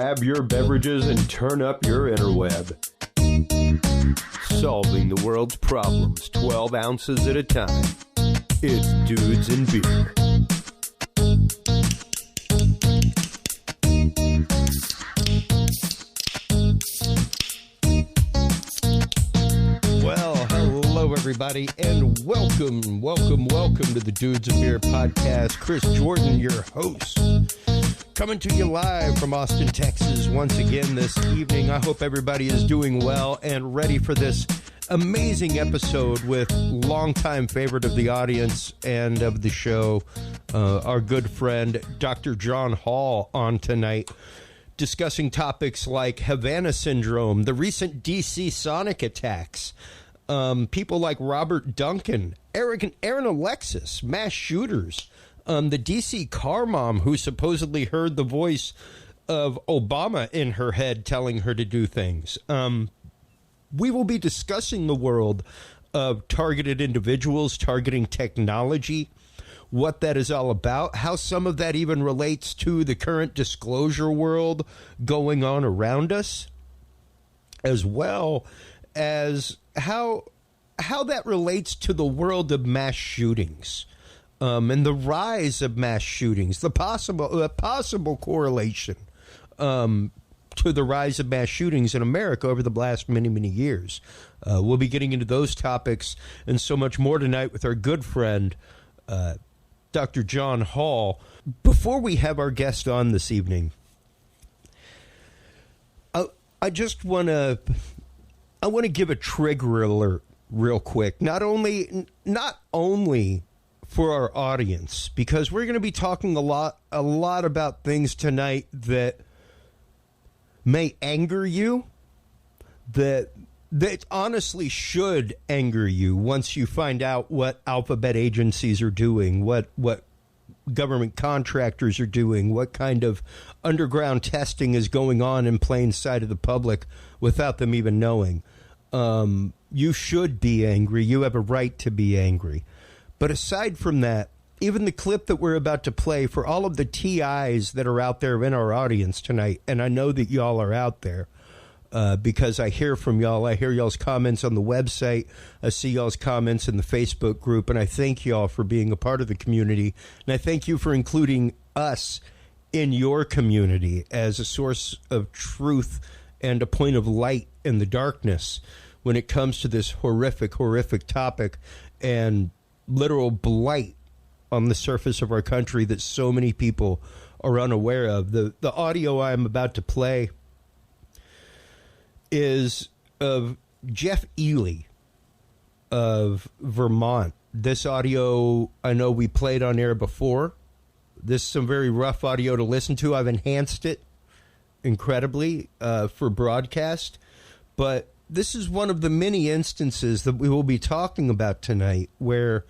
grab your beverages and turn up your interweb. Solving the world's problems 12 ounces at a time. It's Dudes and Beer. Well, hello everybody, and welcome to the Dudes and Beer podcast. Chris Jordan, your host, coming to you live from Austin, Texas, once again this evening. I hope everybody is doing well and ready for this amazing episode with longtime favorite of the audience and of the show, our good friend, Dr. John Hall, on tonight, discussing topics like Havana Syndrome, the recent DC Sonic attacks, people like Robert Duncan, Aaron Alexis, mass shooters, the DC car mom who supposedly heard the voice of Obama in her head telling her to do things. We will be discussing the world of targeted individuals, targeting technology, what that is all about, how some of that even relates to the current disclosure world going on around us, as well as how that relates to the world of mass shootings, and the rise of mass shootings, the possible correlation to the rise of mass shootings in America over the last many years. We'll be getting into those topics and so much more tonight with our good friend, Dr. John Hall. Before we have our guest on this evening, I just want to give a trigger alert real quick. Not only for our audience, because we're going to be talking a lot about things tonight that may anger you, that honestly should anger you once you find out what alphabet agencies are doing, what government contractors are doing, what kind of underground testing is going on in plain sight of the public without them even knowing. You should be angry. You have a right to be angry. But aside from that, even the clip that we're about to play, for all of the TIs that are out there in our audience tonight, and I know that y'all are out there, because I hear from y'all. I hear y'all's comments on the website. I see y'all's comments in the Facebook group, and I thank y'all for being a part of the community. And I thank you for including us in your community as a source of truth and a point of light in the darkness when it comes to this horrific topic and literal blight on the surface of our country that so many people are unaware of. The audio I'm about to play is of Jeff Ely of Vermont. This audio, I know we played on air before. This is some very rough audio to listen to. I've enhanced it incredibly for broadcast, but this is one of the many instances that we will be talking about tonight where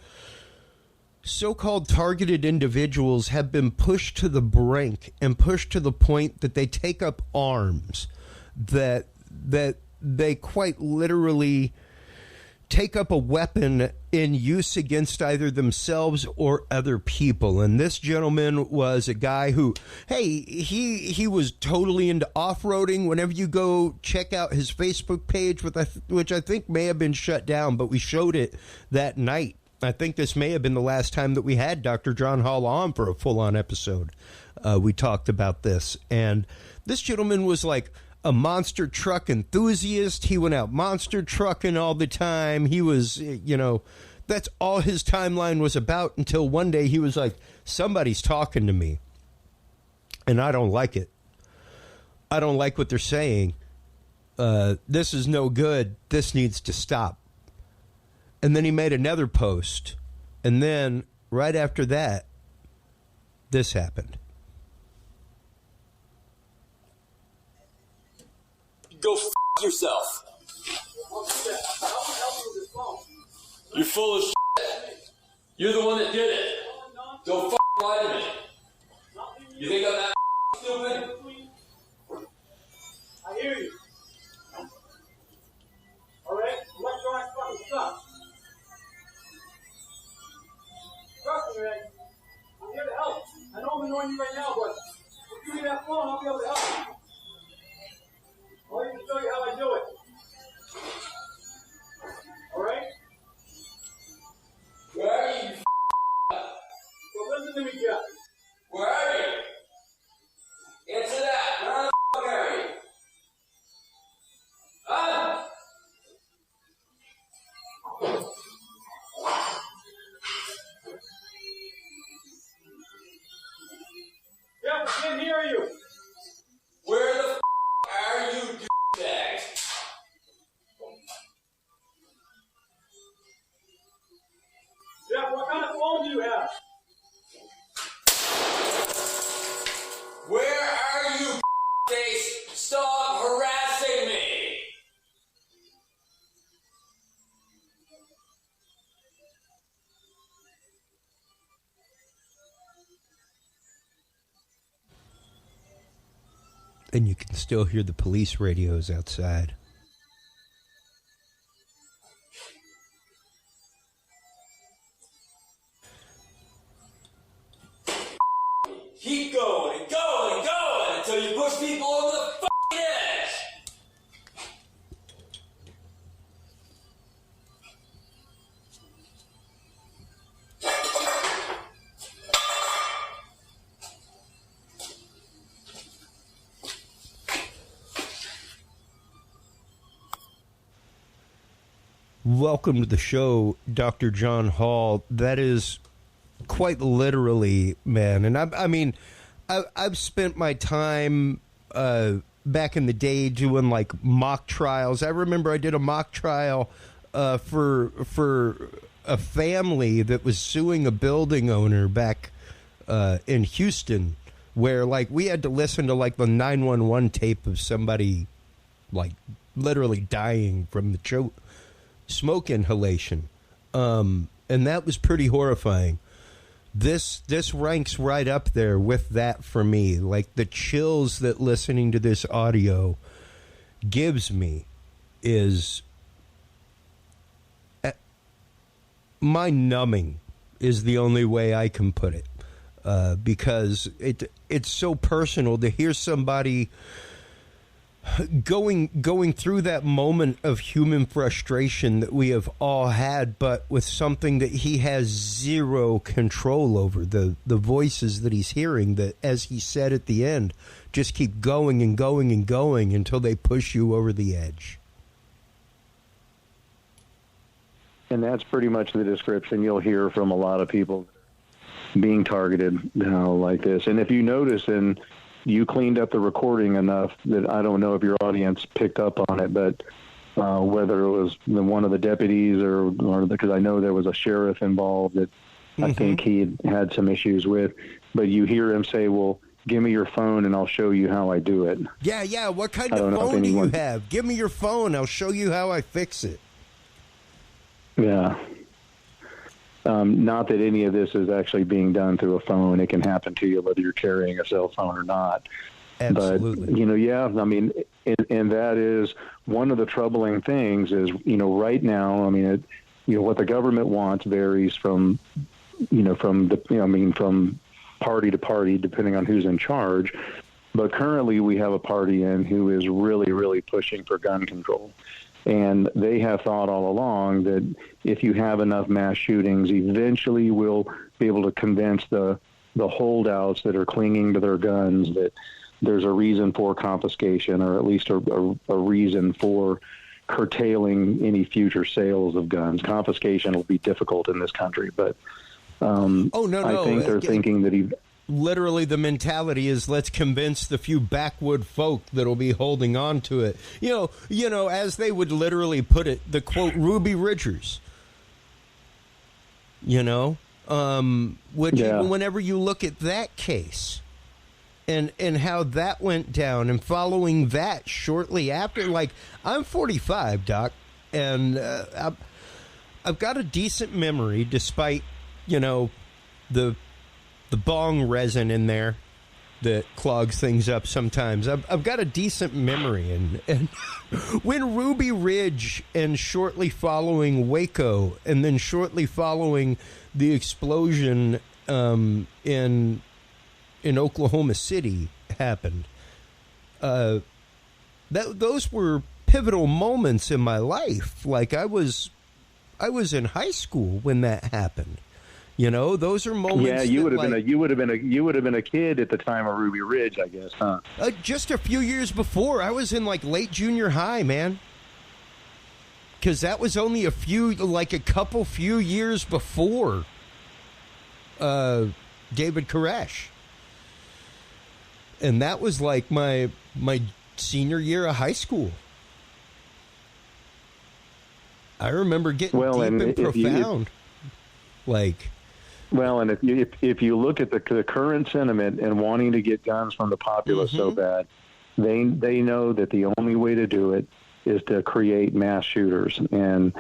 so-called targeted individuals have been pushed to the brink and pushed to the point that they take up arms, that they quite literally take up a weapon in use against either themselves or other people. And this gentleman was a guy who, hey, he was totally into off-roading. Whenever you go check out his Facebook page, which I think may have been shut down, but we showed it that night. I think this may have been the last time that we had Dr. John Hall on for a full-on episode. We talked about this. And this gentleman was like a monster truck enthusiast. He went out monster trucking all the time. He was, that's all his timeline was about until one day he was like, somebody's talking to me. And I don't like it. I don't like what they're saying. This is no good. This needs to stop. And then he made another post. And then right after that, this happened. Go f*** yourself. You're full of shit. You're the one that did it. Don't f*** lie to me. You think I'm that stupid? I hear you. Alright? Electronic fucking stuff. Trust me, man. I'm here to help. I know I'm annoying you right now, but if you give me that phone, I'll be able to help you. And you can still hear the police radios outside. Keep going and going and going until you push people over the fucking edge. Welcome to the show, Dr. John Hall. That is quite literally, man. And I've spent my time back in the day doing like mock trials. I remember I did a mock trial for a family that was suing a building owner back in Houston, where like we had to listen to like the 911 tape of somebody like literally dying from the smoke inhalation. And that was pretty horrifying. This ranks right up there with that for me. Like the chills that listening to this audio gives me is mind-numbing is the only way I can put it. Because it's so personal to hear somebody going through that moment of human frustration that we have all had, but with something that he has zero control over, the voices that he's hearing that, as he said at the end, just keep going and going and going until they push you over the edge. And that's pretty much the description you'll hear from a lot of people being targeted now like this. And if you notice, and you cleaned up the recording enough that I don't know if your audience picked up on it, but whether it was one of the deputies or because I know there was a sheriff involved that I think he had some issues with, but you hear him say, well, give me your phone and I'll show you how I do it. Yeah. What kind of phone do you have? Give me your phone. I'll show you how I fix it. Yeah. Not that any of this is actually being done through a phone. It can happen to you whether you're carrying a cell phone or not. Absolutely. But, and that is one of the troubling things is, right now, what the government wants varies from party to party, depending on who's in charge. But currently we have a party in who is really, really pushing for gun control. And they have thought all along that if you have enough mass shootings, eventually we'll be able to convince the holdouts that are clinging to their guns that there's a reason for confiscation, or at least a reason for curtailing any future sales of guns. Confiscation will be difficult in this country, but I think they're thinking that literally the mentality is let's convince the few backwood folk that'll be holding on to it. As they would literally put it, the quote Ruby Ridgers. Whenever you look at that case and how that went down, and following that shortly after, like, I'm 45, Doc, and I've got a decent memory despite, the bong resin in there that clogs things up sometimes. I've got a decent memory. And when Ruby Ridge, and shortly following Waco, and then shortly following the explosion in Oklahoma City happened, those were pivotal moments in my life. Like I was in high school when that happened. Those are moments. Yeah, you would have been a kid at the time of Ruby Ridge, I guess, huh? Just a few years before. I was in like late junior high, man. Because that was only a few years before David Koresh, and that was like my senior year of high school. I remember getting deep and profound, Well, and if you look at the current sentiment and wanting to get guns from the populace so bad, they know that the only way to do it is to create mass shooters, and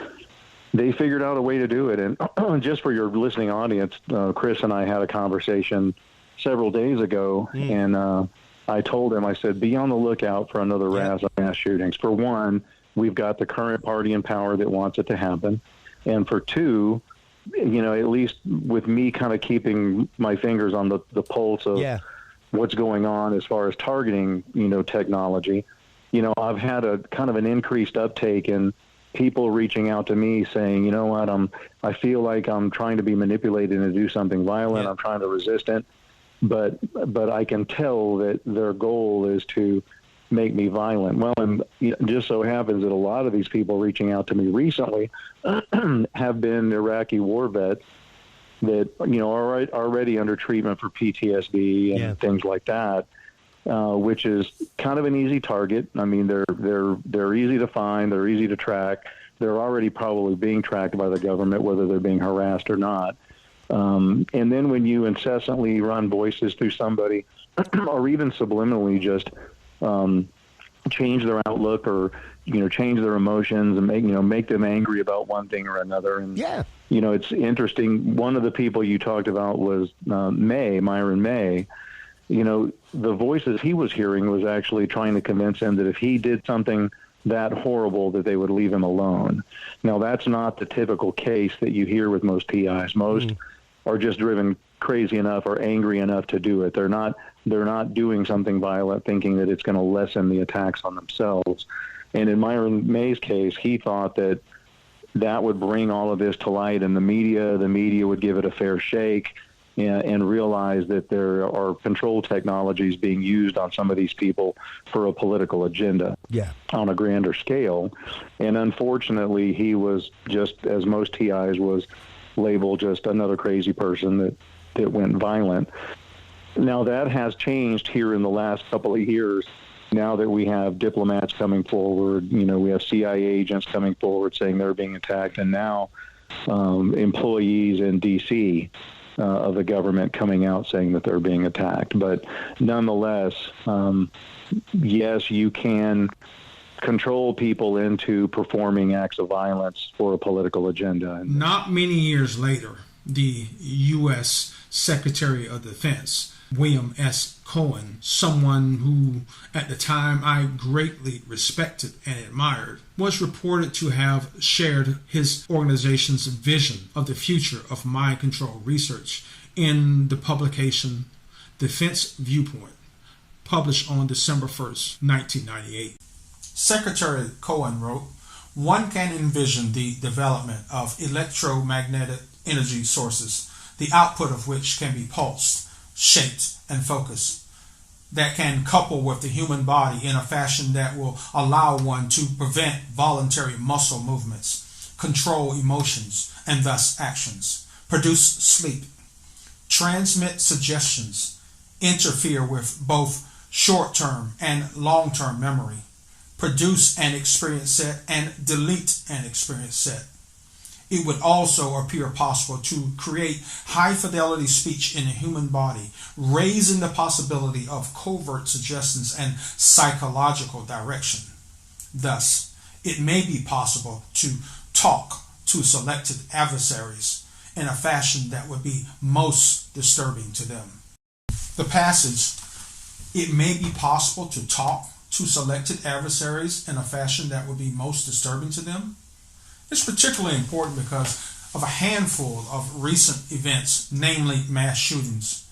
they figured out a way to do it. And just for your listening audience, Chris and I had a conversation several days ago, and I told him, I said, be on the lookout for another rash of mass shootings. For one, we've got the current party in power that wants it to happen. And for two, you know, at least with me kind of keeping my fingers on the pulse of what's going on as far as targeting, you know, technology, you know, I've had a kind of an increased uptake in people reaching out to me saying, you know what, I feel like I'm trying to be manipulated and do something violent. I'm trying to resist it. But I can tell that their goal is to make me violent. Well, and it just so happens that a lot of these people reaching out to me recently have been Iraqi war vets that, you know, are already under treatment for PTSD and things like that, which is kind of an easy target. I mean, they're easy to find, they're easy to track. They're already probably being tracked by the government, whether they're being harassed or not. And then when you incessantly run voices through somebody, or even subliminally just change their outlook, or, you know, change their emotions and make them angry about one thing or another. And you know, it's interesting. One of the people you talked about was Myron May. You know, the voices he was hearing was actually trying to convince him that if he did something that horrible, that they would leave him alone. Now, that's not the typical case that you hear with most PIs. Most are just driven crazy enough or angry enough to do it. They're not doing something violent thinking that it's going to lessen the attacks on themselves. And in Myron May's case, he thought that would bring all of this to light, and the media would give it a fair shake and realize that there are control technologies being used on some of these people for a political agenda on a grander scale. And unfortunately, he was, just as most TIs, was labeled just another crazy person that went violent. Now, that has changed here in the last couple of years. Now that we have diplomats coming forward, you know, we have C.I.A. agents coming forward saying they're being attacked, and now employees in D.C. Of the government coming out saying that they're being attacked. But nonetheless, yes, you can control people into performing acts of violence for a political agenda. Not many years later, the U.S. Secretary of Defense, William S. Cohen, someone who at the time I greatly respected and admired, was reported to have shared his organization's vision of the future of mind control research in the publication Defense Viewpoint, published on December 1st, 1998. Secretary Cohen wrote, "One can envision the development of electromagnetic energy sources, the output of which can be pulsed, shaped, and focused, that can couple with the human body in a fashion that will allow one to prevent voluntary muscle movements, control emotions, and thus actions, produce sleep, transmit suggestions, interfere with both short-term and long-term memory, produce an experience set, and delete an experience set. It would also appear possible to create high-fidelity speech in the human body, raising the possibility of covert suggestions and psychological direction. Thus, it may be possible to talk to selected adversaries in a fashion that would be most disturbing to them." The passage, "It may be possible to talk to selected adversaries in a fashion that would be most disturbing to them," it's particularly important because of a handful of recent events, namely mass shootings.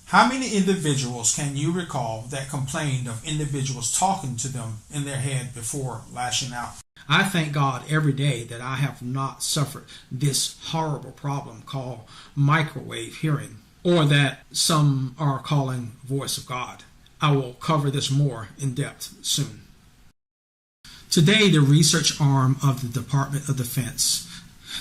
How many individuals can you recall that complained of individuals talking to them in their head before lashing out? I thank God every day that I have not suffered this horrible problem called microwave hearing, or that some are calling voice of God. I will cover this more in depth soon. Today, the research arm of the Department of Defense,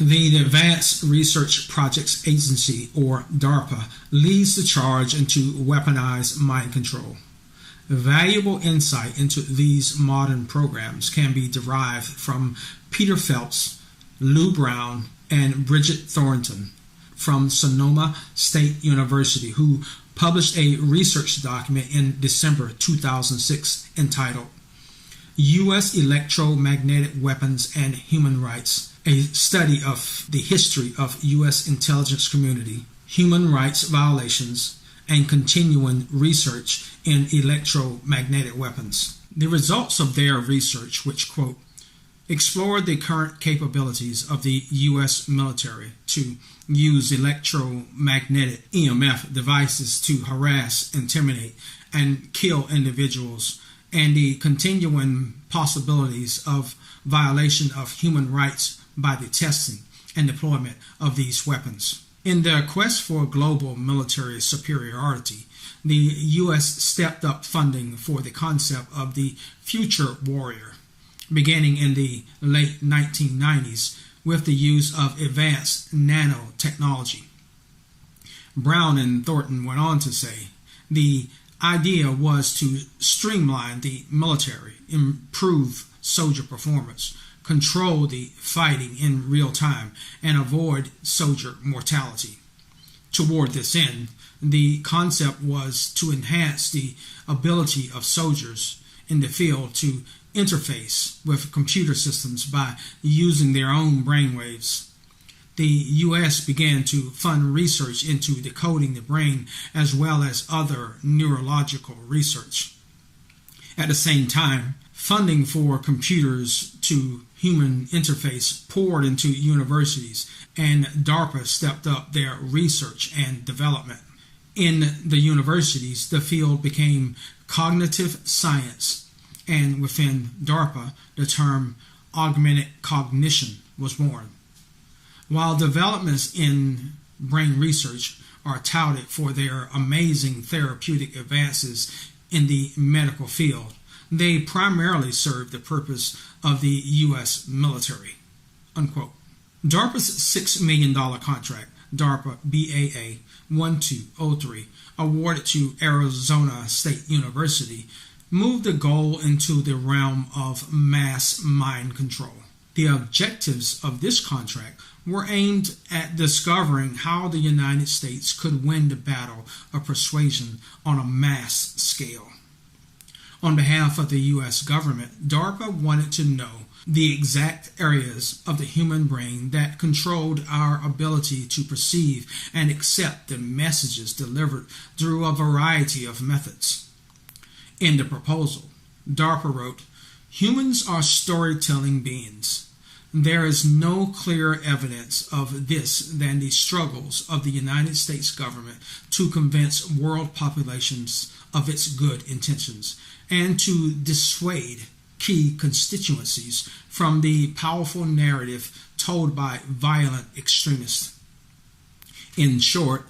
the Advanced Research Projects Agency, or DARPA, leads the charge into weaponized mind control. Valuable insight into these modern programs can be derived from Peter Phelps, Lou Brown, and Bridget Thornton from Sonoma State University, who published a research document in December 2006 entitled U.S. Electromagnetic Weapons and Human Rights, a study of the history of U.S. intelligence community, human rights violations, and continuing research in electromagnetic weapons. The results of their research, which, quote, explored the current capabilities of the U.S. military to use electromagnetic EMF devices to harass, intimidate, and kill individuals, and the continuing possibilities of violation of human rights by the testing and deployment of these weapons. In their quest for global military superiority, the U.S. stepped up funding for the concept of the future warrior, beginning in the late 1990s with the use of advanced nanotechnology. Brown and Thornton went on to say, the idea was to streamline the military, improve soldier performance, control the fighting in real time, and avoid soldier mortality. Toward this end, the concept was to enhance the ability of soldiers in the field to interface with computer systems by using their own brainwaves. The U.S. began to fund research into decoding the brain as well as other neurological research. At the same time, funding for computers to human interface poured into universities, and DARPA stepped up their research and development. In the universities, the field became cognitive science, and within DARPA, the term augmented cognition was born. While developments in brain research are touted for their amazing therapeutic advances in the medical field, they primarily serve the purpose of the U.S. military. Unquote. DARPA's $6 million contract, DARPA BAA 1203, awarded to Arizona State University, moved the goal into the realm of mass mind control. The objectives of this contract were aimed at discovering how the United States could win the battle of persuasion on a mass scale. On behalf of the U.S. government, DARPA wanted to know the exact areas of the human brain that controlled our ability to perceive and accept the messages delivered through a variety of methods. In the proposal, DARPA wrote, "Humans are storytelling beings. There is no clearer evidence of this than the struggles of the United States government to convince world populations of its good intentions and to dissuade key constituencies from the powerful narrative told by violent extremists. In short,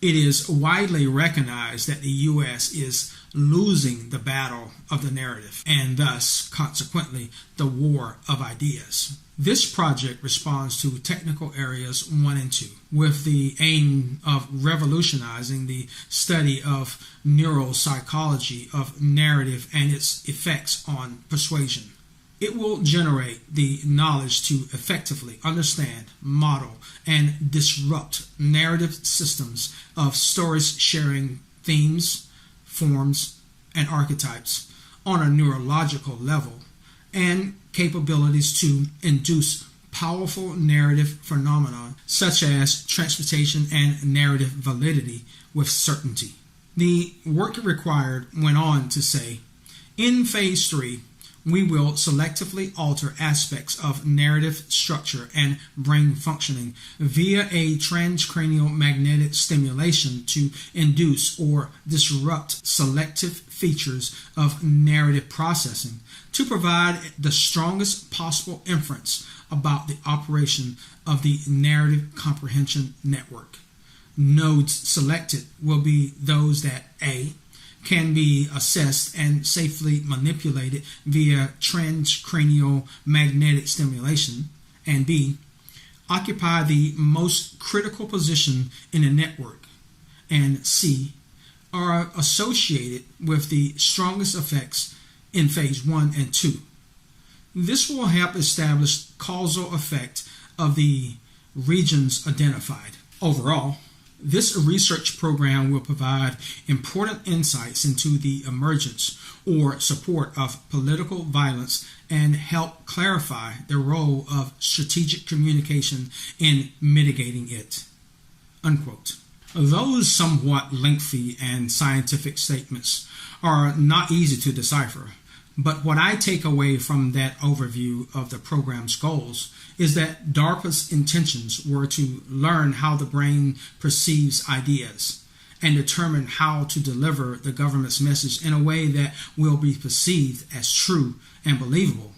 it is widely recognized that the U.S. is losing the battle of the narrative and thus, consequently, the war of ideas." This project responds to technical areas 1 and 2 with the aim of revolutionizing the study of neuropsychology of narrative and its effects on persuasion. It will generate the knowledge to effectively understand, model, and disrupt narrative systems of stories sharing themes, forms, and archetypes on a neurological level, and capabilities to induce powerful narrative phenomena such as transportation and narrative validity with certainty. The work required went on to say, in Phase 3, we will selectively alter aspects of narrative structure and brain functioning via a transcranial magnetic stimulation to induce or disrupt selective features of narrative processing to provide the strongest possible inference about the operation of the narrative comprehension network. Nodes selected will be those that A, can be assessed and safely manipulated via transcranial magnetic stimulation, and B, occupy the most critical position in the network, and C, are associated with the strongest effects in Phase 1 and 2. This will help establish causal effect of the regions identified. Overall, this research program will provide important insights into the emergence or support of political violence and help clarify the role of strategic communication in mitigating it. Unquote. Those somewhat lengthy and scientific statements are not easy to decipher, but what I take away from that overview of the program's goals is that DARPA's intentions were to learn how the brain perceives ideas and determine how to deliver the government's message in a way that will be perceived as true and believable.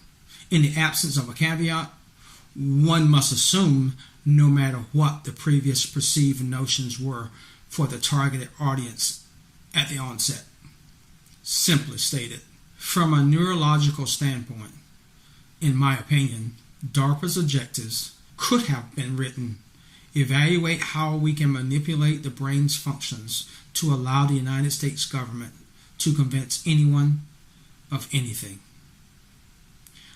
In the absence of a caveat, one must assume no matter what the previous perceived notions were for the targeted audience at the onset. Simply stated, from a neurological standpoint, in my opinion, DARPA's objectives could have been written: evaluate how we can manipulate the brain's functions to allow the United States government to convince anyone of anything.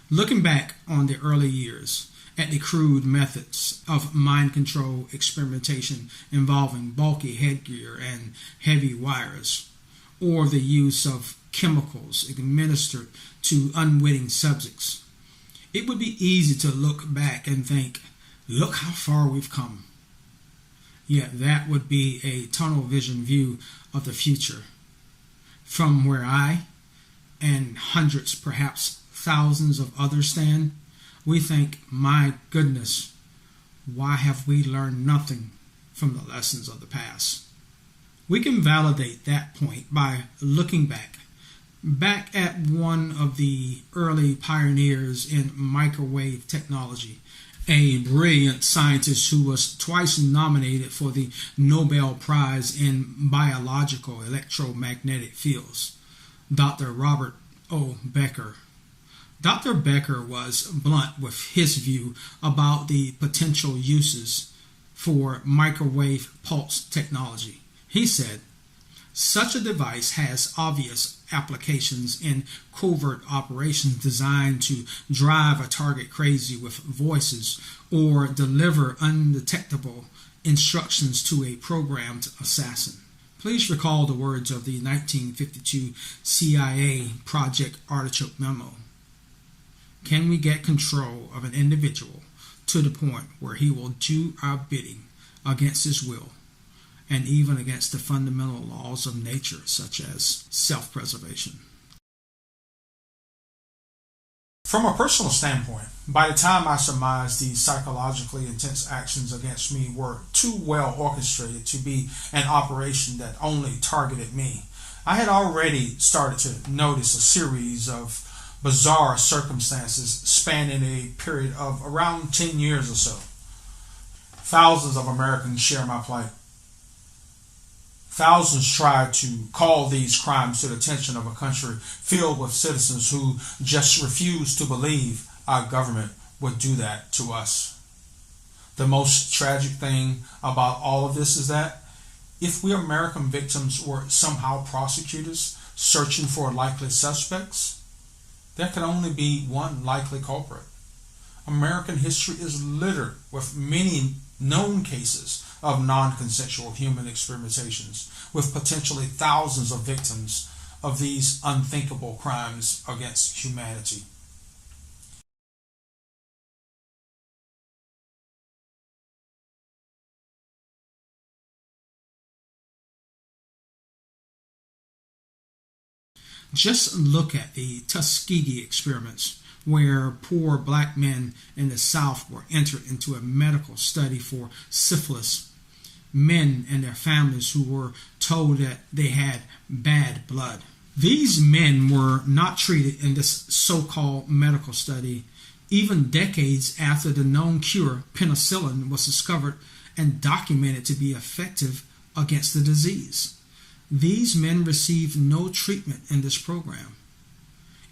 Looking back on the early years, at the crude methods of mind control experimentation involving bulky headgear and heavy wires, or the use of chemicals administered to unwitting subjects, it would be easy to look back and think, look how far we've come. Yet that would be a tunnel vision view of the future. From where I and hundreds, perhaps thousands of others stand, we think, my goodness, why have we learned nothing from the lessons of the past? We can validate that point by looking back at one of the early pioneers in microwave technology, a brilliant scientist who was twice nominated for the Nobel Prize in biological electromagnetic fields, Dr. Robert O. Becker. Dr. Becker was blunt with his view about the potential uses for microwave pulse technology. He said, such a device has obvious applications in covert operations designed to drive a target crazy with voices or deliver undetectable instructions to a programmed assassin. Please recall the words of the 1952 C.I.A. Project Artichoke memo. Can we get control of an individual to the point where he will do our bidding against his will and even against the fundamental laws of nature, such as self-preservation? From a personal standpoint, by the time I surmised these psychologically intense actions against me were too well orchestrated to be an operation that only targeted me, I had already started to notice a series of bizarre circumstances spanning a period of around 10 years or so. Thousands of Americans share my plight. Thousands try to call these crimes to the attention of a country filled with citizens who just refuse to believe our government would do that to us. The most tragic thing about all of this is that if we American victims were somehow prosecutors searching for likely suspects, there can only be one likely culprit. American history is littered with many known cases of non-consensual human experimentations, with potentially thousands of victims of these unthinkable crimes against humanity. Just look at the Tuskegee experiments, where poor black men in the South were entered into a medical study for syphilis. Men and their families who were told that they had bad blood. These men were not treated in this so-called medical study even decades after the known cure, penicillin, was discovered and documented to be effective against the disease. These men received no treatment in this program.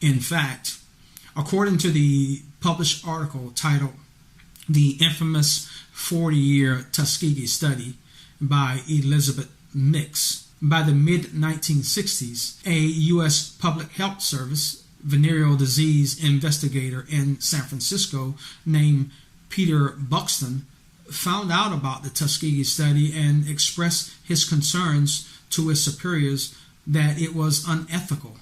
In fact, according to the published article titled The Infamous 40-Year Tuskegee Study by Elizabeth Nix, by the mid-1960s, a U.S. Public Health Service venereal disease investigator in San Francisco named Peter Buxton found out about the Tuskegee study and expressed his concerns to his superiors that it was unethical.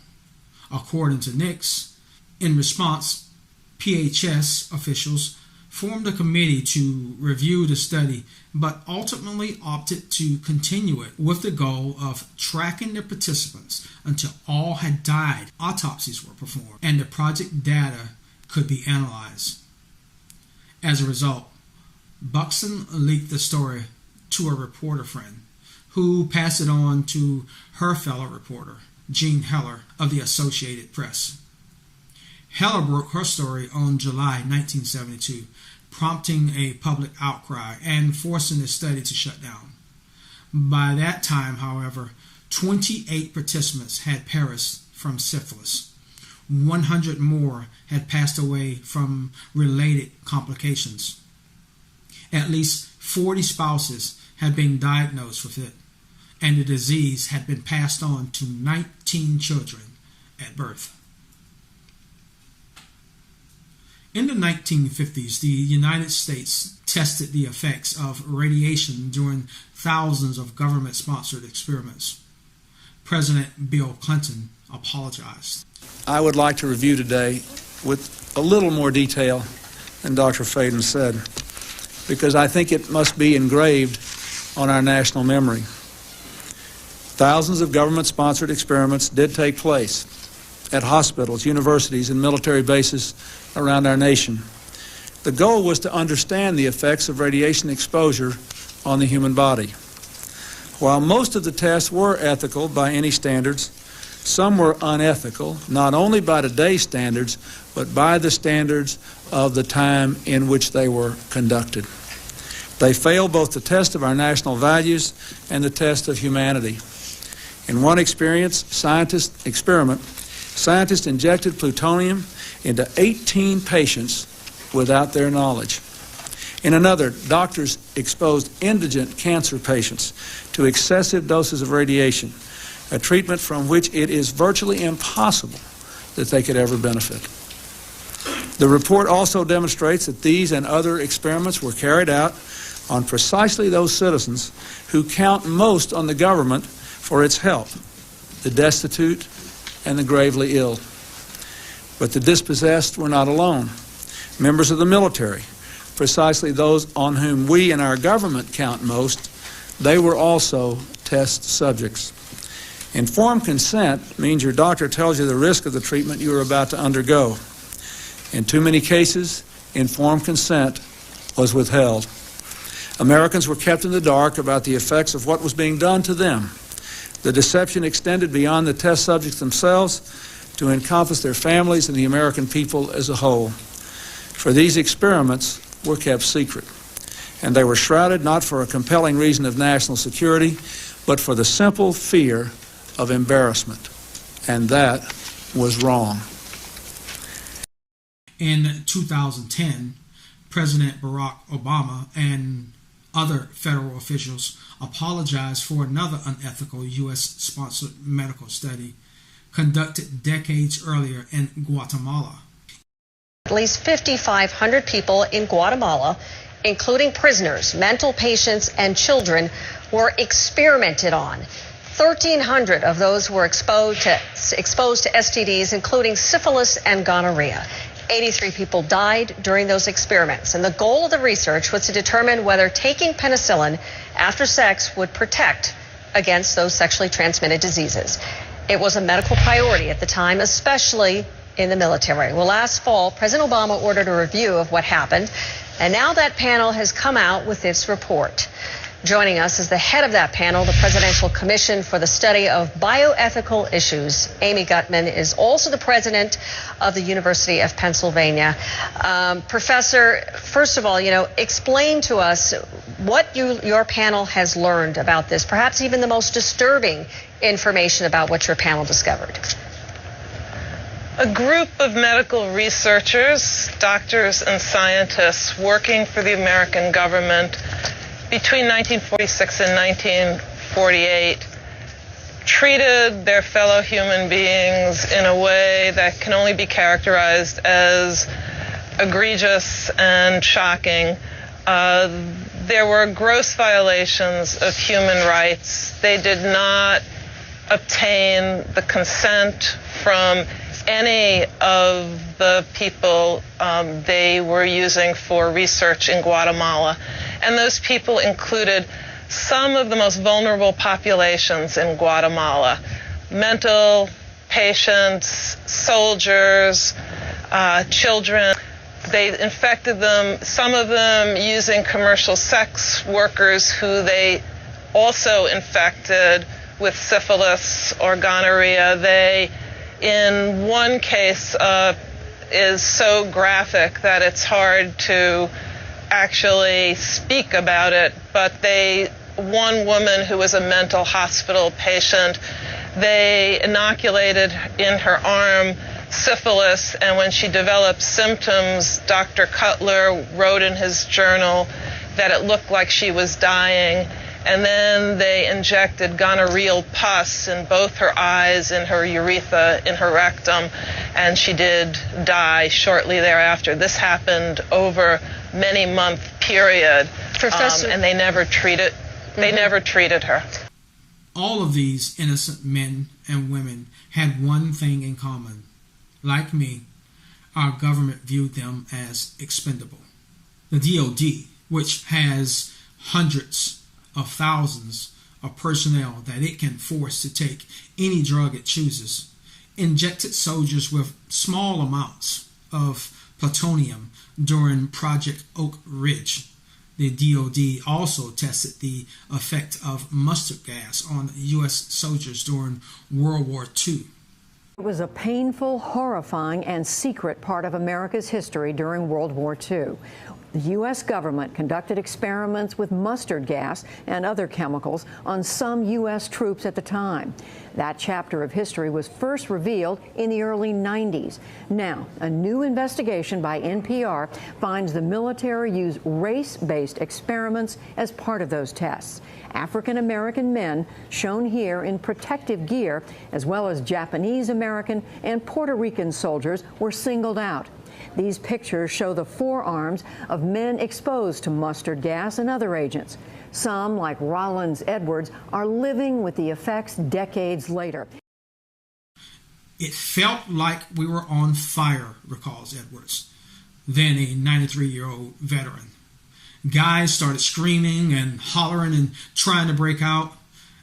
According to Nix, in response, PHS officials formed a committee to review the study, but ultimately opted to continue it with the goal of tracking the participants until all had died, autopsies were performed, and the project data could be analyzed. As a result, Buxton leaked the story to a reporter friend, who passed it on to her fellow reporter, Jean Heller of the Associated Press. Heller broke her story on July 1972, prompting a public outcry and forcing the study to shut down. By that time, however, 28 participants had perished from syphilis. 100 more had passed away from related complications. At least 40 spouses had been diagnosed with it, and the disease had been passed on to 19 children at birth. In the 1950s, the United States tested the effects of radiation during thousands of government-sponsored experiments. President Bill Clinton apologized. I would like to review today with a little more detail than Dr. Faden said, because I think it must be engraved on our national memory. Thousands of government-sponsored experiments did take place at hospitals, universities, and military bases around our nation. The goal was to understand the effects of radiation exposure on the human body. While most of the tests were ethical by any standards, some were unethical, not only by today's standards, but by the standards of the time in which they were conducted. They failed both the test of our national values and the test of humanity. In one scientist injected plutonium into 18 patients without their knowledge. In another, doctors exposed indigent cancer patients to excessive doses of radiation, a treatment from which it is virtually impossible that they could ever benefit. The report also demonstrates that these and other experiments were carried out on precisely those citizens who count most on the government for its help, the destitute and the gravely ill. But the dispossessed were not alone. Members of the military, precisely those on whom we and our government count most, they were also test subjects. Informed consent means your doctor tells you the risk of the treatment you are about to undergo. In too many cases, informed consent was withheld. Americans were kept in the dark about the effects of what was being done to them. The deception extended beyond the test subjects themselves to encompass their families and the American people as a whole. For these experiments were kept secret, and they were shrouded not for a compelling reason of national security, but for the simple fear of embarrassment, and that was wrong. In 2010, President Barack Obama and other federal officials apologized for another unethical U.S.-sponsored medical study conducted decades earlier in Guatemala. At least 5,500 people in Guatemala, including prisoners, mental patients, and children, were experimented on. 1,300 of those were exposed to STDs, including syphilis and gonorrhea. 83 people died during those experiments, and the goal of the research was to determine whether taking penicillin after sex would protect against those sexually transmitted diseases. It was a medical priority at the time, especially in the military. Well, last fall, President Obama ordered a review of what happened, and now that panel has come out with its report. Joining us is the head of that panel, the Presidential Commission for the Study of Bioethical Issues. Amy Gutman is also the president of the University of Pennsylvania. Professor, first of all, explain to us what your panel has learned about this, perhaps even the most disturbing information about what your panel discovered. A group of medical researchers, doctors and scientists working for the American government between 1946 and 1948 treated their fellow human beings in a way that can only be characterized as egregious and shocking. There were gross violations of human rights. They did not obtain the consent from any of the people they were using for research in Guatemala. And those people included some of the most vulnerable populations in Guatemala: mental patients, soldiers, children. They infected them, some of them using commercial sex workers who they also infected with syphilis or gonorrhea. They, in one case, is so graphic that it's hard to actually speak about it, but one woman who was a mental hospital patient, they inoculated in her arm syphilis, and when she developed symptoms, Dr. Cutler wrote in his journal that it looked like she was dying. And then they injected gonorrheal pus in both her eyes, in her urethra, in her rectum, and she did die shortly thereafter. This happened over many month period, Professor, and they never treated her. All of these innocent men and women had one thing in common. Like me, our government viewed them as expendable. The D.O.D., which has hundreds of thousands of personnel that it can force to take any drug it chooses, injected soldiers with small amounts of plutonium during Project Oak Ridge. The D.O.D. also tested the effect of mustard gas on U.S. soldiers during World War II. It was a painful, horrifying, and secret part of America's history during World War II. The U.S. government conducted experiments with mustard gas and other chemicals on some U.S. troops at the time. That chapter of history was first revealed in the early 90s. Now, a new investigation by NPR finds the military used race-based experiments as part of those tests. African-American men, shown here in protective gear, as well as Japanese American and Puerto Rican soldiers, were singled out. These pictures show the forearms of men exposed to mustard gas and other agents. Some, like Rollins Edwards, are living with the effects decades later. It felt like we were on fire, recalls Edwards, then a 93-year-old veteran. Guys started screaming and hollering and trying to break out,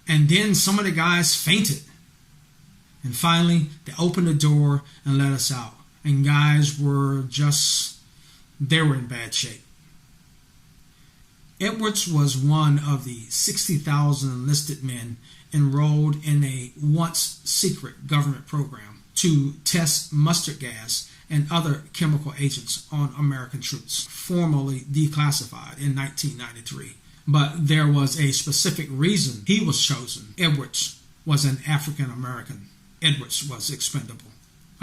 and then some of the guys fainted. And finally, they opened the door and let us out. And guys were they were in bad shape. Edwards was one of the 60,000 enlisted men enrolled in a once secret government program to test mustard gas and other chemical agents on American troops, formally declassified in 1993. But there was a specific reason he was chosen. Edwards was an African American. Edwards was expendable.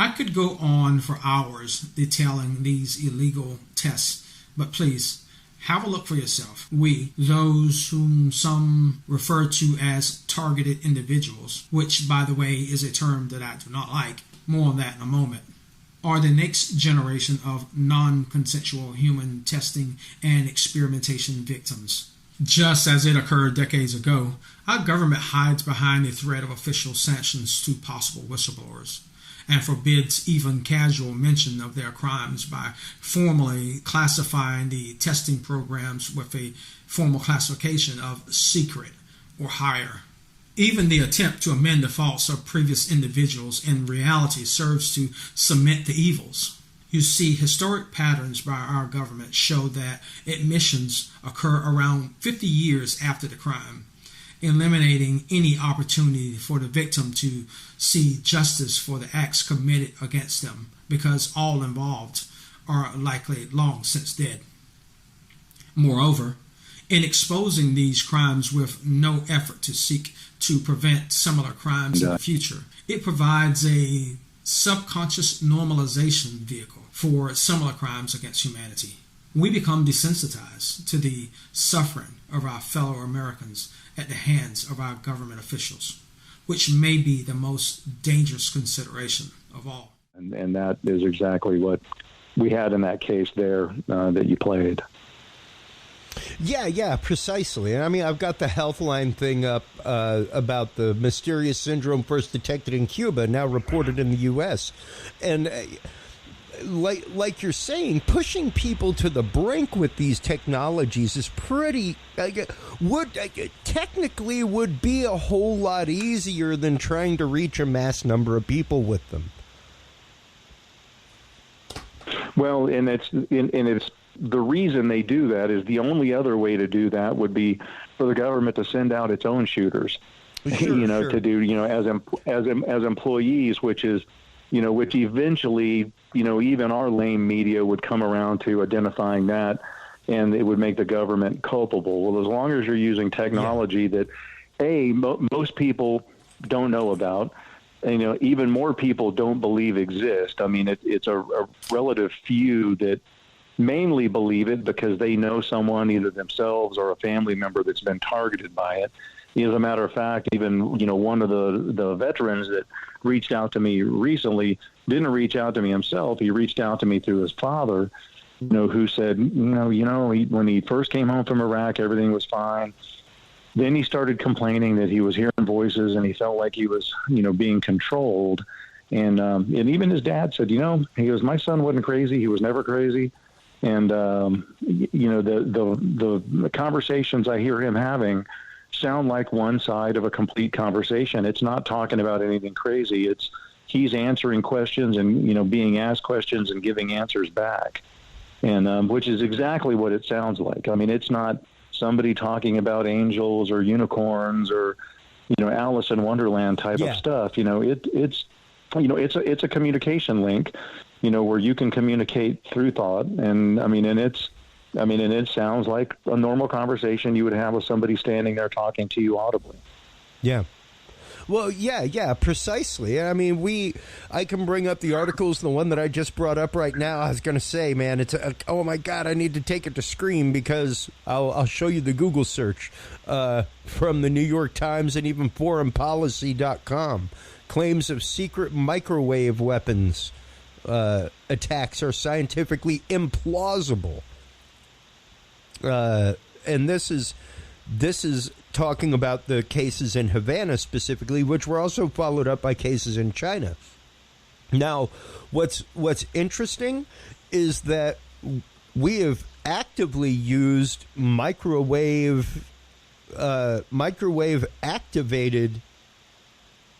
I could go on for hours detailing these illegal tests, but please, have a look for yourself. We, those whom some refer to as targeted individuals, which, by the way, is a term that I do not like, more on that in a moment, are the next generation of non-consensual human testing and experimentation victims. Just as it occurred decades ago, our government hides behind the threat of official sanctions to possible whistleblowers and forbids even casual mention of their crimes by formally classifying the testing programs with a formal classification of secret or higher. Even the attempt to amend the faults of previous individuals in reality serves to cement the evils. You see, historic patterns by our government show that admissions occur around 50 years after the crime, eliminating any opportunity for the victim to see justice for the acts committed against them, because all involved are likely long since dead. Moreover, in exposing these crimes with no effort to seek to prevent similar crimes in the future, it provides a subconscious normalization vehicle for similar crimes against humanity. We become desensitized to the suffering of our fellow Americans at the hands of our government officials, which may be the most dangerous consideration of all. And that is exactly what we had in that case there that you played. Yeah, precisely. And I mean, I've got the Healthline thing up about the mysterious syndrome first detected in Cuba, now reported in the U.S. And like you're saying, pushing people to the brink with these technologies is pretty technically would be a whole lot easier than trying to reach a mass number of people with them. Well, and it's the reason they do that is the only other way to do that would be for the government to send out its own shooters, Sure. to do, as employees, which eventually, even our lame media would come around to identifying that, and it would make the government culpable. Well, as long as you're using technology that, most people don't know about, and, even more people don't believe exist. I mean, it's a relative few that mainly believe it because they know someone, either themselves or a family member, that's been targeted by it. As a matter of fact, even, one of the veterans that reached out to me recently didn't reach out to me himself. He reached out to me through his father, who said, when he first came home from Iraq, everything was fine. Then he started complaining that he was hearing voices and he felt like he was, being controlled. And even his dad said, he goes, my son wasn't crazy. He was never crazy. And, the conversations I hear him having sound like one side of a complete conversation. It's not talking about anything crazy. He's answering questions and, being asked questions and giving answers back. And, which is exactly what it sounds like. I mean, it's not somebody talking about angels or unicorns or, Alice in Wonderland type of stuff. It's a communication link, where you can communicate through thought. And it sounds like a normal conversation you would have with somebody standing there talking to you audibly. Yeah. Well, yeah, precisely. I mean, I can bring up the articles, the one that I just brought up right now. I was going to say, man, oh my God, I need to take it to screen because I'll show you the Google search from the New York Times and even foreignpolicy.com. Claims of secret microwave weapons attacks are scientifically implausible. And this is talking about the cases in Havana specifically, which were also followed up by cases in China. Now, what's interesting is that we have actively used microwave activated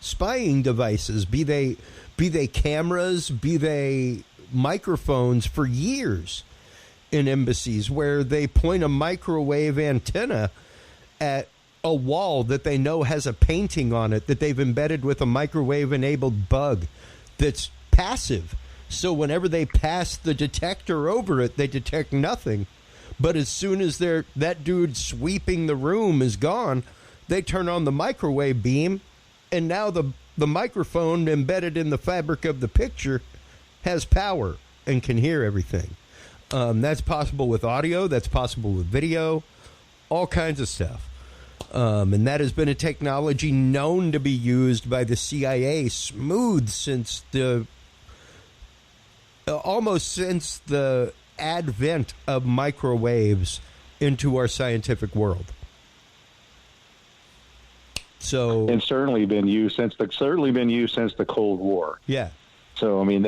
spying devices, be they cameras, be they microphones, for years in embassies, where they point a microwave antenna at a wall that they know has a painting on it that they've embedded with a microwave-enabled bug that's passive. So whenever they pass the detector over it, they detect nothing. But as soon as that dude sweeping the room is gone, they turn on the microwave beam, and now the microphone embedded in the fabric of the picture has power and can hear everything. That's possible with audio. That's possible with video. All kinds of stuff. And that has been a technology known to be used by the C.I.A. since almost since the advent of microwaves into our scientific world. So, and certainly been used since the Cold War. Yeah. So I mean,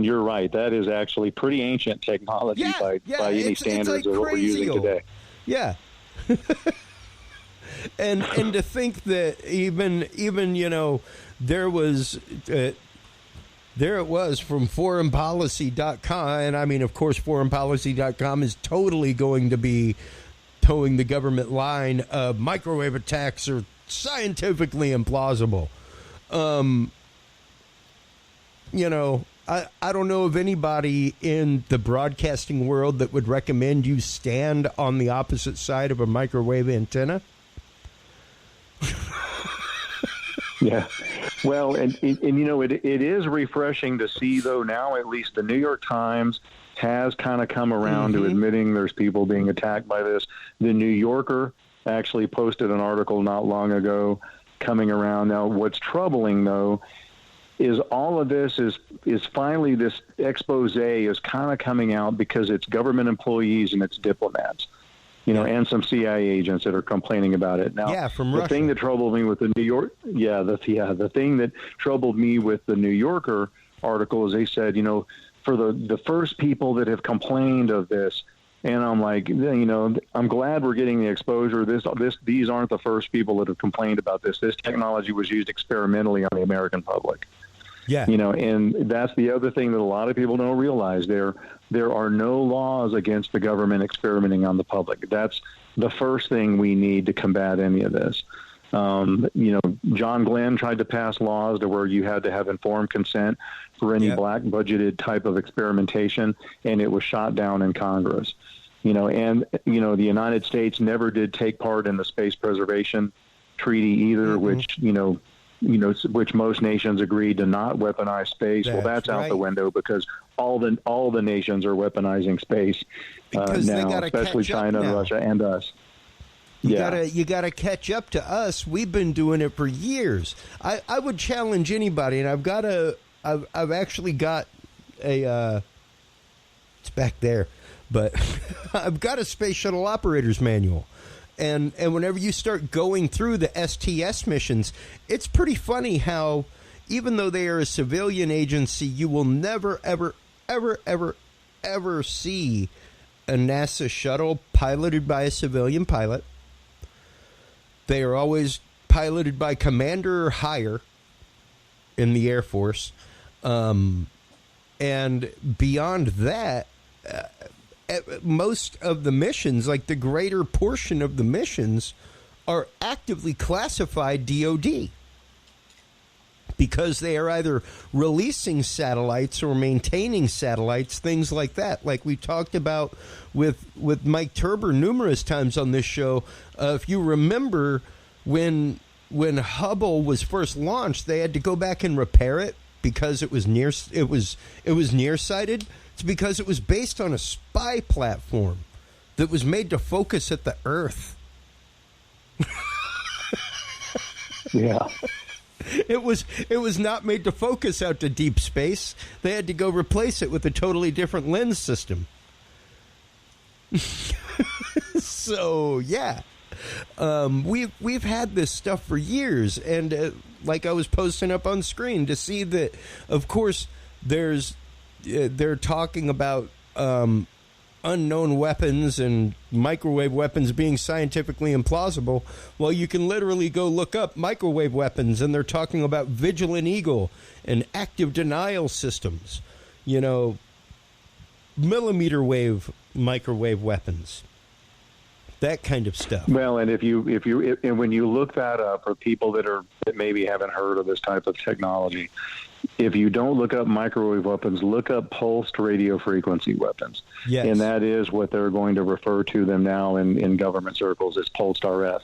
you're right. That is actually pretty ancient technology by any standards of what we're using today. Yeah. And to think that even there it was from foreignpolicy.com, and I mean, of course, foreignpolicy.com is totally going to be towing the government line of microwave attacks are scientifically implausible. I don't know of anybody in the broadcasting world that would recommend you stand on the opposite side of a microwave antenna. Yeah. Well, and it is refreshing to see, though, now at least the New York Times has kind of come around to admitting there's people being attacked by this. The New Yorker actually posted an article not long ago coming around. Now, what's troubling, though, is all of this is finally this expose is kind of coming out because it's government employees and it's diplomats. and some C.I.A. agents that are complaining about it. Now, from the Russia. thing that troubled me with the the thing that troubled me with the New Yorker article is they said, for the first people that have complained of this, and I'm like, I'm glad we're getting the exposure. These aren't the first people that have complained about this. This technology was used experimentally on the American public. Yeah. And that's the other thing that a lot of people don't realize. There are no laws against the government experimenting on the public. That's the first thing we need to combat any of this. John Glenn tried to pass laws to where you had to have informed consent for any black budgeted type of experimentation, and it was shot down in Congress. The United States never did take part in the Space Preservation Treaty either, which which most nations agreed to not weaponize space. That's out the window because all the nations are weaponizing space now, especially China, Russia, and us. You gotta catch up to us. We've been doing it for years. I would challenge anybody, and I've actually got a it's back there, but I've got a space shuttle operator's manual. And whenever you start going through the STS missions, it's pretty funny how, even though they are a civilian agency, you will never, ever, ever, ever, ever see a NASA shuttle piloted by a civilian pilot. They are always piloted by commander or higher in the Air Force. And beyond that, most of the missions, like the greater portion of the missions, are actively classified D.O.D. because they are either releasing satellites or maintaining satellites, things like that. Like we talked about with Mike Turber numerous times on this show. If you remember, when Hubble was first launched, they had to go back and repair it because it was nearsighted. It's because it was based on a spy platform that was made to focus at the Earth. Yeah. It was not made to focus out to deep space. They had to go replace it with a totally different lens system. So, yeah. We've had this stuff for years, and like I was posting up on screen to see that, of course, they're talking about unknown weapons and microwave weapons being scientifically implausible. Well, you can literally go look up microwave weapons, and they're talking about Vigilant Eagle and active denial systems, millimeter wave microwave weapons, that kind of stuff. Well, and and when you look that up for people that maybe haven't heard of this type of technology, if you don't look up microwave weapons, look up pulsed radio frequency weapons. Yes. And that is what they're going to refer to them now in government circles as pulsed RF.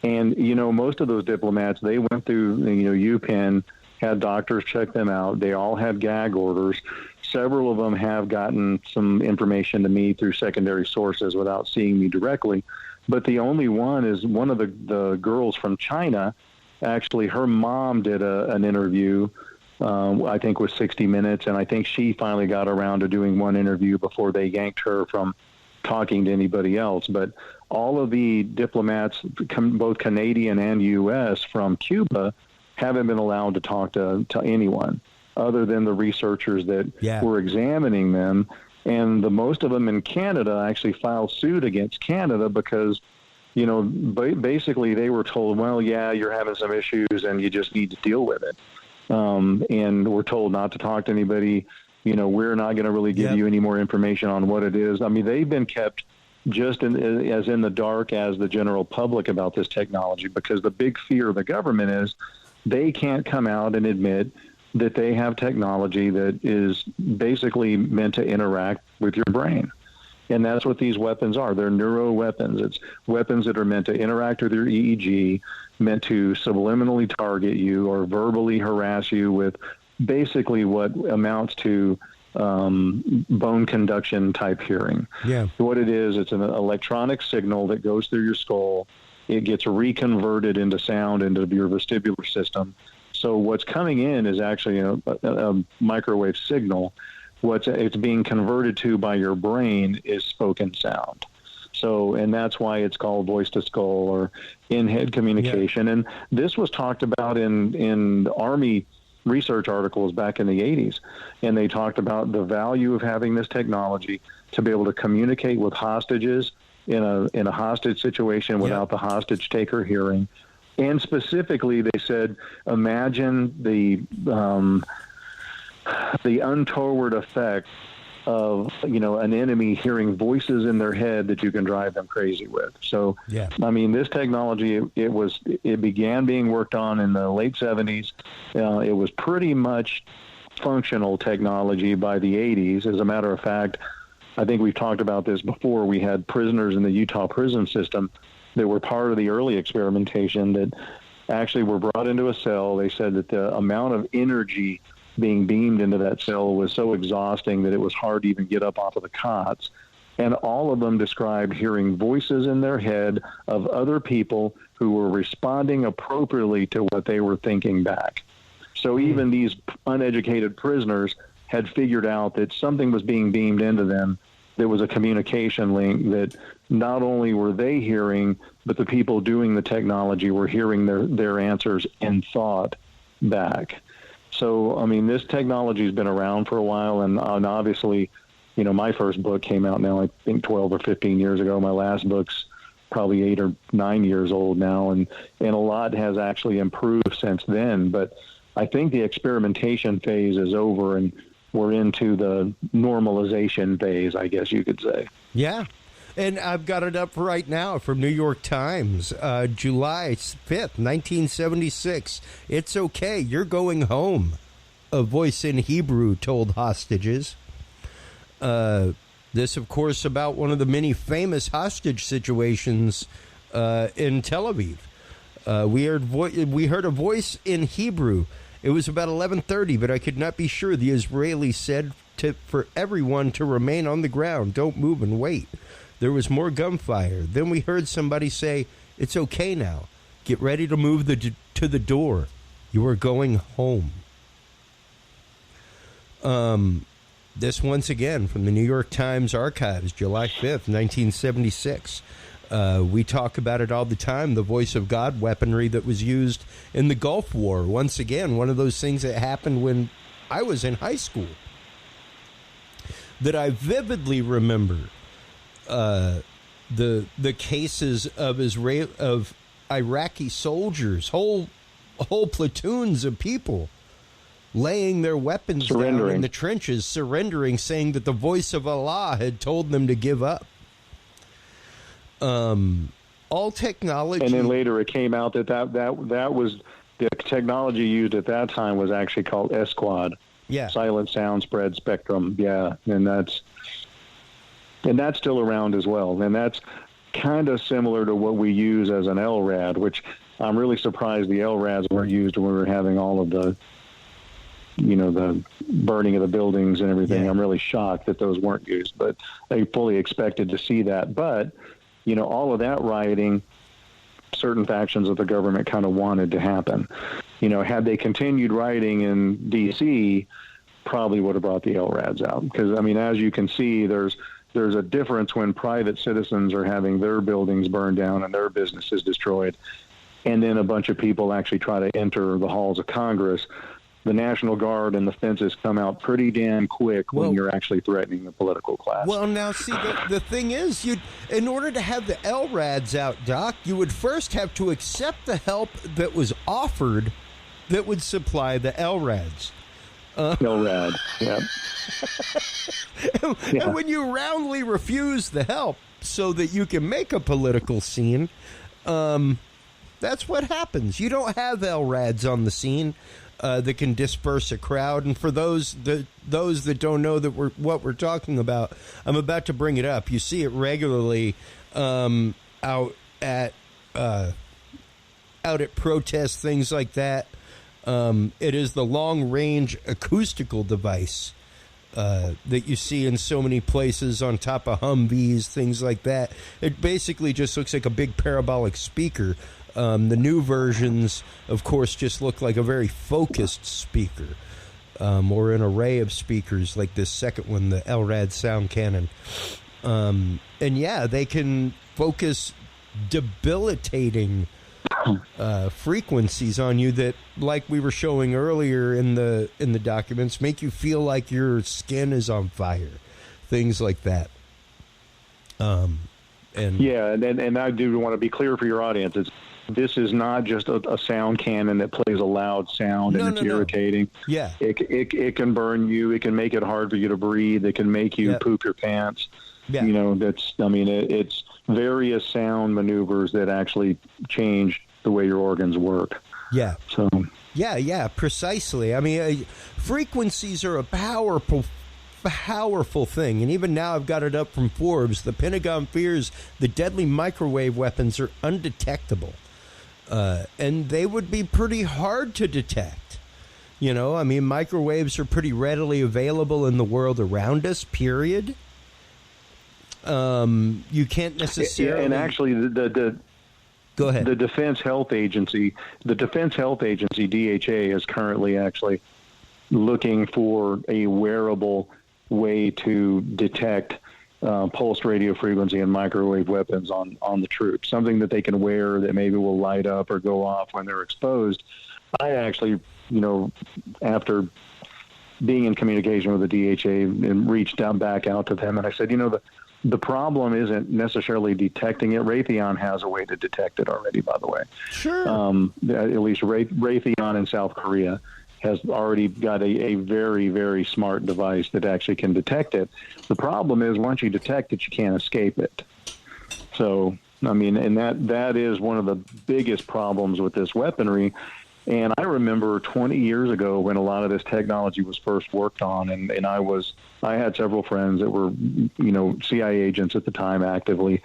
And, most of those diplomats, they went through, UPenn, had doctors check them out. They all had gag orders. Several of them have gotten some information to me through secondary sources without seeing me directly. But the only one is one of the girls from China. Actually, her mom did an interview, I think with 60 Minutes, and I think she finally got around to doing one interview before they yanked her from talking to anybody else. But all of the diplomats, both Canadian and U.S. from Cuba, haven't been allowed to talk to anyone other than the researchers that were examining them. And most of them in Canada actually filed suit against Canada because, basically they were told, well, yeah, you're having some issues and you just need to deal with it. And we're told not to talk to anybody. We're not going to really give you any more information on what it is. I mean, they've been kept just as in the dark as the general public about this technology, because the big fear of the government is they can't come out and admit that they have technology that is basically meant to interact with your brain. And that's what these weapons are. They're neuro weapons. It's weapons that are meant to interact with your EEG, meant to subliminally target you or verbally harass you with basically what amounts to bone conduction type hearing. Yeah. What it is, it's an electronic signal that goes through your skull. It gets reconverted into sound into your vestibular system. So what's coming in is actually a microwave signal. It's being converted to by your brain is spoken sound. So, and that's why it's called voice to skull or in-head communication. Yeah. And this was talked about in Army research articles back in the 80s. And they talked about the value of having this technology to be able to communicate with hostages in a hostage situation without the hostage taker hearing. And specifically, they said, imagine the untoward effect of, an enemy hearing voices in their head that you can drive them crazy with. So, I mean, this technology, it began being worked on in the late 70s. It was pretty much functional technology by the 80s. As a matter of fact, I think we've talked about this before. We had prisoners in the Utah prison system that were part of the early experimentation that actually were brought into a cell. They said that the amount of energy being beamed into that cell was so exhausting that it was hard to even get up off of the cots. And all of them described hearing voices in their head of other people who were responding appropriately to what they were thinking back. So even these uneducated prisoners had figured out that something was being beamed into them. There was a communication link that not only were they hearing, but the people doing the technology were hearing their answers in thought back. So, I mean, this technology has been around for a while, and obviously, my first book came out now, I think 12 or 15 years ago. My last book's probably 8 or 9 years old now, and a lot has actually improved since then. But I think the experimentation phase is over, and we're into the normalization phase, I guess you could say. Yeah. And I've got it up right now from New York Times, July 5th, 1976. It's okay. You're going home. A voice in Hebrew told hostages. This, of course, about one of the many famous hostage situations in Tel Aviv. We heard a voice in Hebrew. It was about 11:30, but I could not be sure. The Israeli said for everyone to remain on the ground. Don't move and wait. There was more gunfire. Then we heard somebody say, "It's okay now. Get ready to move to the door. You are going home." This once again from the New York Times archives, July 5th, 1976. We talk about it all the time, the voice of God weaponry that was used in the Gulf War. Once again, one of those things that happened when I was in high school that I vividly remember. The cases of Iraqi soldiers, whole platoons of people laying their weapons down in the trenches, surrendering, saying that the voice of Allah had told them to give up. All technology, and then later it came out that was the technology used at that time was actually called SQUAD. Yeah, silent sound spread spectrum. Yeah, and that's still around as well. And that's kind of similar to what we use as an LRAD, which I'm really surprised the LRADs weren't used when we were having all of the, the burning of the buildings and everything. Yeah. I'm really shocked that those weren't used, but I fully expected to see that. But, all of that rioting, certain factions of the government kind of wanted to happen. Had they continued rioting in D.C., probably would have brought the LRADs out. Because, as you can see, there's a difference when private citizens are having their buildings burned down and their businesses destroyed, and then a bunch of people actually try to enter the halls of Congress. The National Guard and the fences come out pretty damn quick when you're actually threatening the political class. Well, now, see, the thing is, in order to have the LRADs out, Doc, you would first have to accept the help that was offered that would supply the LRADs. LRAD, yeah. And when you roundly refuse the help so that you can make a political scene, that's what happens. You don't have LRADs on the scene that can disperse a crowd. And for those that don't know what we're talking about, I'm about to bring it up. You see it regularly out at protests, things like that. It is the long-range acoustical device that you see in so many places on top of Humvees, things like that. It basically just looks like a big parabolic speaker. The new versions, of course, just look like a very focused speaker or an array of speakers like this second one, the LRAD sound cannon. And yeah, they can focus debilitating frequencies on you that, like we were showing earlier in the documents, make you feel like your skin is on fire, things like that. And I do want to be clear for your audience. This is not just a sound cannon that plays a loud sound and it's irritating. Yeah, it can burn you. It can make it hard for you to breathe. It can make you poop your pants. Yeah. It's various sound maneuvers that actually change the way your organs work. Yeah. So. Yeah, precisely. I mean, frequencies are a powerful thing, and even now I've got it up from Forbes. The Pentagon fears the deadly microwave weapons are undetectable, and they would be pretty hard to detect. You know, I mean, microwaves are pretty readily available in the world around us, period. You can't necessarily... and actually, Go ahead. The Defense Health Agency, DHA, is currently actually looking for a wearable way to detect pulsed radio frequency and microwave weapons on the troops, something that they can wear that maybe will light up or go off when they're exposed. I actually, after being in communication with the DHA and reached back out to them, and I said, the problem isn't necessarily detecting it. Raytheon has a way to detect it already, by the way. Sure. At least Raytheon in South Korea has already got a very, very smart device that actually can detect it. The problem is once you detect it, you can't escape it. So, I mean, and that is one of the biggest problems with this weaponry. And I remember 20 years ago when a lot of this technology was first worked on, and I had several friends that were, C.I.A. agents at the time actively,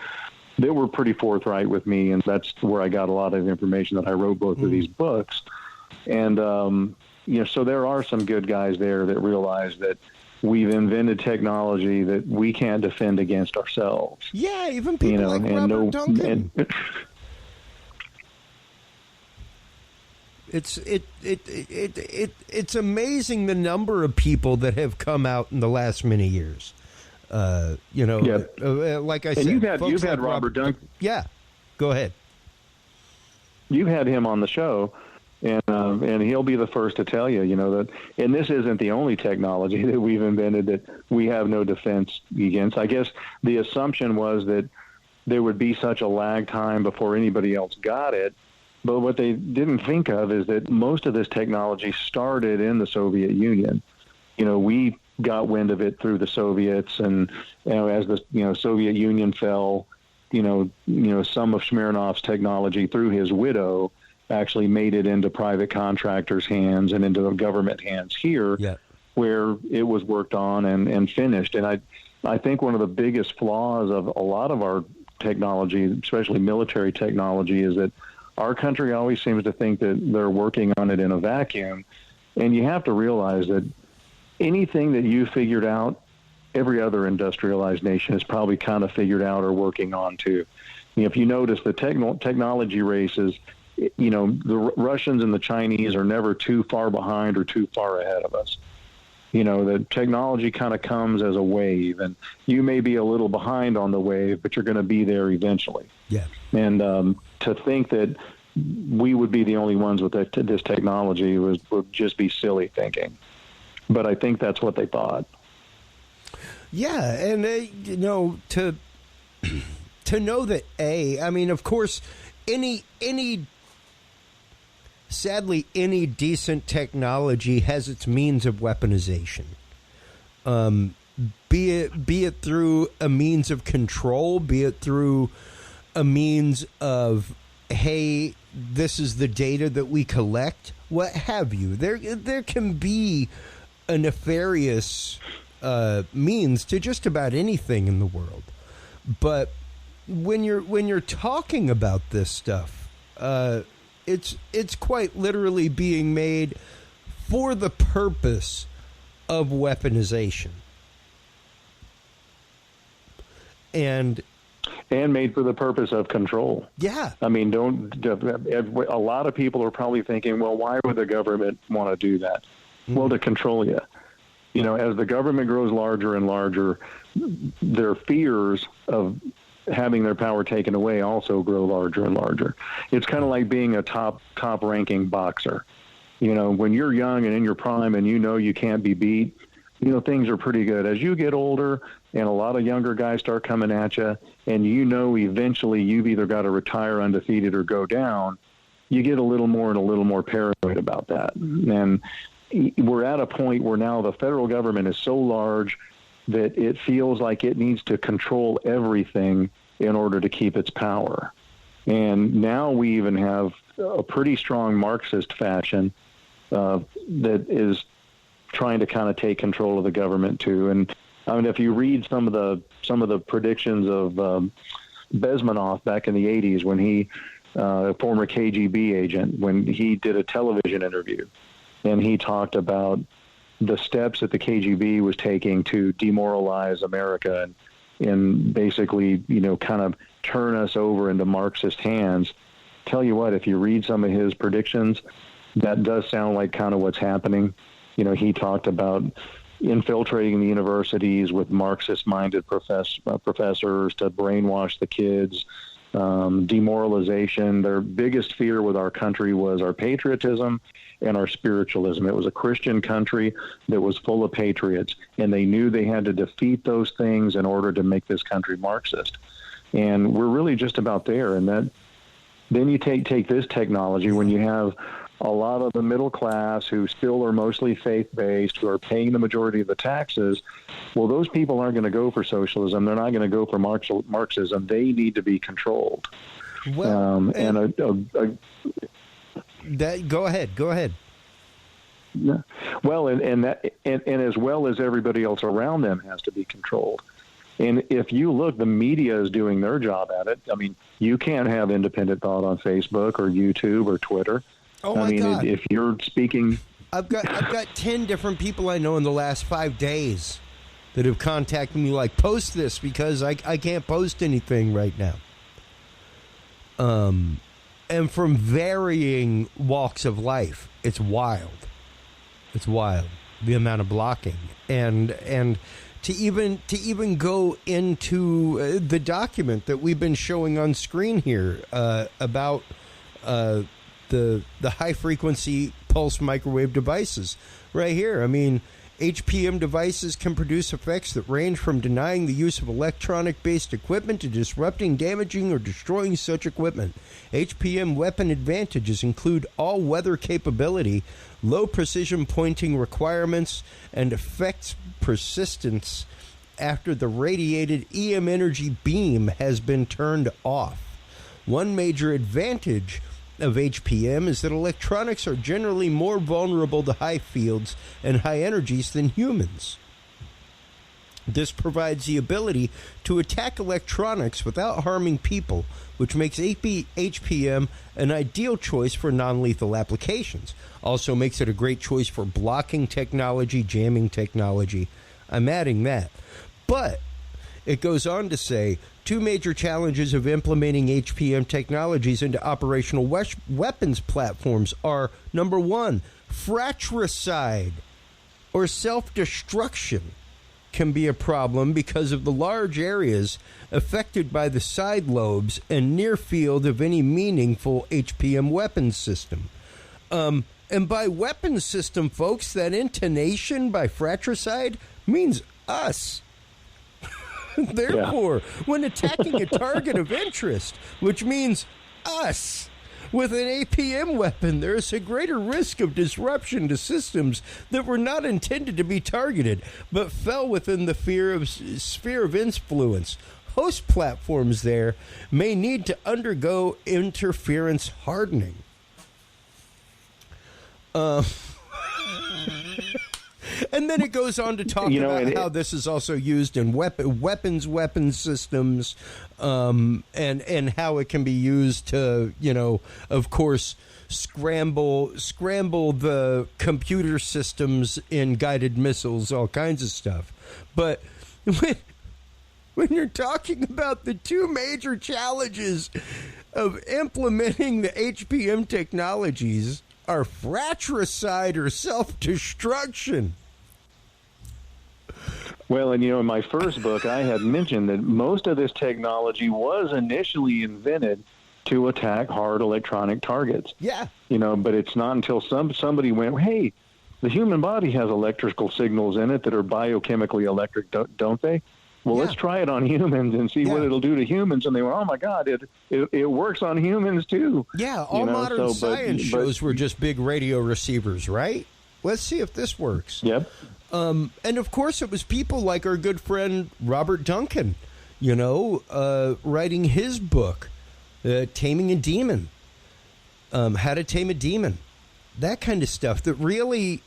that were pretty forthright with me, and that's where I got a lot of information that I wrote both of these books. And, so there are some good guys there that realize that we've invented technology that we can't defend against ourselves. Yeah, even people like Robert Duncan. It's amazing the number of people that have come out in the last many years. Like I said, and you've had Robert Duncan. Yeah, go ahead. You've had him on the show, and he'll be the first to tell you, that. And this isn't the only technology that we've invented that we have no defense against. I guess the assumption was that there would be such a lag time before anybody else got it. But what they didn't think of is that most of this technology started in the Soviet Union. We got wind of it through the Soviets, and as the Soviet Union fell, some of Smirnov's technology through his widow actually made it into private contractors' hands and into government hands here, where it was worked on and finished. And I think one of the biggest flaws of a lot of our technology, especially military technology, is that our country always seems to think that they're working on it in a vacuum. And you have to realize that anything that you figured out, every other industrialized nation has probably kind of figured out or working on too. If you notice the technology races, the Russians and the Chinese are never too far behind or too far ahead of us. The technology kind of comes as a wave, and you may be a little behind on the wave, but you're going to be there eventually. Yeah. And to think that we would be the only ones with this technology would just be silly thinking. But I think that's what they thought. Yeah, and to know that I mean, of course, sadly, any decent technology has its means of weaponization. Be it through a means of control, be it through a means of, hey, this is the data that we collect, what have you. There can be a nefarious means to just about anything in the world. But when you're talking about this stuff, it's quite literally being made for the purpose of weaponization. And made for the purpose of control. Yeah. I mean, a lot of people are probably thinking, well, why would the government want to do that? Well, to control you. as the government grows larger and larger, their fears of having their power taken away also grow larger and larger. It's kind of like being a top ranking boxer. When you're young and in your prime and you can't be beat, things are pretty good. As you get older and a lot of younger guys start coming at you, and eventually you've either got to retire undefeated or go down, you get a little more paranoid about that. And we're at a point where now the federal government is so large that it feels like it needs to control everything in order to keep its power. And now we even have a pretty strong Marxist faction that is trying to kind of take control of the government too. And I mean, if you read some of the predictions of Bezmenov back in the 80s, when he, a former KGB agent, when he did a television interview, and he talked about the steps that the KGB was taking to demoralize America and basically, kind of turn us over into Marxist hands. Tell you what, if you read some of his predictions, that does sound like kind of what's happening. He talked about infiltrating the universities with Marxist-minded professors to brainwash the kids, demoralization. Their biggest fear with our country was our patriotism and our spiritualism. It was a Christian country that was full of patriots, and they knew they had to defeat those things in order to make this country Marxist. And we're really just about there. And then you take this technology, when you have a lot of the middle class who still are mostly faith-based, who are paying the majority of the taxes, well, those people aren't going to go for socialism. They're not going to go for Marxism. They need to be controlled. Well, go ahead. Yeah. Well, and as well as everybody else around them has to be controlled. And if you look, the media is doing their job at it. I mean, you can't have independent thought on Facebook or YouTube or Twitter. Oh my God. If you're speaking, I've got 10 different people I know in the last 5 days that have contacted me like, post this, because I can't post anything right now. And from varying walks of life, it's wild. It's wild, the amount of blocking, and to even go into the document that we've been showing on screen here about the high frequency pulse microwave devices right here. I mean, HPM devices can produce effects that range from denying the use of electronic-based equipment to disrupting, damaging, or destroying such equipment. HPM weapon advantages include all-weather capability, low-precision pointing requirements, and effects persistence after the radiated EM energy beam has been turned off. One major advantage of HPM is that electronics are generally more vulnerable to high fields and high energies than humans. This provides the ability to attack electronics without harming people, which makes HPM an ideal choice for non-lethal applications. Also makes it a great choice for blocking technology, jamming technology. I'm adding that. But it goes on to say, two major challenges of implementing HPM technologies into operational weapons platforms are, number one, fratricide, or self-destruction, can be a problem because of the large areas affected by the side lobes and near field of any meaningful HPM weapons system. And by weapons system, folks, that intonation by fratricide means us. Therefore, when attacking a target of interest, which means us, with an APM weapon, there is a greater risk of disruption to systems that were not intended to be targeted, but fell within the sphere of influence. Host platforms there may need to undergo interference hardening. And then it goes on to talk about how this is also used in weapons systems, and how it can be used to, of course, scramble the computer systems in guided missiles, all kinds of stuff. But when you're talking about the two major challenges of implementing the HPM technologies are fratricide or self-destruction. Well, and in my first book, I had mentioned that most of this technology was initially invented to attack hard electronic targets. Yeah. But it's not until somebody went, hey, the human body has electrical signals in it that are biochemically electric, don't they? Well, let's try it on humans and see what it'll do to humans. And they went, oh, my God, it works on humans, too. Yeah, all modern science shows were just big radio receivers, right? Let's see if this works. Yep. And, of course, it was people like our good friend Robert Duncan, writing his book, Taming a Demon, How to Tame a Demon, that kind of stuff that really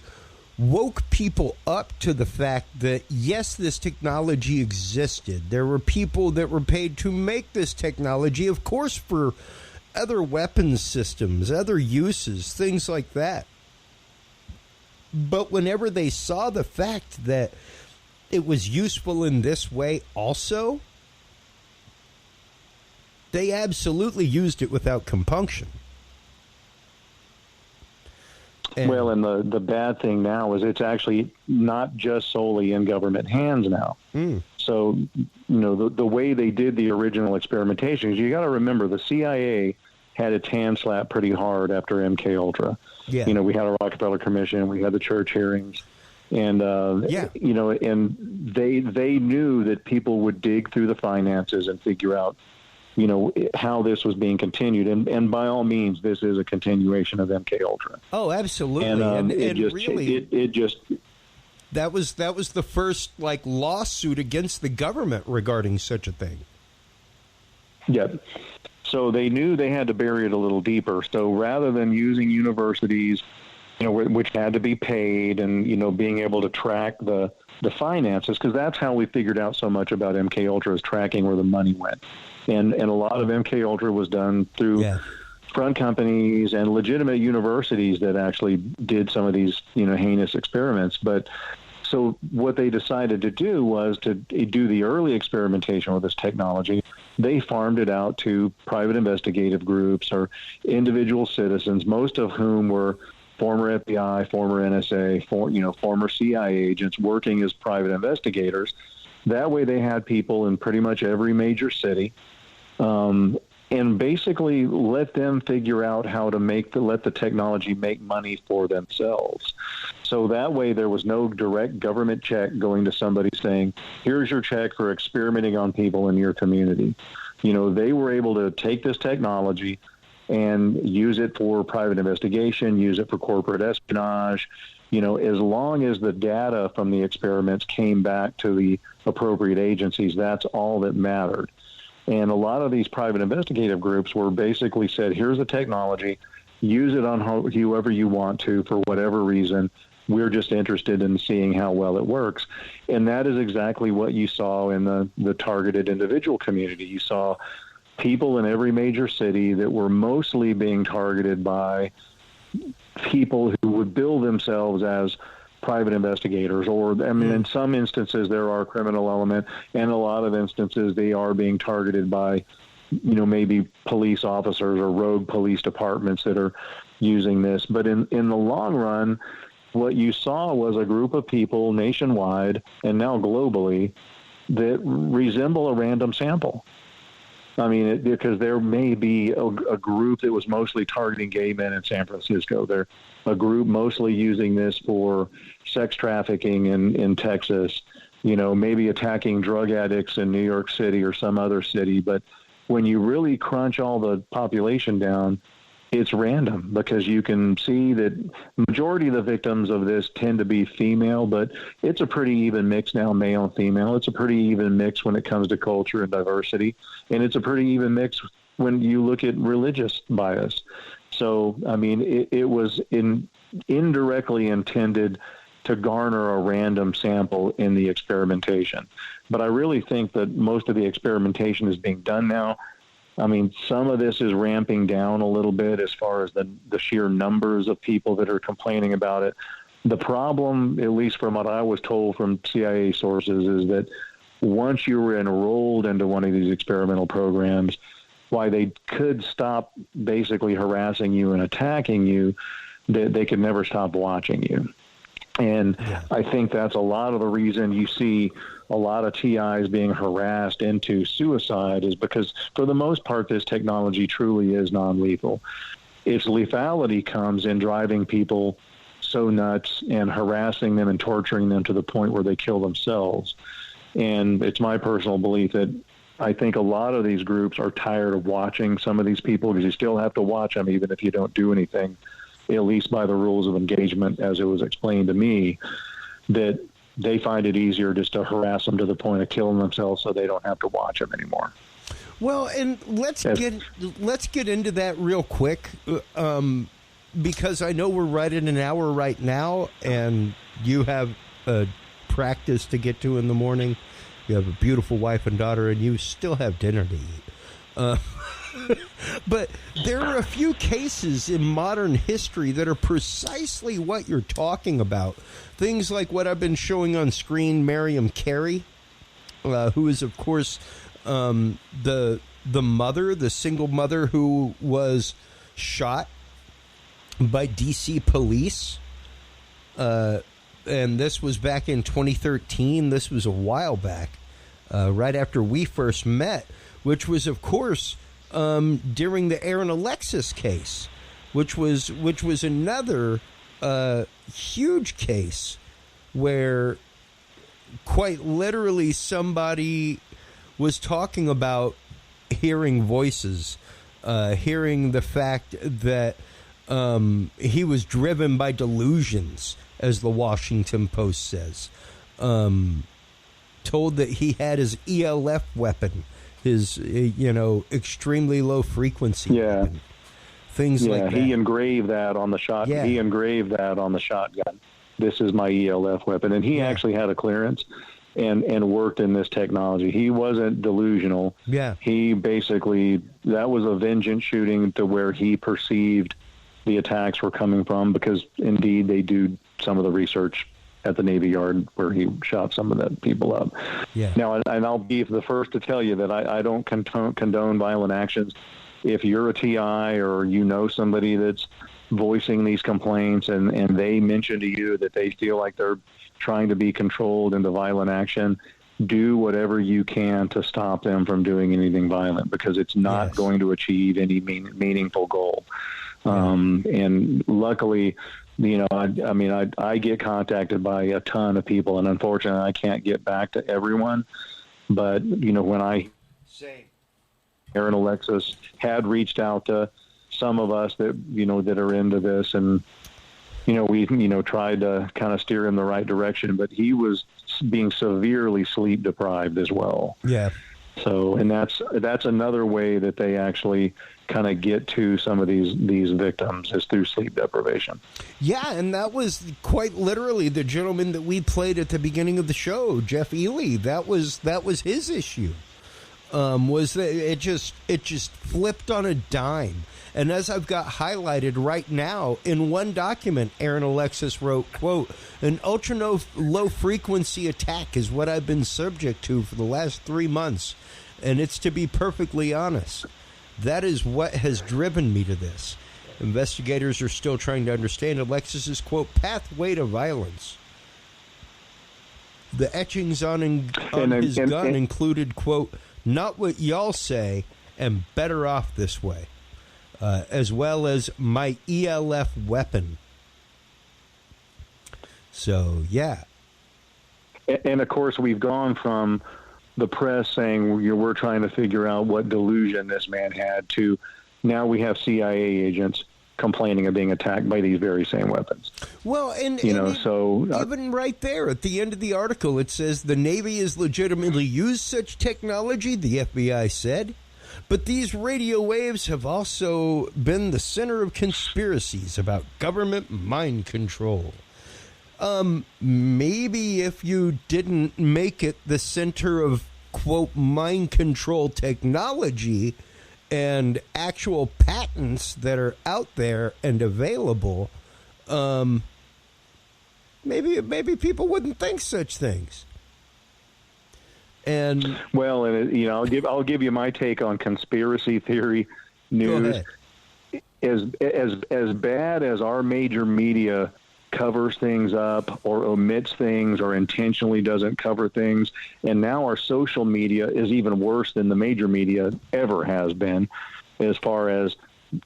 woke people up to the fact that, yes, this technology existed. There were people that were paid to make this technology, of course, for other weapons systems, other uses, things like that. But whenever they saw the fact that it was useful in this way also, they absolutely used it without compunction. Well, and the bad thing now is it's actually not just solely in government hands now. So, the way they did the original experimentation, you got to remember the CIA had its hand slapped pretty hard after MK Ultra. Yeah. We had a Rockefeller Commission, we had the church hearings, and and they knew that people would dig through the finances and figure out how this was being continued, and by all means, this is a continuation of MK Ultra. Oh, absolutely, and it just that was the first lawsuit against the government regarding such a thing. Yep. So they knew they had to bury it a little deeper. So rather than using universities, which had to be paid, and being able to track the finances, because that's how we figured out so much about MK Ultra, is tracking where the money went. And a lot of MK Ultra was done through front companies and legitimate universities that actually did some of these, heinous experiments. But so what they decided to do was to do the early experimentation with this technology. They farmed it out to private investigative groups or individual citizens, most of whom were former FBI, former NSA, former C.I.A. agents working as private investigators. That way they had people in pretty much every major city, and basically let them figure out how to let the technology make money for themselves. So that way there was no direct government check going to somebody saying, here's your check for experimenting on people in your community. They were able to take this technology and use it for private investigation, use it for corporate espionage, as long as the data from the experiments came back to the appropriate agencies, that's all that mattered. And a lot of these private investigative groups were basically said, here's the technology, use it on whoever you want to for whatever reason. We're just interested in seeing how well it works. And that is exactly what you saw in the targeted individual community. You saw people in every major city that were mostly being targeted by people who would bill themselves as private investigators, or in some instances there are criminal element, and a lot of instances they are being targeted by, maybe police officers or rogue police departments that are using this. But in the long run, what you saw was a group of people nationwide and now globally that resemble a random sample. Because there may be a group that was mostly targeting gay men in San Francisco. They're a group mostly using this for sex trafficking in Texas, maybe attacking drug addicts in New York City or some other city. But when you really crunch all the population down, it's random, because you can see that majority of the victims of this tend to be female, but it's a pretty even mix now, male and female. It's a pretty even mix when it comes to culture and diversity, and it's a pretty even mix when you look at religious bias. So, it was indirectly intended to garner a random sample in the experimentation. But I really think that most of the experimentation is being done now. Some of this is ramping down a little bit as far as the sheer numbers of people that are complaining about it. The problem, at least from what I was told from CIA sources, is that once you were enrolled into one of these experimental programs, why they could stop basically harassing you and attacking you, they could never stop watching you. And I think that's a lot of the reason you see a lot of TIs being harassed into suicide, is because for the most part, this technology truly is non-lethal. Its lethality comes in driving people so nuts and harassing them and torturing them to the point where they kill themselves. And it's my personal belief that I think a lot of these groups are tired of watching some of these people, because you still have to watch them even if you don't do anything, at least by the rules of engagement, as it was explained to me, that they find it easier just to harass them to the point of killing themselves so they don't have to watch them anymore. Well, and let's get into that real quick, because I know we're right in an hour right now, and you have a practice to get to in the morning. You have a beautiful wife and daughter, and you still have dinner to eat. But there are a few cases in modern history that are precisely what you're talking about. Things like what I've been showing on screen, Miriam Carey, who is, of course, the mother, the single mother who was shot by D.C. police. And this was back in 2013. This was a while back, right after we first met, which was, of course, during the Aaron Alexis case, which was another huge case where quite literally somebody was talking about hearing voices, hearing the fact that he was driven by delusions, as the Washington Post says, told that he had his ELF weapon, his, extremely low frequency weapon. Things like that. He engraved that on the shot. Yeah. He engraved that on the shotgun. This is my ELF weapon. And he actually had a clearance and worked in this technology. He wasn't delusional. Yeah. He basically, that was a vengeance shooting to where he perceived the attacks were coming from, because indeed they do some of the research at the Navy Yard where he shot some of the people up. Yeah. Now, and I'll be the first to tell you that I don't condone violent actions. If you're a TI or you know somebody that's voicing these complaints and they mention to you that they feel like they're trying to be controlled into violent action, do whatever you can to stop them from doing anything violent, because it's not going to achieve any meaningful goal. And luckily, I get contacted by a ton of people, and unfortunately I can't get back to everyone. But, when Aaron Alexis had reached out to some of us that, that are into this, and, we, tried to kind of steer him the right direction, but he was being severely sleep deprived as well. Yeah. So, and that's another way that they actually kind of get to some of these victims, is through sleep deprivation. Yeah, and that was quite literally the gentleman that we played at the beginning of the show, Jeff Ely. That was his issue. Was that it just flipped on a dime. And as I've got highlighted right now, in one document, Aaron Alexis wrote, quote, "An ultra low frequency attack is what I've been subject to for the last 3 months. And it's to be perfectly honest. That is what has driven me to this. Investigators are still trying to understand Alexis's, quote, pathway to violence. The etchings on his gun included, quote, not what y'all say and better off this way, as well as my ELF weapon." So, yeah. And of course, we've gone from the press saying we're trying to figure out what delusion this man had, to now we have CIA agents complaining of being attacked by these very same weapons. Well, and even right there at the end of the article, it says the Navy has legitimately used such technology, the FBI said, but these radio waves have also been the center of conspiracies about government mind control. Maybe if you didn't make it the center of, quote, mind control technology and actual patents that are out there and available, maybe people wouldn't think such things. And I'll give you my take on conspiracy theory news. As bad as our major media covers things up or omits things or intentionally doesn't cover things. And now our social media is even worse than the major media ever has been, as far as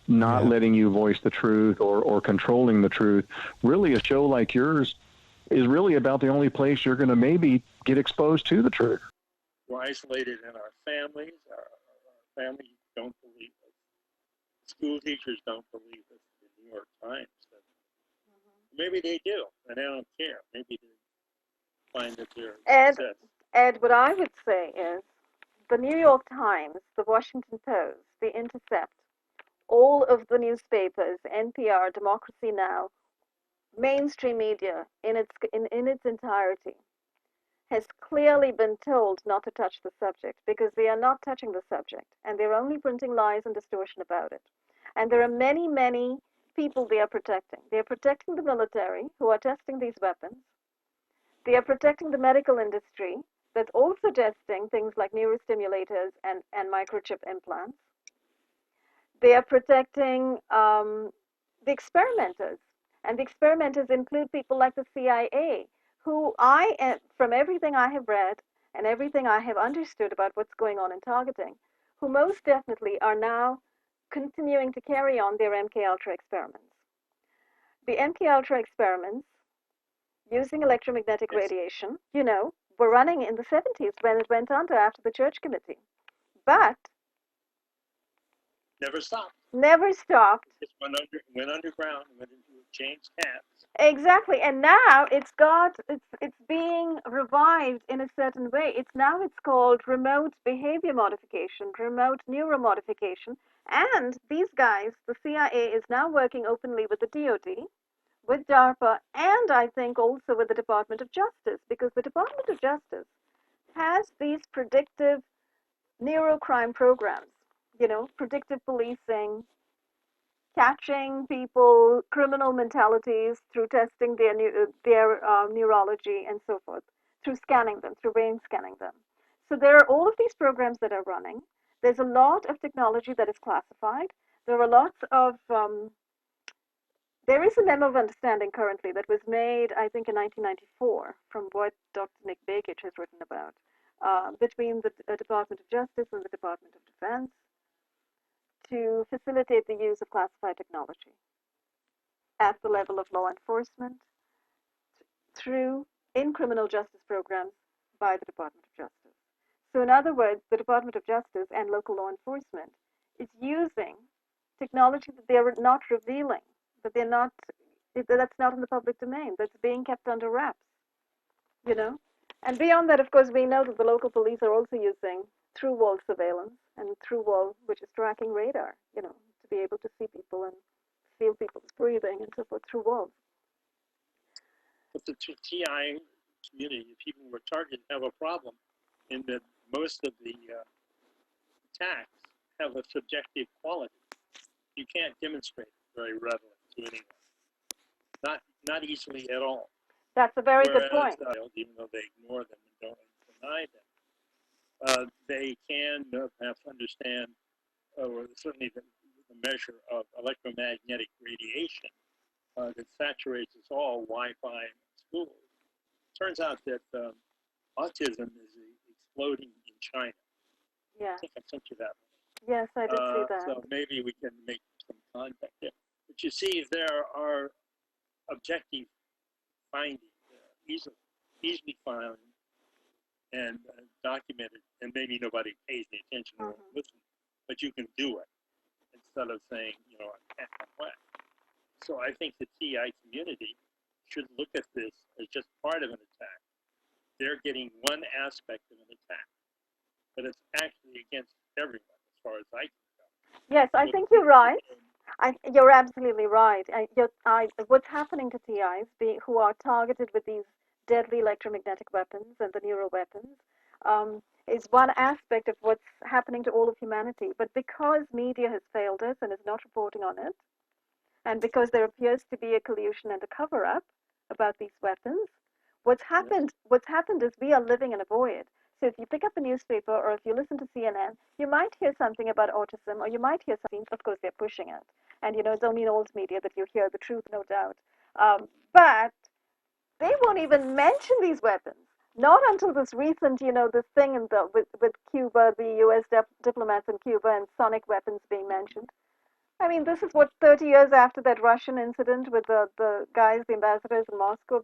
not letting you voice the truth or controlling the truth. Really, a show like yours is really about the only place you're going to maybe get exposed to the truth. We're isolated in our families. Our families don't believe us. School teachers don't believe us. The New York Times. Maybe they do, and they don't care. Maybe they find that they're success. Ed, what I would say is the New York Times, the Washington Post, the Intercept, all of the newspapers, NPR, Democracy Now, mainstream media in its entirety has clearly been told not to touch the subject because they are not touching the subject and they're only printing lies and distortion about it. And there are many, many people they are protecting. They are protecting the military who are testing these weapons. They are protecting the medical industry that's also testing things like neurostimulators and microchip implants. They are protecting the experimenters. And the experimenters include people like the C.I.A., who from everything I have read and everything I have understood about what's going on in targeting, who most definitely are now continuing to carry on their MK-Ultra experiments. The MK-Ultra experiments using electromagnetic radiation, were running in the 70s when it went under after the Church Committee. But never stopped. Never stopped. Just went underground, went into changed hats. Exactly, and now it's being revived in a certain way. It's called remote behavior modification, remote neuromodification, and these guys, the CIA, is now working openly with the D.O.D, with DARPA, and I think also with the Department of Justice, because the Department of Justice has these predictive neurocrime programs, predictive policing, catching people, criminal mentalities through testing their neurology and so forth, through scanning them, through brain scanning them. So there are all of these programs that are running. There's a lot of technology that is classified. There are lots of, there is a memo of understanding currently that was made, I think, in 1994, from what Dr. Nick Bakich has written about, between the Department of Justice and the Department of Defense, to facilitate the use of classified technology at the level of law enforcement in criminal justice programs by the Department of Justice. So in other words, the Department of Justice and local law enforcement is using technology that they're not revealing, that's not in the public domain, that's being kept under wraps, And beyond that, of course, we know that the local police are also using through-wall surveillance and through-wall, which is tracking radar, to be able to see people and feel people's breathing and so forth through walls. But the TI community, the people who are targeted, have a problem in that most of the attacks have a subjective quality. You can't demonstrate it very readily to anyone. Not easily at all. That's a very good point. Even though they ignore them and don't deny them, they can perhaps understand, or certainly the measure of electromagnetic radiation that saturates us all, Wi-Fi in schools. Turns out that autism is exploding in China. Yeah. I think I sent you that one. Yes, I did see that. So maybe we can make some contact there. But you see, there are objective findings, easily found and documented, and maybe nobody pays any attention or listen, but you can do it instead of saying, I can't comply. So I think the TI community should look at this as just part of an attack. They're getting one aspect of an attack, but it's actually against everyone as far as I can tell. Yes, I think you're right. You're absolutely right. What's happening to TIs who are targeted with these deadly electromagnetic weapons and the neuro weapons is one aspect of what's happening to all of humanity. But because media has failed us and is not reporting on it, and because there appears to be a collusion and a cover-up about these weapons, what's happened is we are living in a void. So if you pick up a newspaper or if you listen to CNN, you might hear something about autism, or you might hear something, of course they're pushing it. And it's only in old media that you hear the truth, no doubt. But they won't even mention these weapons. Not until this recent, this thing with Cuba, the U.S. diplomats in Cuba, and sonic weapons being mentioned. I mean, this is what 30 years after that Russian incident with the guys, the ambassadors in Moscow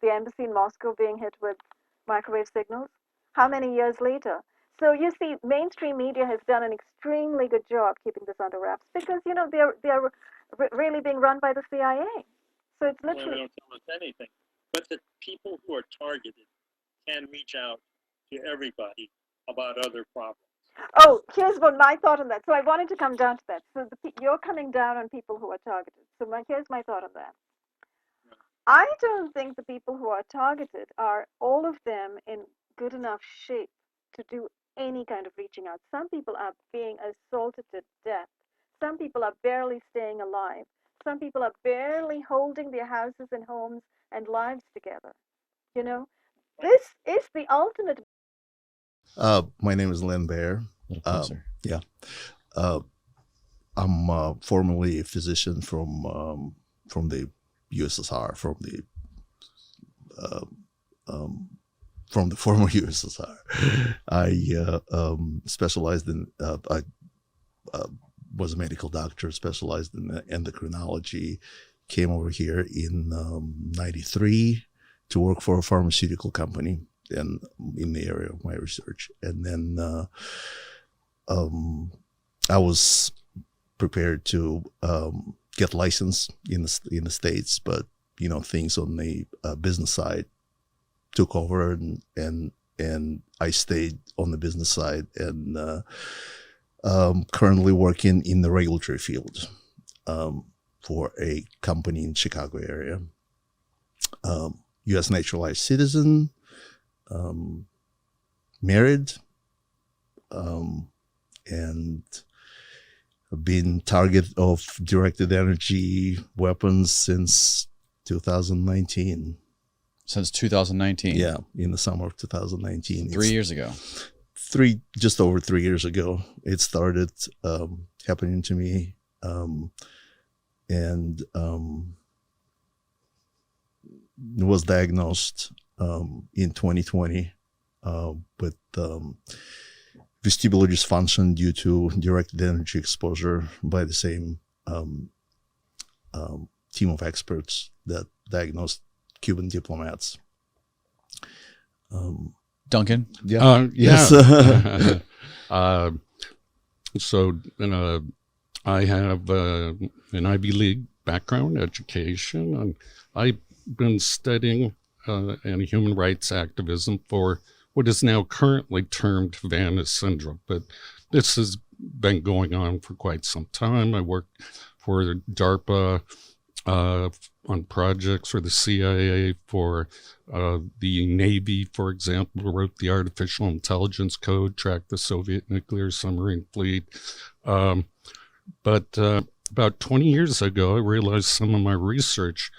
the embassy in Moscow being hit with microwave signals. How many years later? So you see, mainstream media has done an extremely good job keeping this under wraps because they're really being run by the CIA. So it's literally. Well, they don't tell us anything. But the people who are targeted can reach out to everybody about other problems. Oh, here's what my thought on that. So I wanted to come down to that. So you're coming down on people who are targeted. So here's my thought on that. I don't think the people who are targeted are all of them in good enough shape to do any kind of reaching out. Some people are being assaulted to death. Some people are barely staying alive. Some people are barely holding their houses and homes and lives together. This is the ultimate. My name is Len Baer. Yeah. I'm formerly a physician from the USSR, from the former USSR. I specialized in. I was a medical doctor, specialized in endocrinology. Came over here in '93 to work for a pharmaceutical company and in the area of my research. And then I was prepared to get licensed in the States, but things on the business side took over, and I stayed on the business side, and currently working in the regulatory field for a company in Chicago area. U.S. naturalized citizen, married, and been target of directed energy weapons since 2019. Since 2019? Yeah, in the summer of 2019. 3 years ago. Just over 3 years ago, it started happening to me, and was diagnosed in 2020 with vestibular dysfunction due to directed energy exposure by the same team of experts that diagnosed Cuban diplomats. Duncan? Yeah. Yes. So I have an Ivy League background, education, and I've been studying and human rights activism for what is now currently termed Havana syndrome, but this has been going on for quite some time. I worked for DARPA on projects for the CIA, for the Navy, for example, wrote the Artificial Intelligence Code, tracked the Soviet nuclear submarine fleet. But about 20 years ago, I realized some of my research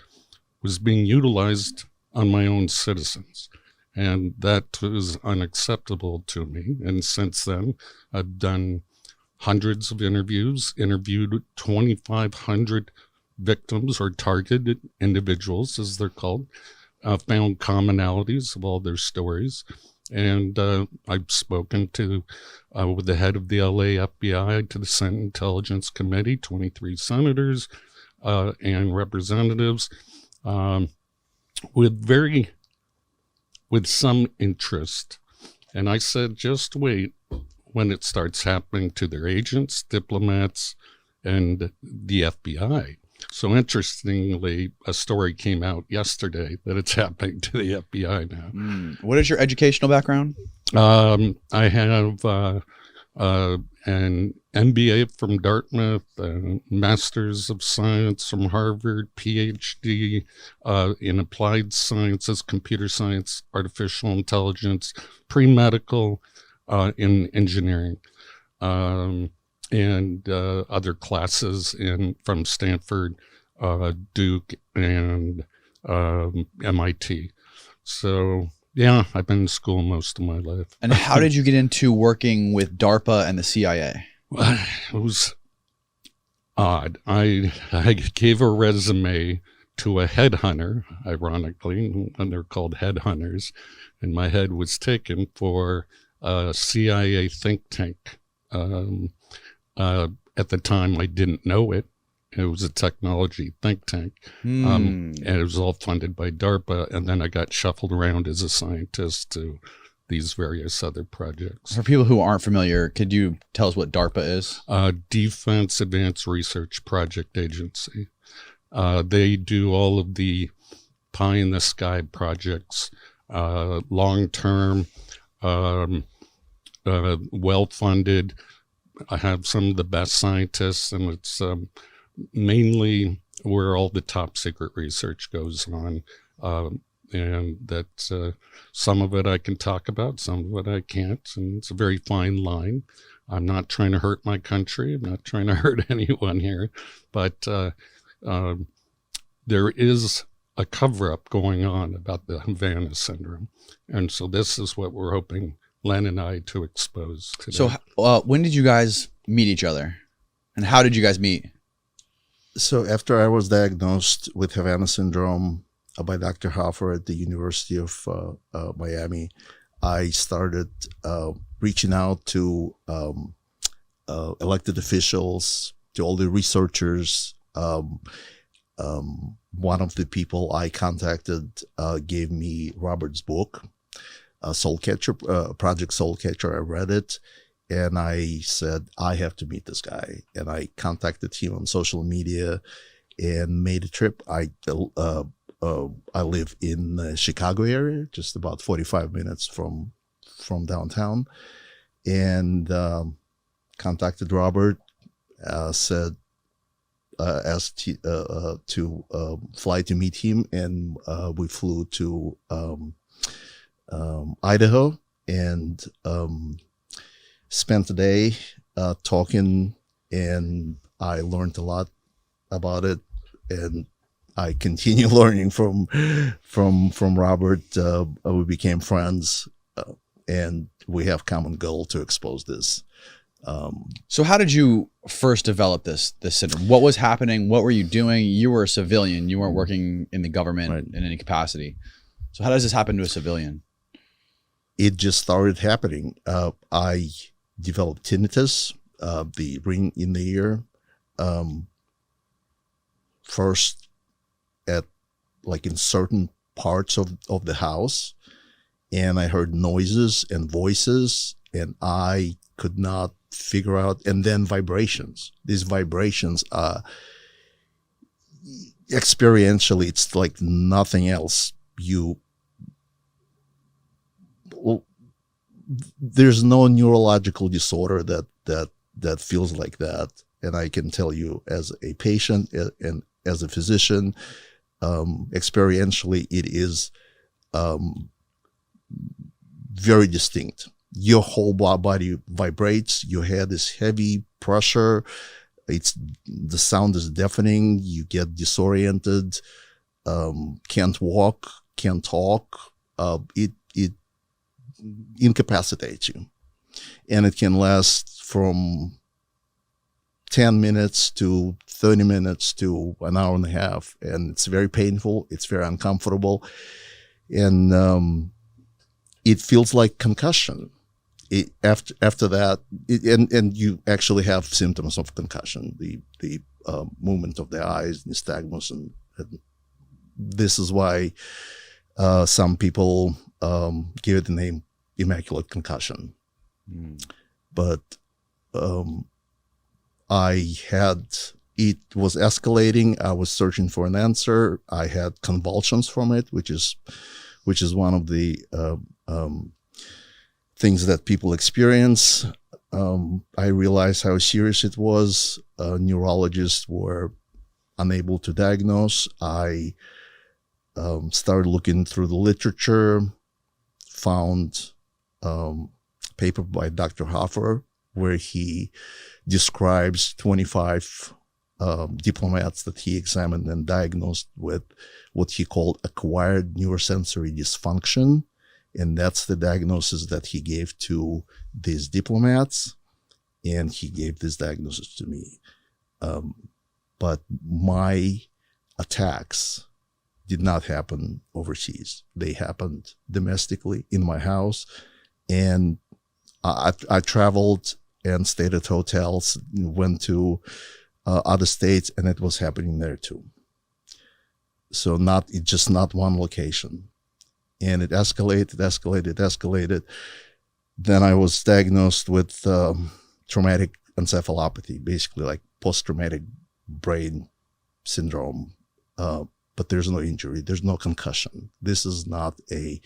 was being utilized on my own citizens. And that was unacceptable to me. And since then, I've done hundreds of interviews, interviewed 2,500 victims or targeted individuals, as they're called, found commonalities of all their stories. And I've spoken to with the head of the LA FBI, to the Senate Intelligence Committee, 23 senators and representatives, with some interest. And I said, just wait when it starts happening to their agents, diplomats, and the FBI. So interestingly, a story came out yesterday that it's happening to the FBI now. What is your educational background? I have an MBA from Dartmouth, a Master's of Science from Harvard, PhD in Applied Sciences, Computer Science, Artificial Intelligence, pre-medical in engineering, and other classes from Stanford, Duke, and MIT. So yeah, I've been in school most of my life. And how did you get into working with DARPA and the CIA? It was odd. I gave a resume to a headhunter, ironically, and they're called headhunters, and my head was taken for a CIA think tank. At the time, I didn't know it. It was a technology think tank, and it was all funded by DARPA, and then I got shuffled around as a scientist to these various other projects. For people who aren't familiar, could you tell us what DARPA is? Defense Advanced Research Project Agency. They do all of the pie-in-the-sky projects, long-term, well-funded. I have some of the best scientists, and it's mainly where all the top secret research goes on. And that some of it I can talk about, some of it I can't, and it's a very fine line. I'm not trying to hurt my country. I'm not trying to hurt anyone here, but there is a cover-up going on about the Havana syndrome, and so this is what we're hoping Len and I to expose today. So when did you guys meet each other, and how did you guys meet? So after I was diagnosed with Havana syndrome by Dr. Hoffer at the University of Miami, I started reaching out to elected officials, to all the researchers. One of the people I contacted gave me Robert's book, Soulcatcher, Project Soulcatcher. I read it, and I said, I have to meet this guy. And I contacted him on social media and made a trip. I live in the Chicago area, just about 45 minutes from downtown, and contacted Robert, asked to fly to meet him, and we flew to Idaho and spent the day talking, and I learned a lot about it, and I continue learning from Robert. We became friends, and we have common goal to expose this. So how did you first develop this syndrome? What was happening? What were you doing? You were a civilian. You weren't working in the government in any capacity. So how does this happen to a civilian? It just started happening. I developed tinnitus, the ring in the ear, first at like in certain parts of the house, and I heard noises and voices, and I could not figure out, and then vibrations. These vibrations, experientially, it's like nothing else. There's no neurological disorder that feels like that. And I can tell you, as a patient and as a physician, experientially, it is very distinct. Your whole body vibrates. Your head is heavy pressure. The sound is deafening. You get disoriented. Can't walk. Can't talk. It incapacitates you, and it can last from 10 minutes to 30 minutes to an hour and a half, and it's very painful. It's very uncomfortable, and it feels like concussion. After that, and you actually have symptoms of concussion, the movement of the eyes, nystagmus, and this is why some people give it the name immaculate concussion. But it was escalating. I was searching for an answer. I had convulsions from it, which is one of the things that people experience. I realized how serious it was. Neurologists were unable to diagnose. I started looking through the literature, found a paper by Dr. Hoffer where he describes 25 diplomats that he examined and diagnosed with what he called acquired neurosensory dysfunction. And that's the diagnosis that he gave to these diplomats, and he gave this diagnosis to me. But my attacks did not happen overseas. They happened domestically in my house. And I traveled and stayed at hotels, went to other states, and it was happening there too. So just not one location. And it escalated. Then I was diagnosed with traumatic encephalopathy, basically like post-traumatic brain syndrome. But there's no injury. There's no concussion. This is not a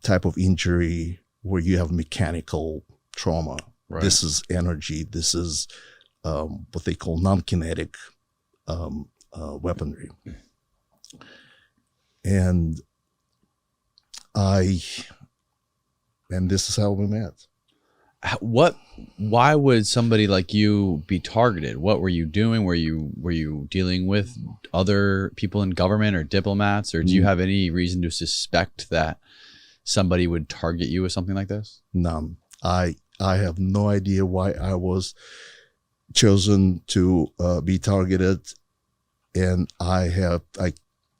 type of injury where you have mechanical trauma. Right. This is energy. This is what they call non-kinetic weaponry. And this is how we met. Why would somebody like you be targeted? What were you doing? Were you dealing with other people in government or diplomats, or do you have any reason to suspect that somebody would target you with something like this? None. I have no idea why I was chosen to be targeted, and I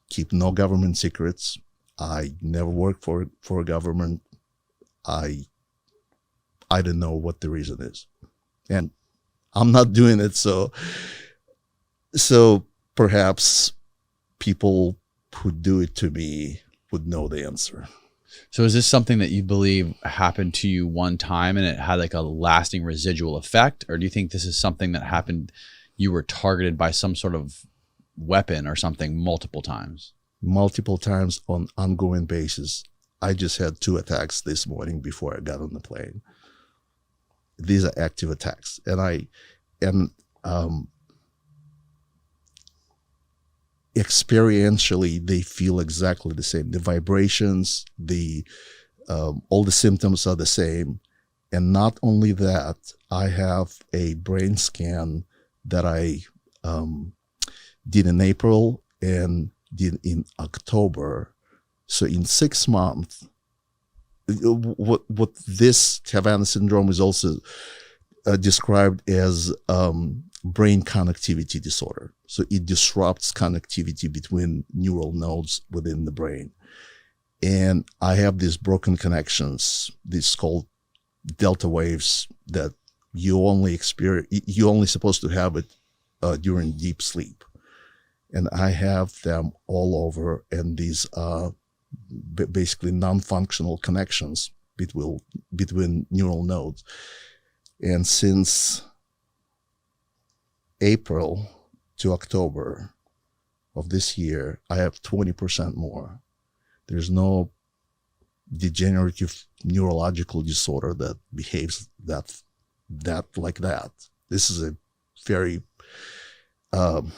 keep no government secrets. I never worked for a government. I don't know what the reason is, and I'm not doing it. So perhaps people who do it to me would know the answer. So is this something that you believe happened to you one time and it had like a lasting residual effect? Or do you think this is something that happened, you were targeted by some sort of weapon or something multiple times? Multiple times on ongoing basis. I just had 2 attacks this morning before I got on the plane. These are active attacks. And experientially, they feel exactly the same. The vibrations, all the symptoms are the same. And not only that, I have a brain scan that I did in April and did in October. So in 6 months, what this Havana syndrome is also described as brain connectivity disorder. So it disrupts connectivity between neural nodes within the brain. And I have these broken connections, these called delta waves, that you only supposed to have it during deep sleep. And I have them all over, and these are basically non-functional connections between neural nodes. And since April to October of this year, I have 20% more. There's no degenerative neurological disorder that behaves that like that. This is a very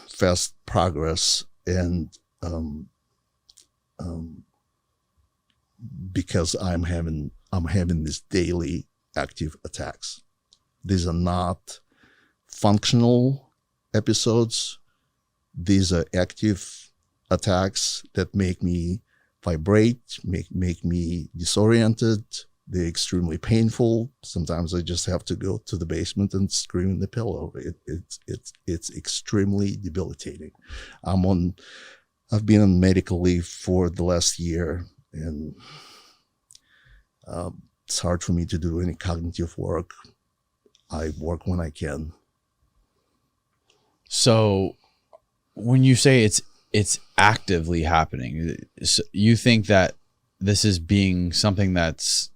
fast progress, and because I'm having these daily active attacks. These are not functional episodes. These are active attacks that make me vibrate, make me disoriented. They're extremely painful. Sometimes I just have to go to the basement and scream in the pillow. It's extremely debilitating. I've been on medical leave for the last year, and it's hard for me to do any cognitive work. I work when I can. So when you say it's actively happening, you think that this is being something that's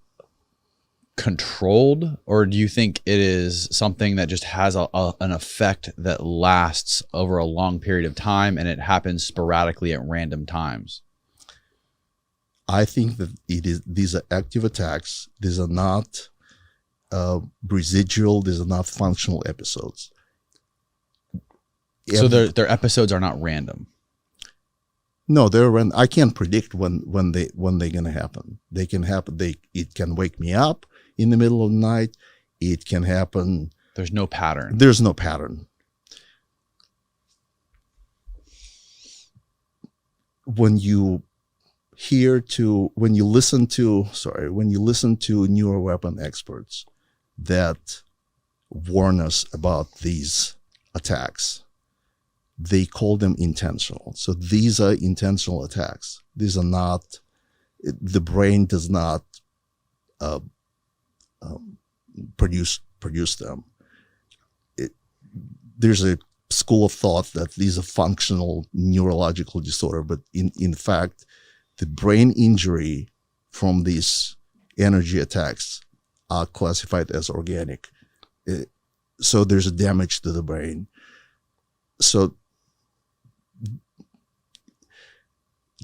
controlled, or do you think it is something that just has an effect that lasts over a long period of time and it happens sporadically at random times? I think that these are active attacks. These are not residual. These are not functional episodes. So their episodes are not random. No, I can't predict when they're gonna happen. They can happen. It can wake me up in the middle of the night. It can happen. There's no pattern. There's no pattern. When you listen to neuroweapon experts that warn us about these attacks, they call them intentional. So these are intentional attacks. These are not, the brain does not produce them. There's a school of thought that these are functional neurological disorder, but in fact, the brain injury from these energy attacks are classified as organic. So there's a damage to the brain. So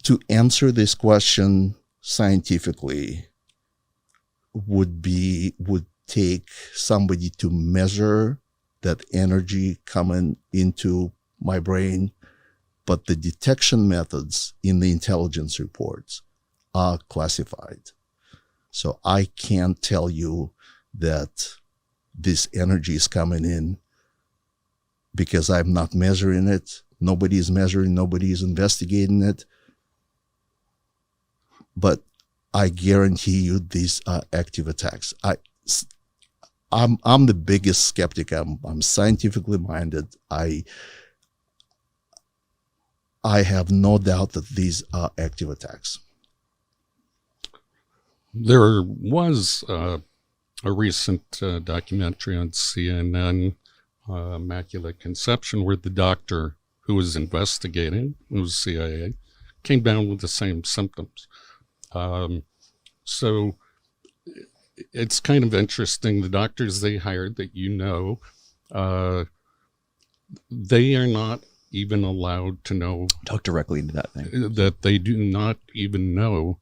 to answer this question scientifically would take somebody to measure that energy coming into my brain, but the detection methods in the intelligence reports are classified. So I can't tell you that this energy is coming in because I'm not measuring it. Nobody is measuring, nobody is investigating it. But I guarantee you these are active attacks. I'm the biggest skeptic. I'm scientifically minded. I have no doubt that these are active attacks. There was a recent documentary on CNN, Immaculate Conception, where the doctor who was investigating, who was C.I.A., came down with the same symptoms. So it's kind of interesting. The doctors they hired that they are not even allowed to know. Talk directly into that thing. That they do not even know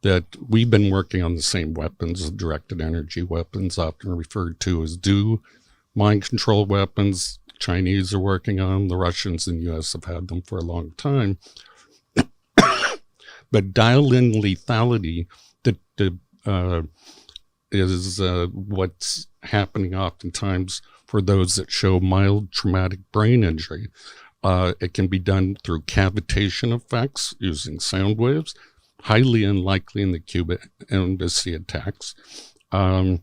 that we've been working on the same weapons, directed energy weapons, often referred to as DO, mind control weapons. Chinese are working on them. The Russians and U.S. have had them for a long time. But dial-in lethality is what's happening oftentimes for those that show mild traumatic brain injury. It can be done through cavitation effects using sound waves, highly unlikely in the Cuba embassy attacks. And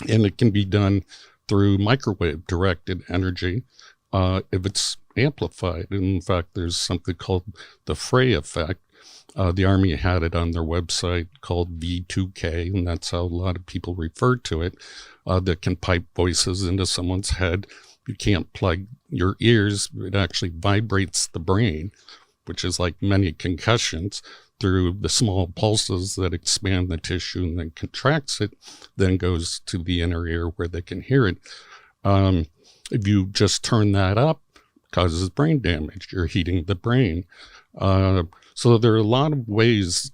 it can be done through microwave-directed energy if it's amplified. In fact, there's something called the Frey effect. The Army had it on their website called V2K, and that's how a lot of people refer to it, that can pipe voices into someone's head. You can't plug your ears. It actually vibrates the brain, which is like many concussions, through the small pulses that expand the tissue and then contracts it, then goes to the inner ear where they can hear it. If you just turn that up, it causes brain damage. You're heating the brain. So there are a lot of ways,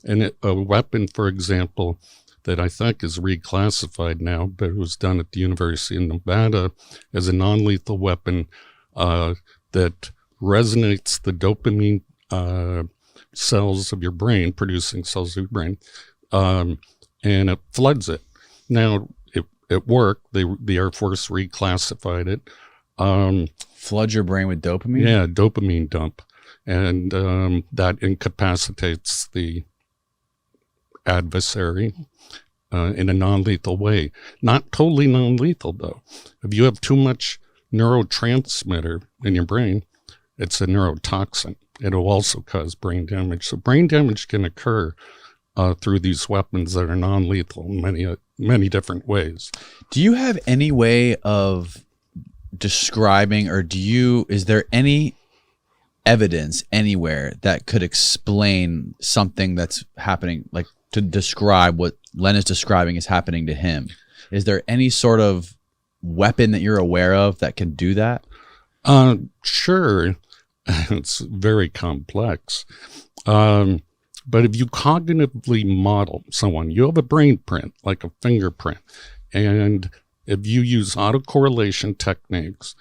and a weapon, for example, that I think is reclassified now, but it was done at the University of Nevada as a non-lethal weapon that resonates the dopamine cells of your brain, producing cells of your brain, and it floods it. Now, it worked. The Air Force reclassified it. Flood your brain with dopamine? Yeah, dopamine dump. And that incapacitates the adversary in a non-lethal way. Not totally non-lethal, though. If you have too much neurotransmitter in your brain, it's a neurotoxin. It'll also cause brain damage. So brain damage can occur through these weapons that are non-lethal in many different ways. Do you have any way of describing, or is there any evidence anywhere that could explain something that's happening, like to describe what Len is describing is happening to him? Is there any sort of weapon that you're aware of that can do that? Sure. It's very complex. But if you cognitively model someone, you have a brain print, like a fingerprint. And if you use autocorrelation techniques,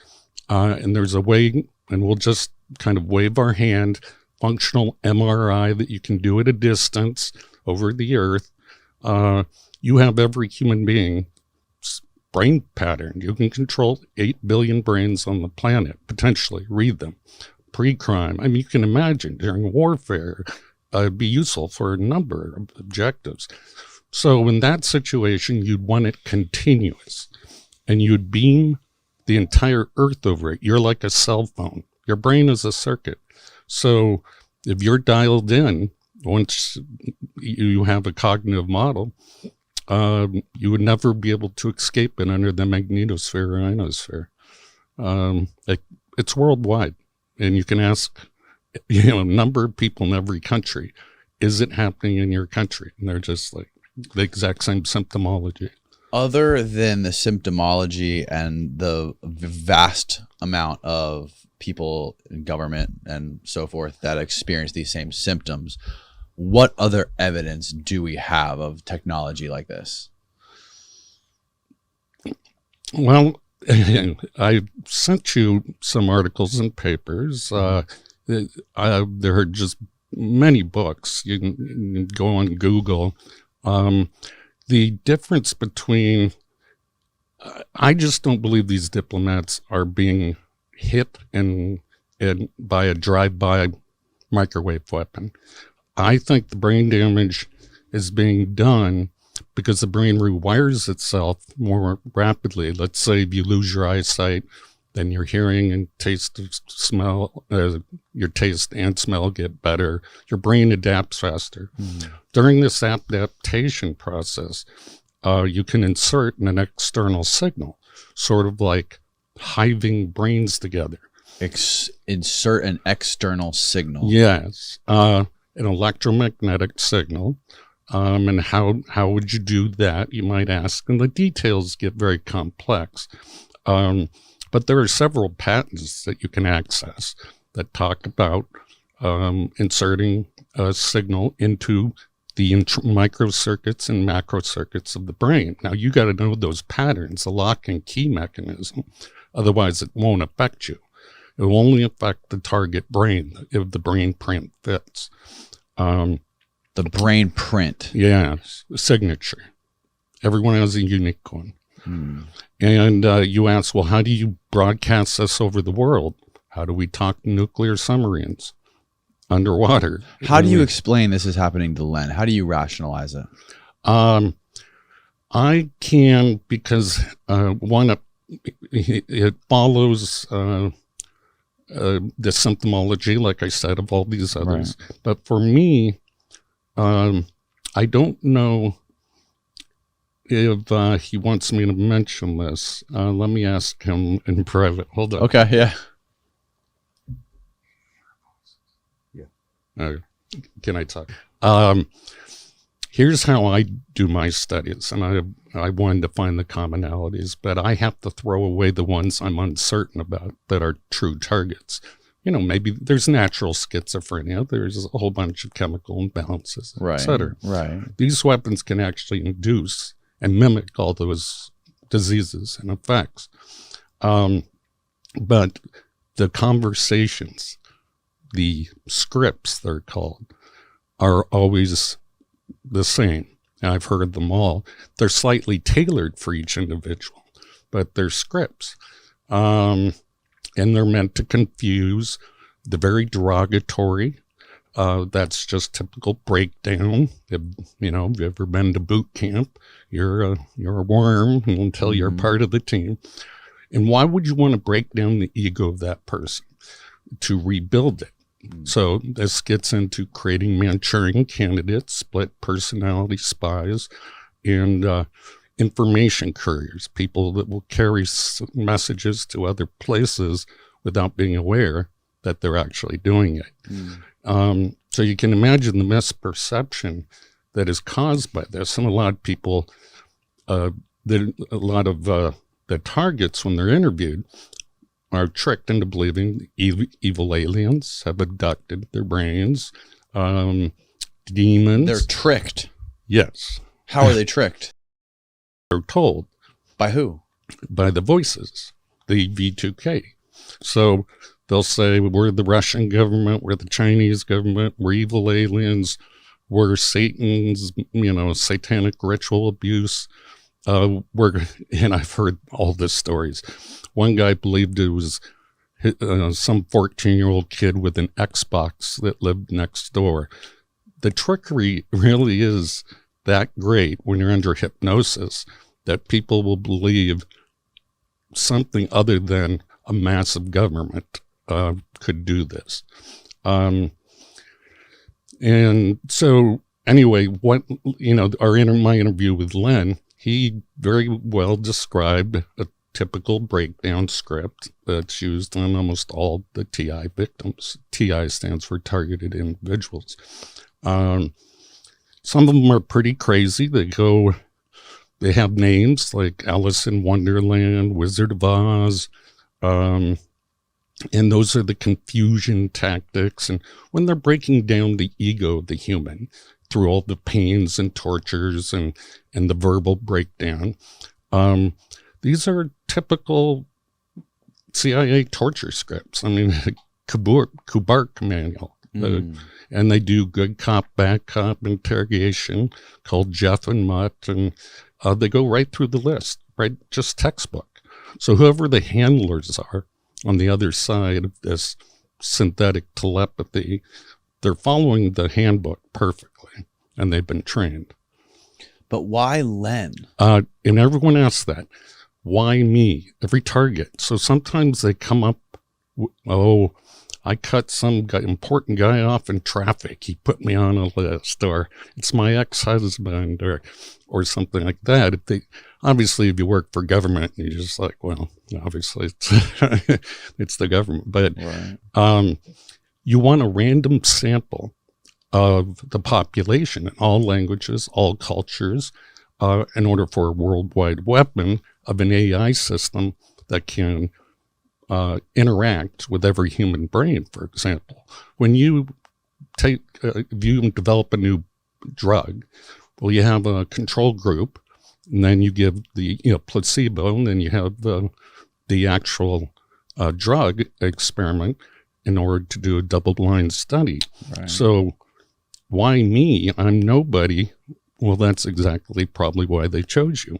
and there's a way, and we'll just kind of wave our hand, functional MRI that you can do at a distance over the earth, you have every human being's brain pattern. You can control 8 billion brains on the planet, potentially, read them. Pre-crime, I mean, you can imagine during warfare, it'd be useful for a number of objectives. So in that situation, you'd want it continuous, and you'd beam the entire earth over it. You're like a cell phone. Your brain is a circuit. So if you're dialed in, once you have a cognitive model, you would never be able to escape it under the magnetosphere or ionosphere. It's worldwide, and you can ask, a number of people in every country, is it happening in your country? And they're just like the exact same symptomology. Other than the symptomology and the vast amount of people in government and so forth that experience these same symptoms, what other evidence do we have of technology like this? Well, I sent you some articles and papers. There are just many books. You can go on Google. The difference between, I just don't believe these diplomats are being hit and by a drive-by microwave weapon. I think the brain damage is being done because the brain rewires itself more rapidly. Let's say if you lose your eyesight, then your hearing and taste, smell, your taste and smell get better. Your brain adapts faster. During this adaptation process, you can insert an external signal, sort of like hiving brains together. Insert an external signal. Yes, an electromagnetic signal. And how would you do that, you might ask? And the details get very complex. But there are several patents that you can access that talk about inserting a signal into the microcircuits and macrocircuits of the brain. Now, you got to know those patterns, the lock and key mechanism. Otherwise, it won't affect you. It will only affect the target brain if the brain print fits. The brain print. Yes, signature. Everyone has a unique one. And you ask, well, how do you broadcast this over the world? How do we talk to nuclear submarines underwater? How do you explain this is happening to Len? How do you rationalize it? I can, because one, it follows the symptomology, like I said, of all these others. Right. But for me, I don't know if he wants me to mention this. Let me ask him in private. Hold on. Okay, yeah. Can I talk? Here's how I do my studies, and I wanted to find the commonalities, but I have to throw away the ones I'm uncertain about that are true targets. Maybe there's natural schizophrenia, there's a whole bunch of chemical imbalances, et cetera. Right. These weapons can actually induce and mimic all those diseases and effects. But the conversations, the scripts, they're called, are always the same. And I've heard them all. They're slightly tailored for each individual, but they're scripts. And they're meant to confuse the very derogatory. That's just typical breakdown. If you've ever been to boot camp, you're a worm until you're part of the team. And why would you want to break down the ego of that person? To rebuild it. So this gets into creating Manchurian candidates, split personality spies, and information couriers, people that will carry messages to other places without being aware that they're actually doing it. So you can imagine the misperception that is caused by this. And a lot of people, the targets when they're interviewed are tricked into believing evil aliens have abducted their brains, demons. They're tricked? Yes. How are they tricked? They're told. By who? By the voices, the V2K. So they'll say, we're the Russian government, we're the Chinese government, we're evil aliens, we're Satan's, satanic ritual abuse. And I've heard all the stories. One guy believed it was some 14-year-old kid with an Xbox that lived next door. The trickery really is that great when you're under hypnosis that people will believe something other than a massive government could do this. And so anyway, my interview with Len, he very well described a typical breakdown script that's used on almost all the TI victims. TI stands for targeted individuals. Some of them are pretty crazy. They have names like Alice in Wonderland, Wizard of Oz, and those are the confusion tactics. And when they're breaking down the ego of the human through all the pains and tortures and the verbal breakdown, these are typical CIA torture scripts. I mean, Kubark manual. And they do good cop, bad cop interrogation called Jeff and Mutt, and they go right through the list, right? Just textbook. So whoever the handlers are on the other side of this synthetic telepathy, they're following the handbook perfectly, and they've been trained. But why Len? And everyone asks that. Why me? Every target. So sometimes they come up, I cut some important guy off in traffic. He put me on a list, or it's my ex-husband, or something like that. If you work for government, you're just like, well, obviously it's the government. But right. You want a random sample of the population in all languages, all cultures, in order for a worldwide weapon of an AI system that can interact with every human brain. For example, when you develop a new drug, well, you have a control group, and then you give the placebo, and then you have the actual drug experiment in order to do a double-blind study. Right. So why me? I'm nobody. Well, that's exactly probably why they chose you.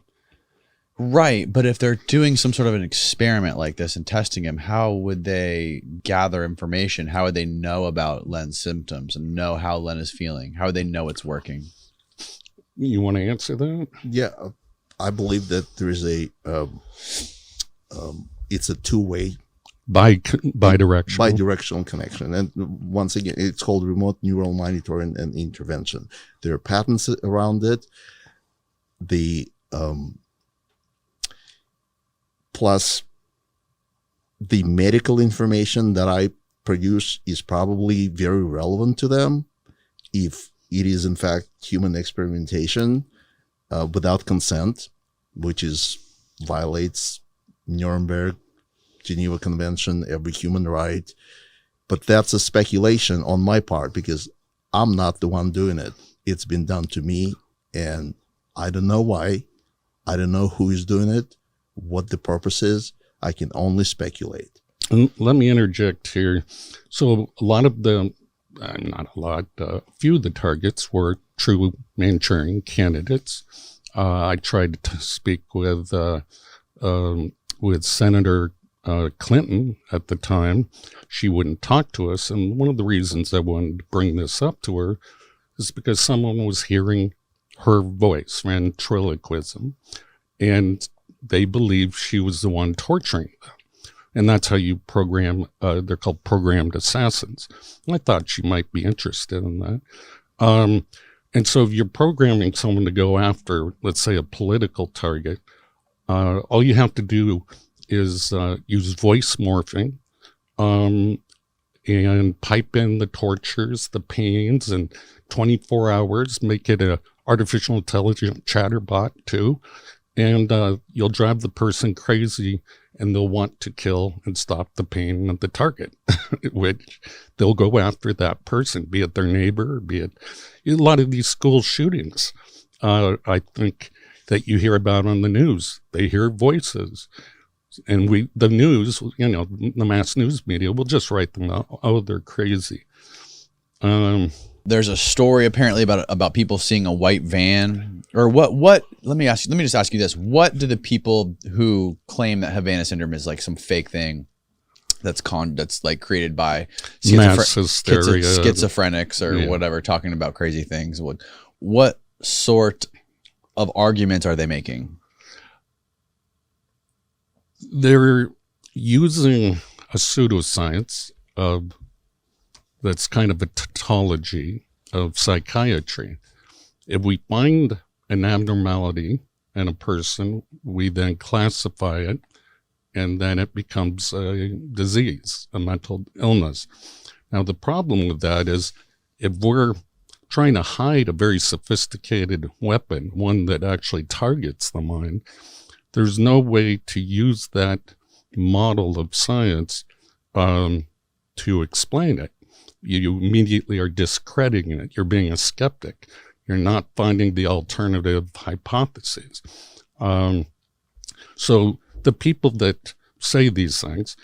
Right, but if they're doing some sort of an experiment like this and testing him, how would they gather information? How would they know about Len's symptoms and know how Len is feeling? How would they know it's working? You want to answer that? Yeah, I believe that there is it's a two-way bidirectional connection. And once again, it's called remote neural monitoring and intervention. There are patents around it. Plus, the medical information that I produce is probably very relevant to them if it is, in fact, human experimentation without consent, which violates Nuremberg, Geneva Convention, every human right. But that's a speculation on my part because I'm not the one doing it. It's been done to me, and I don't know why. I don't know who is doing it, what the purpose is. I can only speculate. And let me interject here. So a lot of the, a few of the targets were true Manchurian candidates. I tried to speak with Senator Clinton at the time. She wouldn't talk to us. And one of the reasons I wanted to bring this up to her is because someone was hearing her voice, ventriloquism, and they believed she was the one torturing them. And that's how you program, they're called programmed assassins. And I thought she might be interested in that. And so if you're programming someone to go after, let's say, a political target, all you have to do is use voice morphing and pipe in the tortures, the pains, and 24 hours, make it a artificial intelligent chatterbot too. And you'll drive the person crazy, and they'll want to kill and stop the pain of the target, which they'll go after that person, be it their neighbor, be it a lot of these school shootings. I think that you hear about on the news. They hear voices, and the news, the mass news media will just write them out. Oh, they're crazy. There's a story apparently about people seeing a white van, or what let me just ask you this. What do the people who claim that Havana syndrome is like some fake thing that's like created by schizophrenics or whatever, talking about crazy things, what sort of arguments are they making? they're using a pseudoscience that's kind of a tautology of psychiatry. If we find an abnormality in a person, we then classify it, and then it becomes a disease, a mental illness. Now, the problem with that is if we're trying to hide a very sophisticated weapon, one that actually targets the mind, there's no way to use that model of science to explain it. You immediately are discrediting it. You're being a skeptic. You're not finding the alternative hypotheses. So the people that say these things,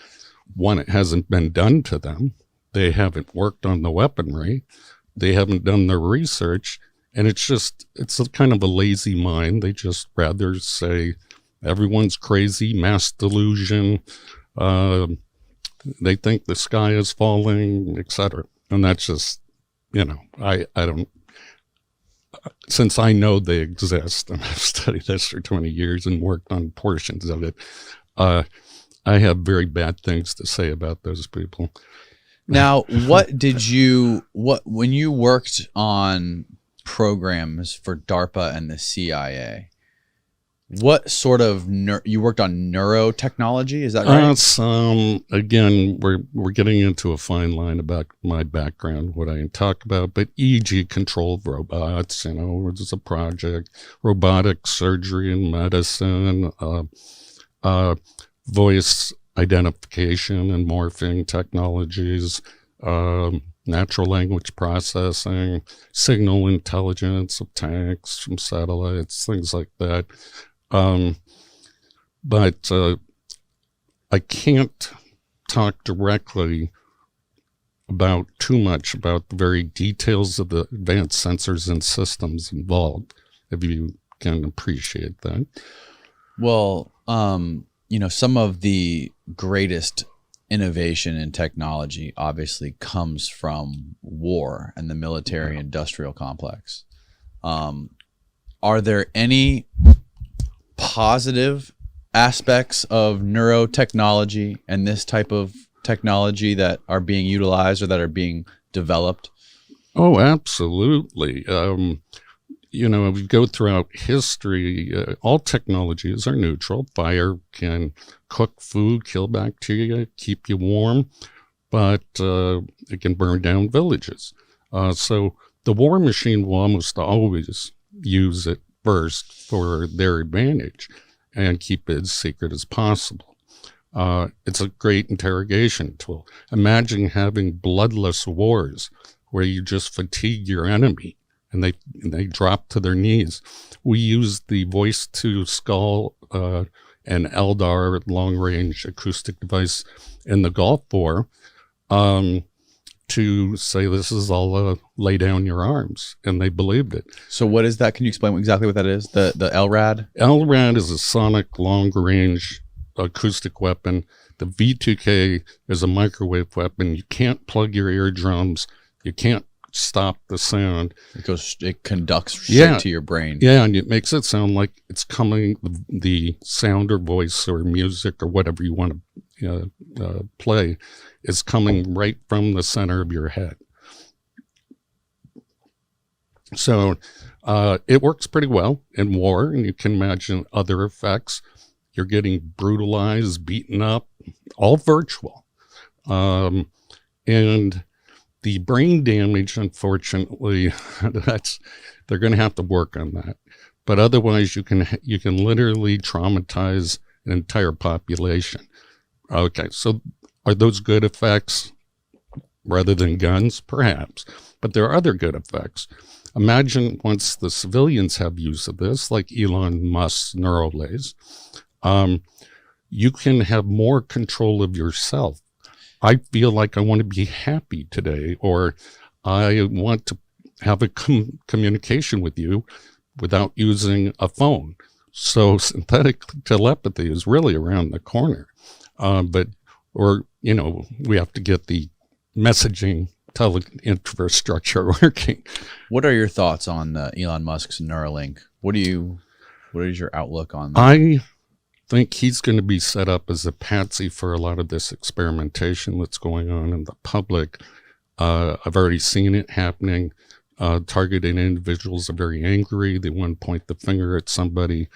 one, it hasn't been done to them. They haven't worked on the weaponry. They haven't done their research. And it's a kind of a lazy mind. They just rather say everyone's crazy, mass delusion. They think the sky is falling, etc. And that's just, I don't, since I know they exist, and I've studied this for 20 years and worked on portions of it, I have very bad things to say about those people. Now, when you worked on programs for DARPA and the CIA, what sort of you worked on neurotechnology? Is that right? Again, we're getting into a fine line about my background, what I talk about, but EEG controlled robots, there's a project, robotic surgery and medicine, voice identification and morphing technologies, natural language processing, signal intelligence of tanks from satellites, things like that. But I can't talk directly about too much about the very details of the advanced sensors and systems involved, if you can appreciate that. Well, some of the greatest innovation in technology obviously comes from war and the military industrial complex. Are there any positive aspects of neurotechnology and this type of technology that are being utilized or that are being developed? Oh, absolutely. If we go throughout history, all technologies are neutral. Fire can cook food, kill bacteria, keep you warm, but it can burn down villages. So the war machine will almost always use it first for their advantage and keep it as secret as possible. It's a great interrogation tool. Imagine having bloodless wars where you just fatigue your enemy and they drop to their knees. We use the voice to skull and LDAR, long-range acoustic device, in the Gulf War to say this is all lay down your arms, and they believed it. So what is that? Can you explain exactly what that is? The LRAD? LRAD is a sonic long-range acoustic weapon. The V2K is a microwave weapon. You can't plug your eardrums. You can't stop the sound. It conducts straight to your brain. Yeah, and it makes it sound like it's coming, the sound or voice or music or whatever you want to play is coming right from the center of your head. So it works pretty well in war, and you can imagine other effects. You're getting brutalized, beaten up, all virtual. And the brain damage, unfortunately, they're going to have to work on that. But otherwise, you can literally traumatize an entire population. Okay, so are those good effects rather than guns? Perhaps. But there are other good effects. Imagine once the civilians have use of this, like Elon Musk's Neuralays, you can have more control of yourself. I feel like I want to be happy today, or I want to have a communication with you without using a phone. So synthetic telepathy is really around the corner. We have to get the messaging infrastructure working. What are your thoughts on Elon Musk's Neuralink? What is your outlook on that? think he's going to be set up as a patsy for a lot of this experimentation that's going on in the public. I've already seen it happening. Targeted individuals are very angry. They want to point the finger at somebody.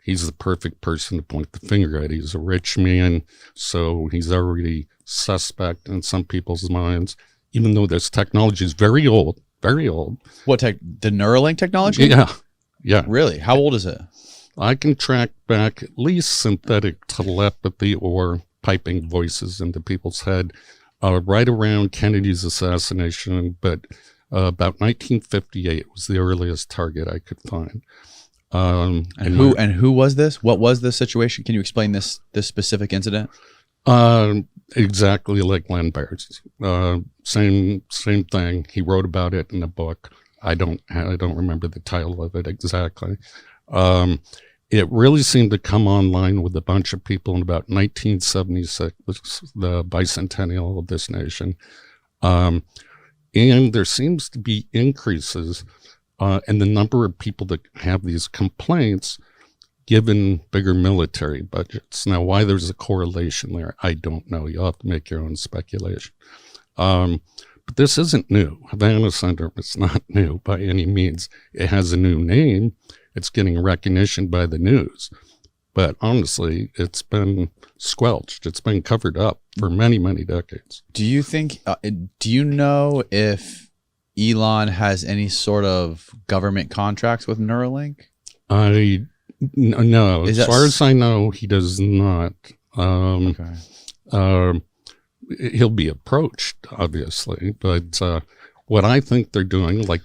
He's the perfect person to point the finger at. He's a rich man, so he's already suspect in some people's minds, even though this technology is very old, very old. What the Neuralink technology? Yeah. Yeah. Really? How old is it? I can track back at least synthetic telepathy or piping voices into people's head right around Kennedy's assassination, but about 1958 was the earliest target I could find. And who was this? What was the situation? Can you explain this specific incident? Exactly like Len Bear's. Same thing. He wrote about it in a book. I don't remember the title of it exactly. It really seemed to come online with a bunch of people in about 1976, the bicentennial of this nation. And there seems to be increases in the number of people that have these complaints given bigger military budgets. Now, why there's a correlation there, I don't know. You'll have to make your own speculation. But this isn't new. Havana Syndrome is not new by any means. It has a new name. It's getting recognition by the news. But honestly, it's been squelched. It's been covered up for many, many decades. Do you think, do you know if Elon has any sort of government contracts with Neuralink? No. As far as I know, he does not. Okay. He'll be approached, obviously. But what I think they're doing, like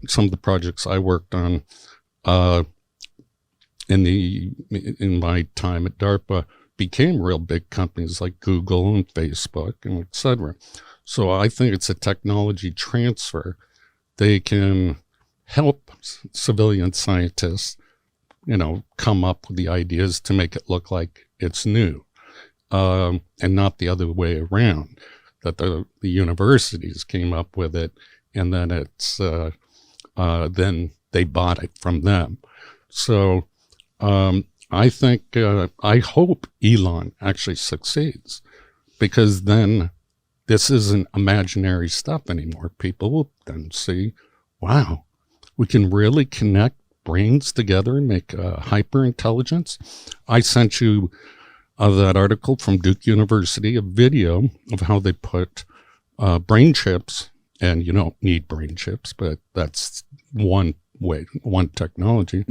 some of the projects I worked on, in my time at DARPA, became real big companies like Google and Facebook and et cetera. So I think it's a technology transfer. They can help civilian scientists, come up with the ideas to make it look like it's new, and not the other way around, that the universities came up with it and then it's then they bought it from them. So I think, I hope Elon actually succeeds, because then this isn't imaginary stuff anymore. People will then see, wow, we can really connect brains together and make hyper intelligence. I sent you that article from Duke University, a video of how they put brain chips, and you don't need brain chips, but that's one technology,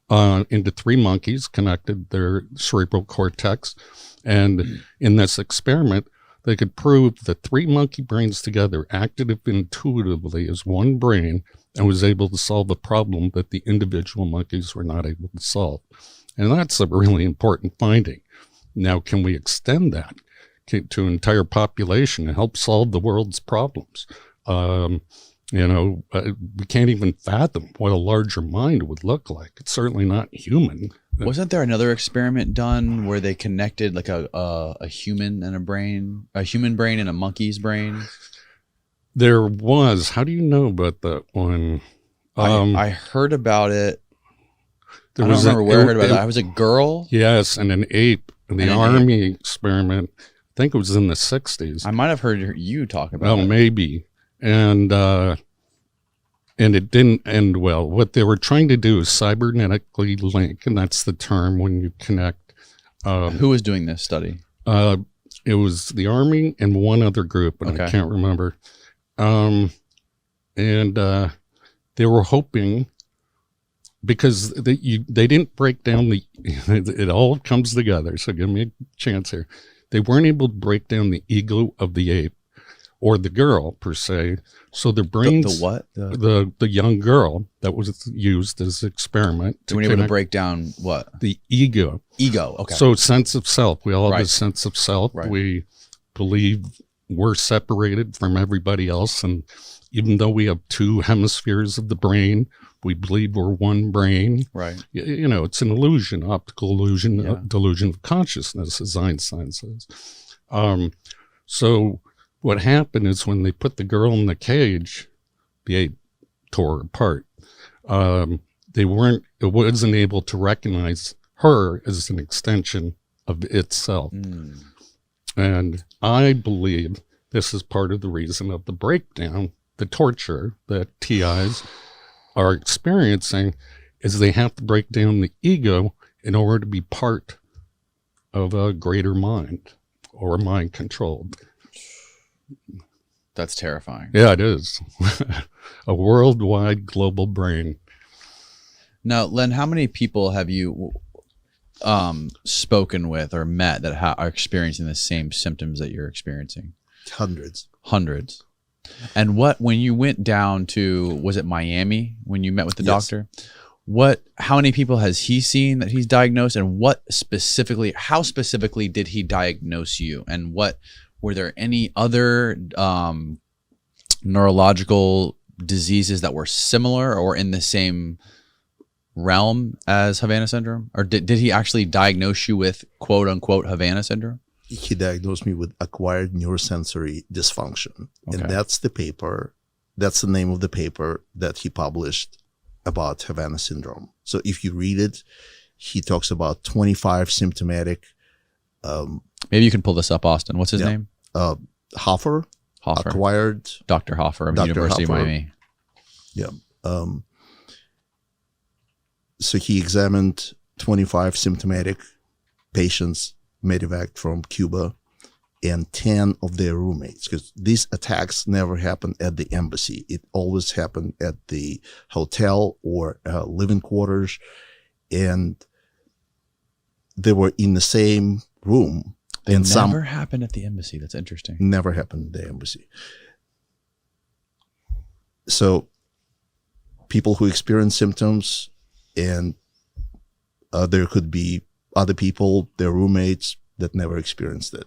into 3 monkeys, connected their cerebral cortex. And in this experiment, they could prove that 3 monkey brains together acted intuitively as one brain and was able to solve a problem that the individual monkeys were not able to solve. And that's a really important finding. Now, can we extend that to an entire population and help solve the world's problems? We can't even fathom what a larger mind would look like. It's certainly not human. Wasn't there another experiment done where they connected like a human and a human brain and a monkey's brain? There was. How do you know about that one? I heard about it. I don't remember where I heard about it. I was a girl. Yes, and an ape. The Army experiment. I think it was in the 60s. I might have heard you talk about it. Well, maybe. And it didn't end well. What they were trying to do is cybernetically link, and that's the term when you connect. Who was doing this study? It was the Army and one other group, and I can't remember. And they were hoping, because they didn't break down it all comes together, so give me a chance here. They weren't able to break down the ego of the ape or the girl per se. So their brains, the what? The young girl that was used as an experiment. They weren't able to break down what? The ego. Ego, okay. So sense of self. We all have a sense of self. Right. We believe we're separated from everybody else. And even though we have 2 hemispheres of the brain, we believe we're one brain. Right. It's an illusion, optical illusion, delusion of consciousness, as Einstein says. So what happened is when they put the girl in the cage, the ape tore apart. It wasn't able to recognize her as an extension of itself. And I believe this is part of the reason of the breakdown, the torture that TIs are experiencing, is they have to break down the ego in order to be part of a greater mind or mind controlled. That's terrifying. Yeah, it is. A worldwide global brain. Now, Len, how many people have you spoken with or met that are experiencing the same symptoms that you're experiencing? Hundreds. And when you went down to, was it Miami when you met with the doctor? How many people has he seen that he's diagnosed, and how specifically did he diagnose you? And were there any other neurological diseases that were similar or in the same realm as Havana syndrome? Or did he actually diagnose you with quote unquote Havana syndrome? He diagnosed me with acquired neurosensory dysfunction. Okay. And that's the name of the paper that he published about Havana syndrome. So if you read it, he talks about 25 symptomatic. Maybe you can pull this up, Austin. What's his name? Hoffer. Acquired. Dr. Hoffer of the University of Miami. Yeah. So he examined 25 symptomatic patients, medevac from Cuba, and 10 of their roommates, because these attacks never happened at the embassy. It always happened at the hotel or living quarters, and they were in the same room. They and never happened at the embassy. That's interesting. Never happened at the embassy. So people who experience symptoms, and there could be other people, their roommates, that never experienced it.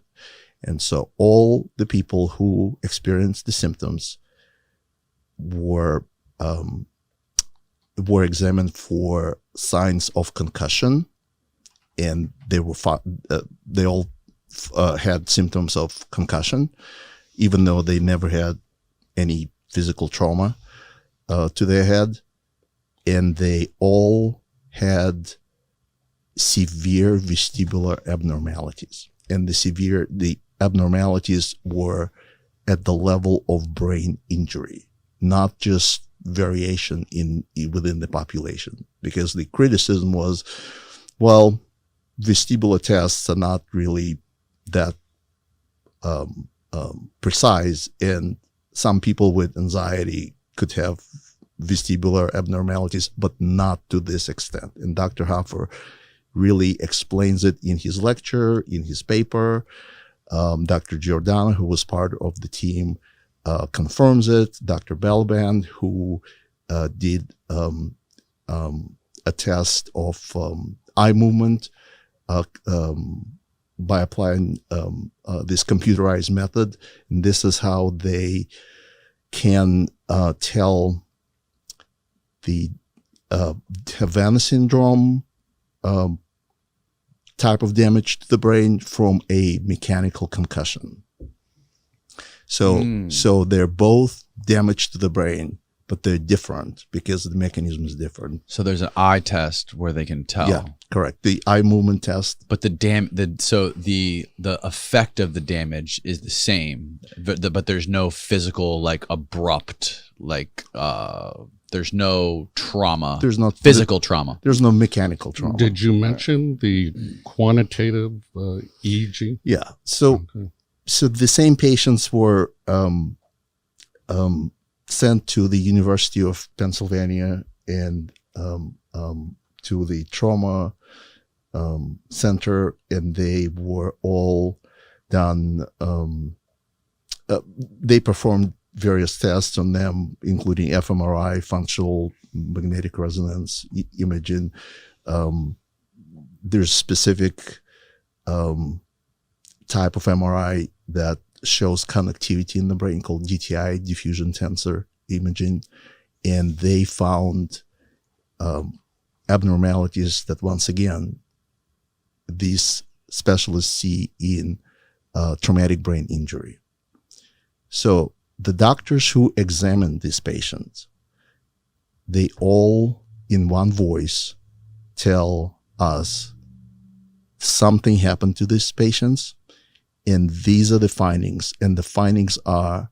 And so all the people who experienced the symptoms were examined for signs of concussion, and they all had symptoms of concussion, even though they never had any physical trauma to their head, and they all had severe vestibular abnormalities. And the abnormalities were at the level of brain injury, not just variation within the population. Because the criticism was, well, vestibular tests are not really that precise, and some people with anxiety could have vestibular abnormalities, but not to this extent. And Dr. Hoffer really explains it in his lecture, in his paper. Dr. Giordano, who was part of the team, confirms it. Dr. Belband, who did a test of eye movement by applying this computerized method. And this is how they can tell the Havana syndrome type of damage to the brain from a mechanical concussion. So they're both damage to the brain, but they're different because the mechanism is different. So there's an eye test where they can tell. Yeah, correct. The eye movement test. But the effect of the damage is the same, but there's no physical, like, abrupt, like there's no trauma. There's no physical trauma. There's no mechanical trauma. Did you mention the quantitative EEG? Yeah. So the same patients were sent to the University of Pennsylvania and to the trauma center, and they were all done. They performed various tests on them, including fMRI, functional magnetic resonance imaging. There's specific type of MRI that shows connectivity in the brain called DTI, diffusion tensor imaging, and they found abnormalities that, once again, these specialists see in traumatic brain injury. So the doctors who examined these patients, they all in one voice tell us something happened to these patients, and these are the findings. And the findings are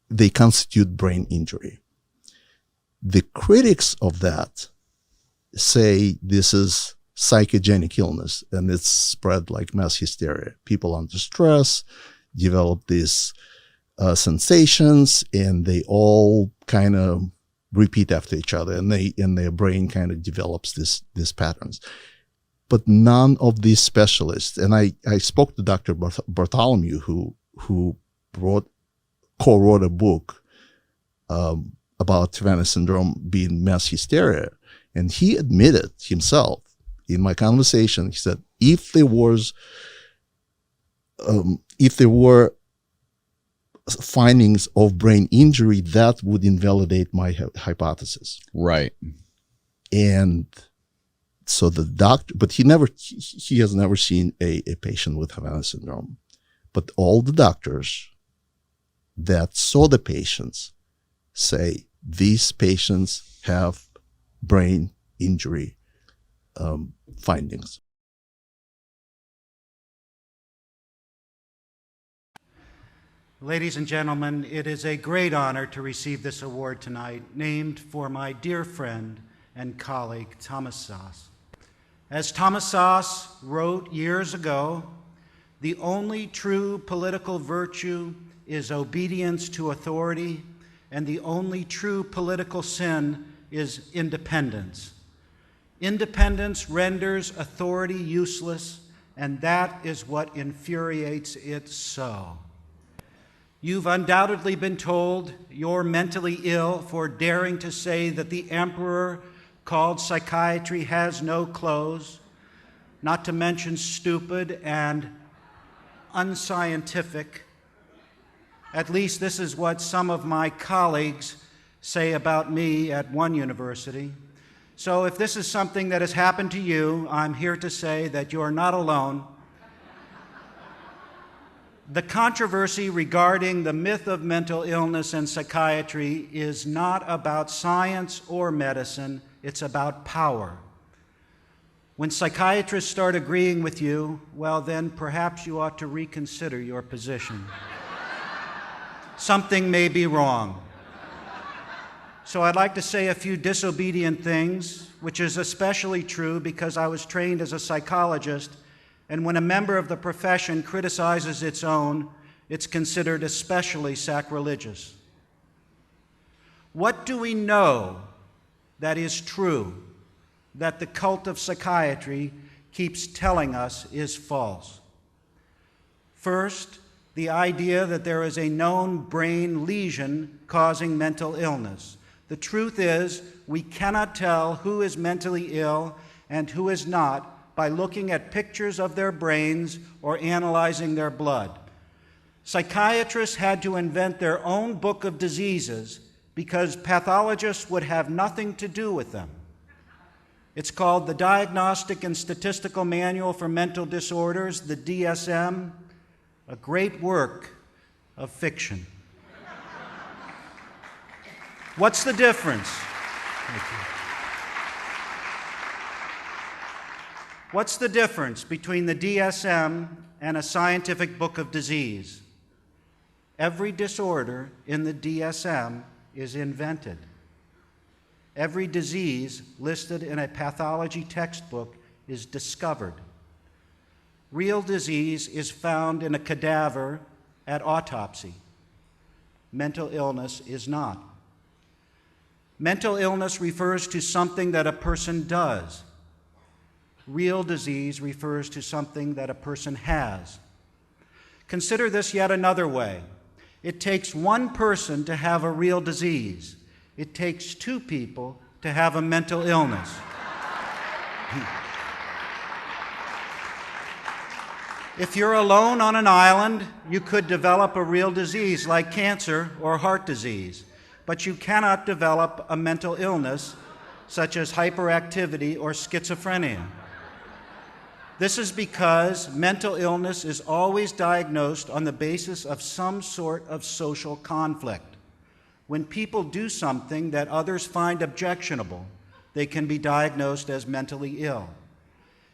they constitute brain injury. The critics of that say this is psychogenic illness, and it's spread like mass hysteria. People under stress develop these sensations, and they all kind of repeat after each other, and their brain kind of develops these patterns. But none of these specialists, and I spoke to Dr. Bartholomew, who co-wrote a book about Savannah syndrome being mass hysteria, and he admitted himself in my conversation. He said, if there were findings of brain injury, that would invalidate my hypothesis. Right. And so the doctor, but he has never seen a patient with Havana syndrome. But all the doctors that saw the patients say these patients have brain injury findings. Ladies and gentlemen, it is a great honor to receive this award tonight, named for my dear friend and colleague, Thomas Szasz. As Thomas Szasz wrote years ago, the only true political virtue is obedience to authority, and the only true political sin is independence. Independence renders authority useless, and that is what infuriates it so. You've undoubtedly been told you're mentally ill for daring to say that the emperor called psychiatry has no clothes, not to mention stupid and unscientific. At least this is what some of my colleagues say about me at one university. So if this is something that has happened to you, I'm here to say that you're not alone. The controversy regarding the myth of mental illness and psychiatry is not about science or medicine, it's about power. When psychiatrists start agreeing with you, well, then perhaps you ought to reconsider your position. Something may be wrong. So I'd like to say a few disobedient things, which is especially true because I was trained as a psychologist, and when a member of the profession criticizes its own, it's considered especially sacrilegious. What do we know that is true, that the cult of psychiatry keeps telling us is false? First, the idea that there is a known brain lesion causing mental illness. The truth is, we cannot tell who is mentally ill and who is not by looking at pictures of their brains or analyzing their blood. Psychiatrists had to invent their own book of diseases because pathologists would have nothing to do with them. It's called the Diagnostic and Statistical Manual for Mental Disorders, the DSM, a great work of fiction. What's the difference? What's the difference between the DSM and a scientific book of disease? Every disorder in the DSM is invented. Every disease listed in a pathology textbook is discovered. Real disease is found in a cadaver at autopsy. Mental illness is not. Mental illness refers to something that a person does. Real disease refers to something that a person has. Consider this yet another way. It takes one person to have a real disease. It takes two people to have a mental illness. If you're alone on an island, you could develop a real disease like cancer or heart disease, but you cannot develop a mental illness such as hyperactivity or schizophrenia. This is because mental illness is always diagnosed on the basis of some sort of social conflict. When people do something that others find objectionable, they can be diagnosed as mentally ill.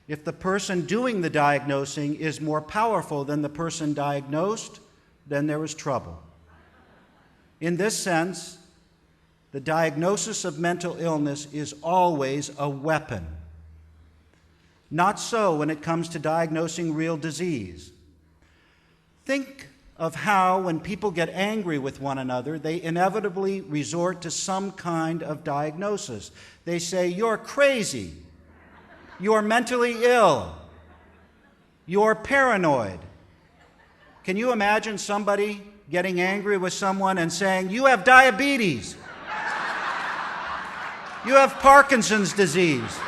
If the person doing the diagnosing is more powerful than the person diagnosed, then there is trouble. In this sense, the diagnosis of mental illness is always a weapon. Not so when it comes to diagnosing real disease. Think of how, when people get angry with one another, they inevitably resort to some kind of diagnosis. They say, "You're crazy. You're mentally ill. You're paranoid." Can you imagine somebody getting angry with someone and saying, "You have diabetes. You have Parkinson's disease"?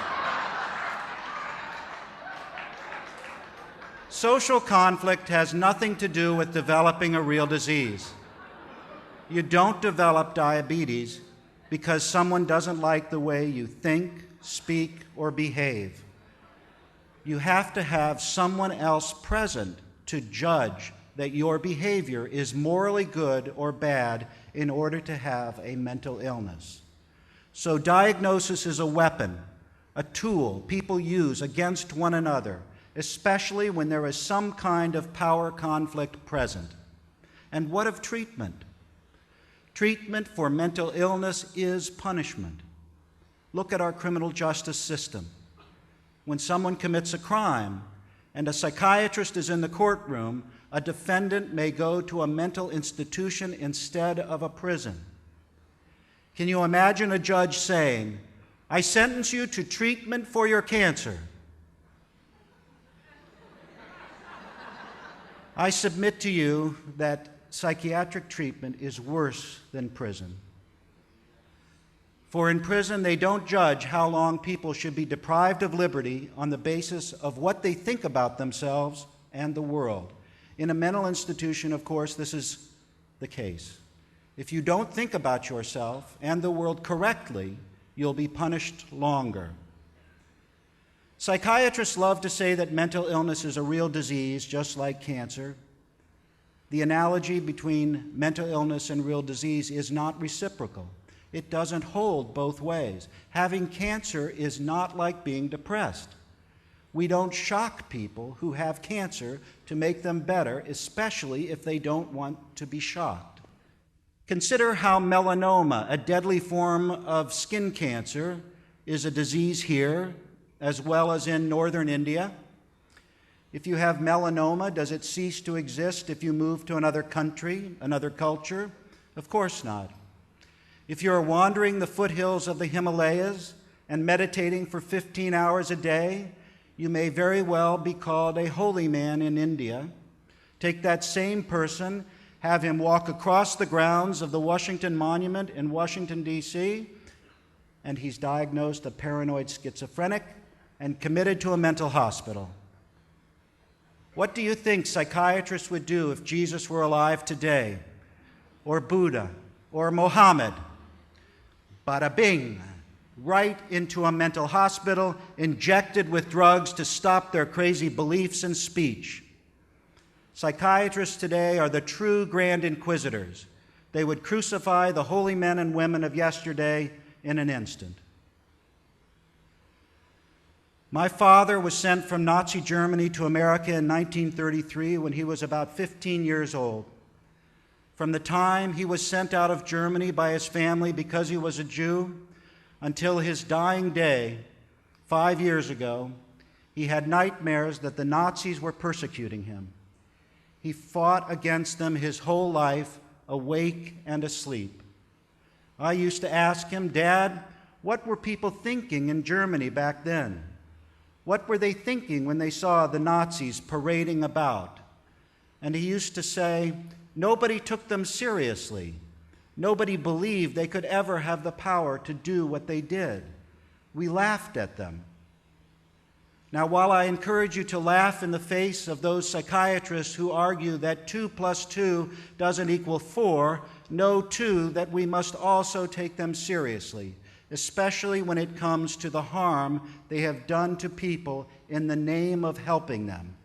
Social conflict has nothing to do with developing a real disease. You don't develop diabetes because someone doesn't like the way you think, speak, or behave. You have to have someone else present to judge that your behavior is morally good or bad in order to have a mental illness. So diagnosis is a weapon, a tool people use against one another, especially when there is some kind of power conflict present. And what of treatment? Treatment for mental illness is punishment. Look at our criminal justice system. When someone commits a crime and a psychiatrist is in the courtroom, a defendant may go to a mental institution instead of a prison. Can you imagine a judge saying, "I sentence you to treatment for your cancer"? I submit to you that psychiatric treatment is worse than prison. For in prison, they don't judge how long people should be deprived of liberty on the basis of what they think about themselves and the world. In a mental institution, of course, this is the case. If you don't think about yourself and the world correctly, you'll be punished longer. Psychiatrists love to say that mental illness is a real disease, just like cancer. The analogy between mental illness and real disease is not reciprocal. It doesn't hold both ways. Having cancer is not like being depressed. We don't shock people who have cancer to make them better, especially if they don't want to be shocked. Consider how melanoma, a deadly form of skin cancer, is a disease here as well as in northern India. If you have melanoma, does it cease to exist if you move to another country, another culture? Of course not. If you're wandering the foothills of the Himalayas and meditating for 15 hours a day, you may very well be called a holy man in India. Take that same person, have him walk across the grounds of the Washington Monument in Washington, D.C., and he's diagnosed a paranoid schizophrenic and committed to a mental hospital. What do you think psychiatrists would do if Jesus were alive today, or Buddha, or Mohammed? Bada bing, right into a mental hospital, injected with drugs to stop their crazy beliefs and speech. Psychiatrists today are the true grand inquisitors. They would crucify the holy men and women of yesterday in an instant. My father was sent from Nazi Germany to America in 1933 when he was about 15 years old. From the time he was sent out of Germany by his family because he was a Jew until his dying day 5 years ago, he had nightmares that the Nazis were persecuting him. He fought against them his whole life, awake and asleep. I used to ask him, "Dad, what were people thinking in Germany back then? What were they thinking when they saw the Nazis parading about?" And he used to say, "Nobody took them seriously. Nobody believed they could ever have the power to do what they did. We laughed at them." Now, while I encourage you to laugh in the face of those psychiatrists who argue that 2 + 2 doesn't equal 4, know too that we must also take them seriously, especially when it comes to the harm they have done to people in the name of helping them.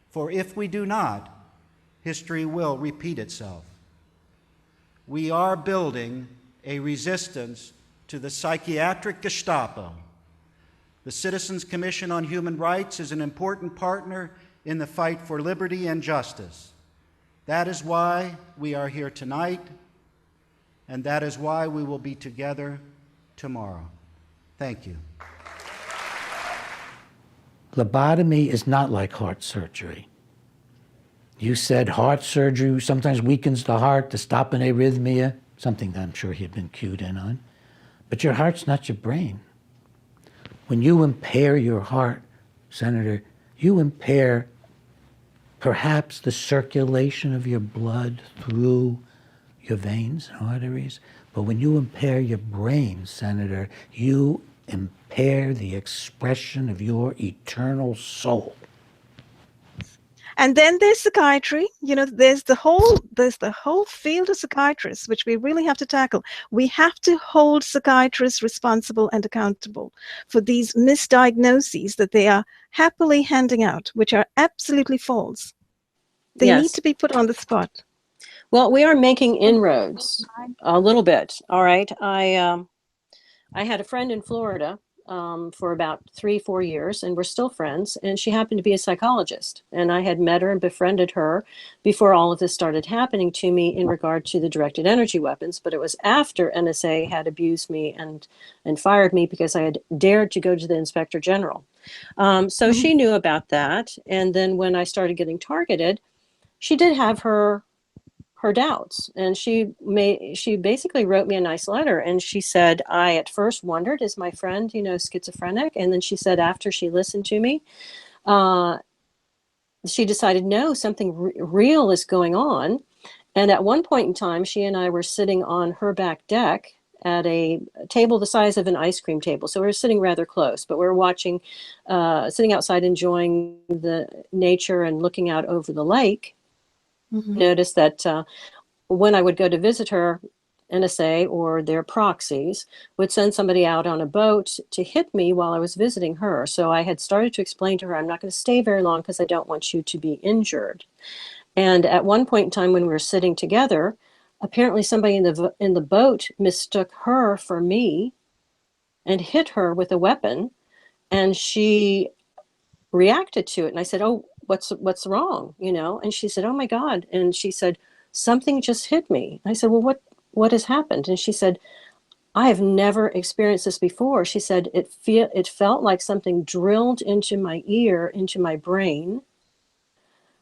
For if we do not, history will repeat itself. We are building a resistance to the psychiatric Gestapo. The Citizens Commission on Human Rights is an important partner in the fight for liberty and justice. That is why we are here tonight, and that is why we will be together tomorrow. Thank you. Lobotomy is not like heart surgery. You said heart surgery sometimes weakens the heart to stop an arrhythmia, something that I'm sure he had been cued in on. But your heart's not your brain. When you impair your heart, Senator, you impair perhaps the circulation of your blood through your veins and arteries. But when you impair your brain, Senator, you impair the expression of your eternal soul. And then there's psychiatry. You know, there's the whole field of psychiatrists, which we really have to tackle. We have to hold psychiatrists responsible and accountable for these misdiagnoses that they are happily handing out, which are absolutely false. They need to be put on the spot. Well, we are making inroads a little bit. All right. I had a friend in Florida for about 3-4 years, and we're still friends. And she happened to be a psychologist. And I had met her and befriended her before all of this started happening to me in regard to the directed energy weapons. But it was after NSA had abused me and fired me because I had dared to go to the inspector general. So she knew about that. And then when I started getting targeted, she did have her doubts, and she basically wrote me a nice letter, and she said, I at first wondered, is my friend, schizophrenic? And then she said, after she listened to me, she decided, no, something real is going on. And at one point in time, she and I were sitting on her back deck at a table the size of an ice cream table. So we were sitting rather close, but we were watching, sitting outside, enjoying the nature and looking out over the lake. Noticed that when I would go to visit her, NSA or their proxies would send somebody out on a boat to hit me while I was visiting her. So I had started to explain to her, I'm not going to stay very long because I don't want you to be injured. And at one point in time when we were sitting together, apparently somebody in the boat mistook her for me and hit her with a weapon, and she reacted to it. And I said, oh, what's wrong? And she said, oh my God. And she said, something just hit me. I said, well, what has happened? And she said, I have never experienced this before. She said, it felt like something drilled into my ear, into my brain,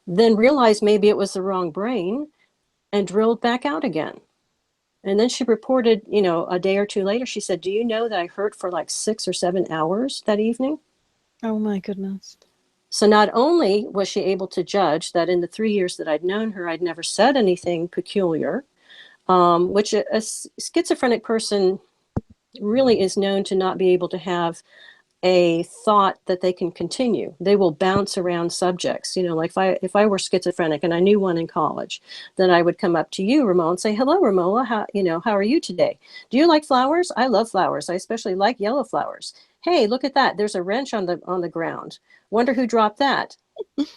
then realized maybe it was the wrong brain and drilled back out again. And then she reported, a day or two later, she said, do you know that I hurt for like 6 or 7 hours that evening? Oh my goodness. So not only was she able to judge that in the 3 years that I'd known her, I'd never said anything peculiar, which a schizophrenic person really is known to not be able to have a thought that they can continue. They will bounce around subjects. Like if I were schizophrenic and I knew one in college, then I would come up to you, Romola, and say, hello, Romola, how are you today? Do you like flowers? I love flowers. I especially like yellow flowers. Hey, look at that. There's a wrench on the ground. Wonder who dropped that.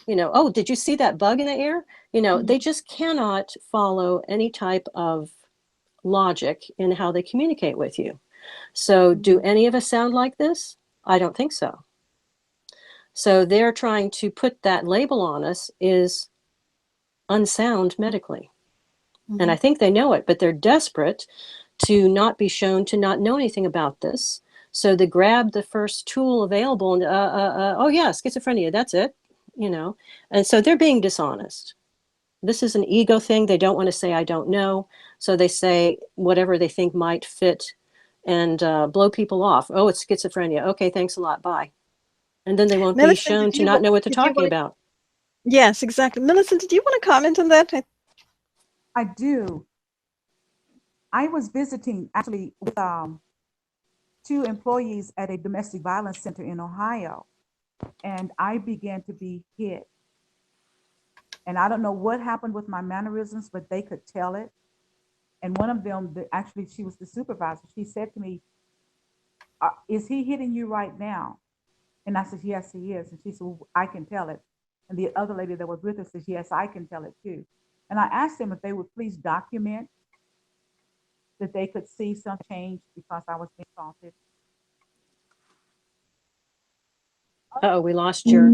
Oh, did you see that bug in the air? They just cannot follow any type of logic in how they communicate with you. So do any of us sound like this? I don't think so. So they're trying to put that label on us is unsound medically. And I think they know it, but they're desperate to not be shown to not know anything about this. So they grab the first tool available and, oh yeah, schizophrenia, that's it, And so they're being dishonest. This is an ego thing. They don't want to say, I don't know. So they say whatever they think might fit and blow people off. Oh, it's schizophrenia. Okay, thanks a lot. Bye. And then they won't be shown to not know what they're talking about. Yes, exactly. Millicent, did you want to comment on that? I do. I was visiting actually with 2 employees at a domestic violence center in Ohio, and I began to be hit. And I don't know what happened with my mannerisms, but they could tell it. And one of them, actually, she was the supervisor. She said to me, is he hitting you right now? And I said, yes, he is. And she said, well, I can tell it. And the other lady that was with her says, yes, I can tell it too. And I asked them if they would please document that they could see some change because I was being assaulted. Uh-oh, we lost your.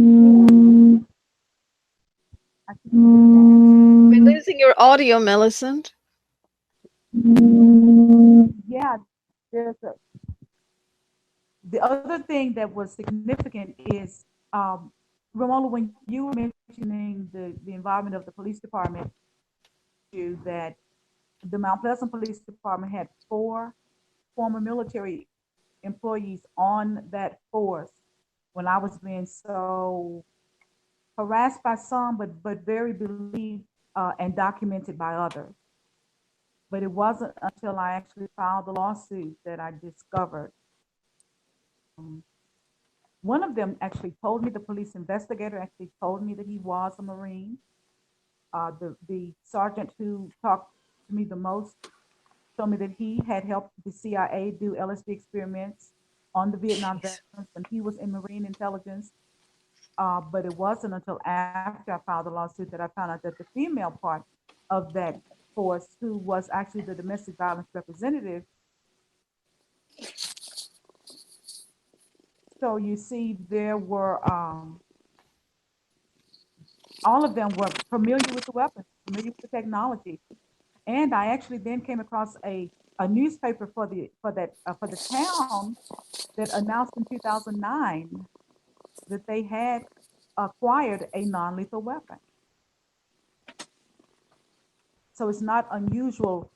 We're losing your audio, Millicent. Yeah, the other thing that was significant is, Romola, when you were mentioning the involvement of the police department, that the Mount Pleasant Police Department had 4 former military employees on that force when I was being so harassed by some, but very believed and documented by others. But it wasn't until I actually filed the lawsuit that I discovered. One of them actually told me, the police investigator actually told me that he was a Marine. The sergeant who talked to me the most told me that he had helped the CIA do LSD experiments on the Vietnam veterans when he was in Marine intelligence. But it wasn't until after I filed the lawsuit that I found out that the female part of that force, who was actually the domestic violence representative. So you see, there were, all of them were familiar with the weapons, familiar with the technology. And I actually then came across a newspaper for the town that announced in 2009 that they had acquired a non-lethal weapon. So it's not unusual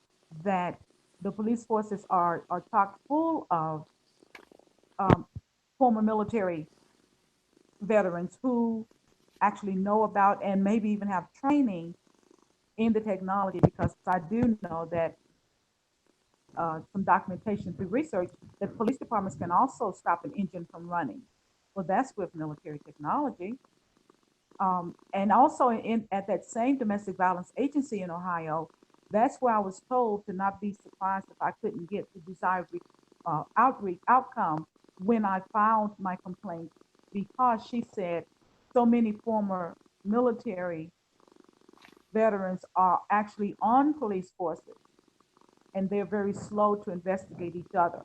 that the police forces are chock full of former military veterans who actually know about and maybe even have training in the technology, because I do know that some documentation through research that police departments can also stop an engine from running. Well, that's with military technology. And also at that same domestic violence agency in Ohio, that's where I was told to not be surprised if I couldn't get the desired outcome when I filed my complaint, because she said so many former military veterans are actually on police forces and they're very slow to investigate each other.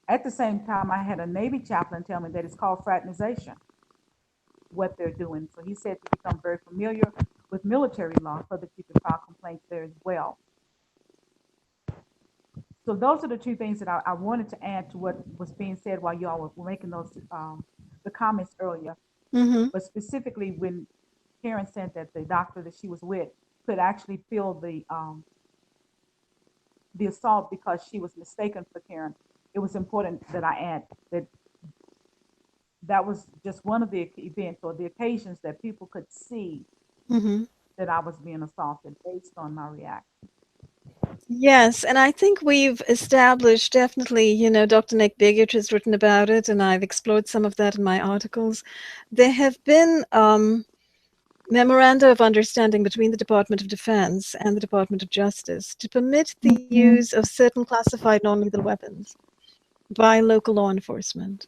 At the same time, I had a Navy chaplain tell me that it's called fraternization, what they're doing. So he said to become very familiar with military law so that you can file complaints there as well. So those are the 2 things that I wanted to add to what was being said while y'all were making those the comments earlier. Mm-hmm. But specifically when Karen said that the doctor that she was with could actually feel the assault because she was mistaken for Karen, it was important that I add that that was just one of the events or the occasions that people could see that I was being assaulted based on my reaction. Yes, and I think we've established definitely, Dr. Nick Biggert has written about it, and I've explored some of that in my articles. There have been memoranda of understanding between the Department of Defense and the Department of Justice to permit the use of certain classified non-lethal weapons by local law enforcement.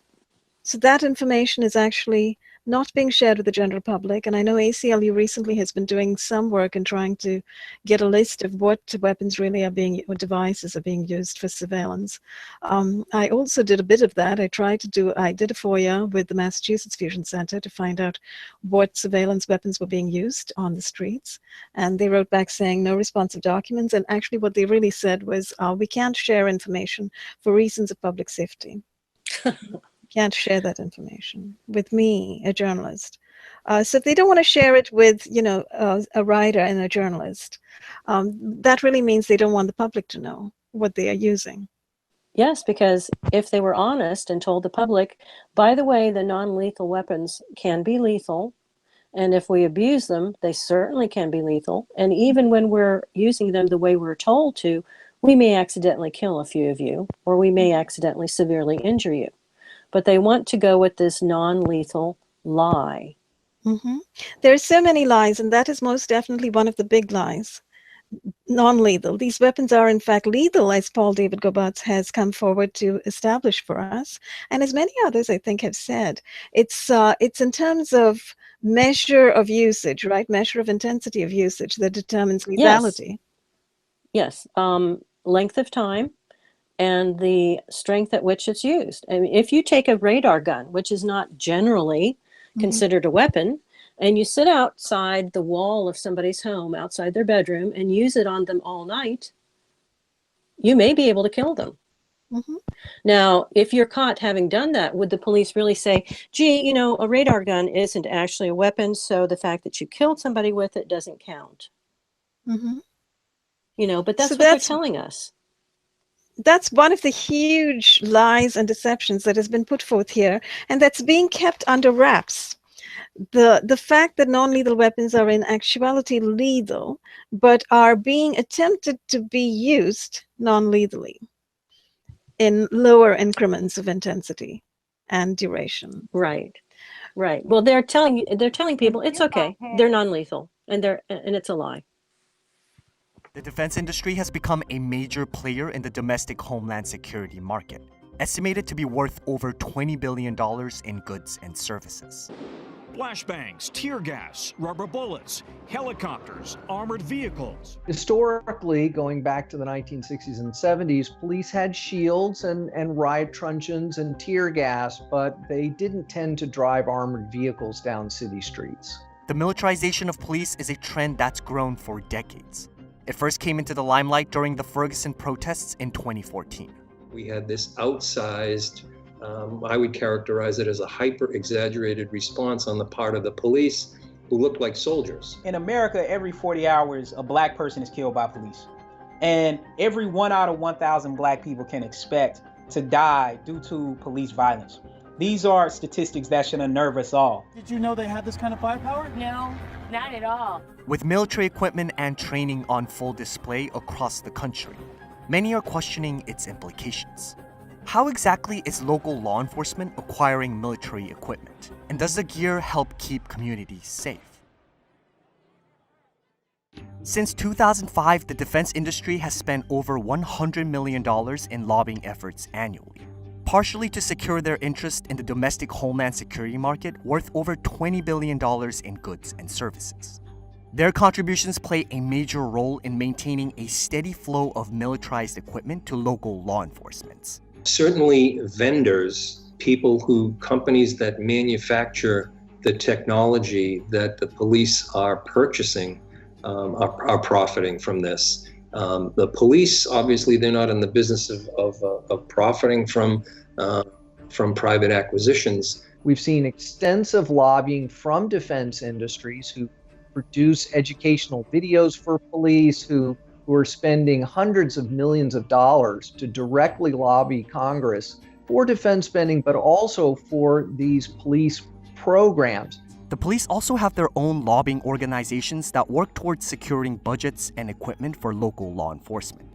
So that information is actually not being shared with the general public. And I know ACLU recently has been doing some work in trying to get a list of what weapons really are being, what devices are being used for surveillance. I also did a bit of that. I did a FOIA with the Massachusetts Fusion Center to find out what surveillance weapons were being used on the streets. And they wrote back saying no responsive documents. And actually what they really said was, we can't share information for reasons of public safety. Can't share that information with me, a journalist. So if they don't want to share it with, a writer and a journalist, that really means they don't want the public to know what they are using. Yes, because if they were honest and told the public, by the way, the non-lethal weapons can be lethal, and if we abuse them, they certainly can be lethal. And even when we're using them the way we're told to, we may accidentally kill a few of you, or we may accidentally severely injure you. But they want to go with this non-lethal lie. Mm-hmm. There are so many lies, and that is most definitely one of the big lies. Non-lethal. These weapons are in fact lethal, as Paul David Gobatz has come forward to establish for us, and as many others I think have said. It's in terms of measure of usage, right? Measure of intensity of usage that determines lethality. Yes. length of time and the strength at which it's used. I mean, if you take a radar gun, which is not generally considered a weapon, and you sit outside the wall of somebody's home, outside their bedroom, and use it on them all night, you may be able to kill them. Now, if you're caught having done that, would the police really say, gee, you know, a radar gun isn't actually a weapon, so the fact that you killed somebody with it doesn't count? You know, but that's what they're telling us. That's one of the huge lies and deceptions that has been put forth here, and that's being kept under wraps. The fact that non-lethal weapons are in actuality lethal, but are being attempted to be used non-lethally in lower increments of intensity and duration. Right. Well, they're telling people it's okay. They're non-lethal, and it's a lie. The defense industry has become a major player in the domestic homeland security market, estimated to be worth over $20 billion in goods and services. Flashbangs, tear gas, rubber bullets, helicopters, armored vehicles. Historically, going back to the 1960s and 70s, police had shields and riot truncheons and tear gas, but they didn't tend to drive armored vehicles down city streets. The militarization of police is a trend that's grown for decades. It first came into the limelight during the Ferguson protests in 2014. We had this outsized, I would characterize it as a hyper-exaggerated response on the part of the police who looked like soldiers. In America, every 40 hours, a black person is killed by police. And every 1 out of 1,000 black people can expect to die due to police violence. These are statistics that should unnerve us all. Did you know they had this kind of firepower? No, not at all. With military equipment and training on full display across the country, many are questioning its implications. How exactly is local law enforcement acquiring military equipment? And does the gear help keep communities safe? Since 2005, the defense industry has spent over $100 million in lobbying efforts annually, partially to secure their interest in the domestic homeland security market worth over $20 billion in goods and services. Their contributions play a major role in maintaining a steady flow of militarized equipment to local law enforcement. Certainly vendors, companies that manufacture the technology that the police are purchasing are profiting from this. The police, obviously, they're not in the business of profiting from private acquisitions. We've seen extensive lobbying from defense industries who produce educational videos for police, who are spending hundreds of millions of dollars to directly lobby Congress for defense spending, but also for these police programs. The police also have their own lobbying organizations that work towards securing budgets and equipment for local law enforcement.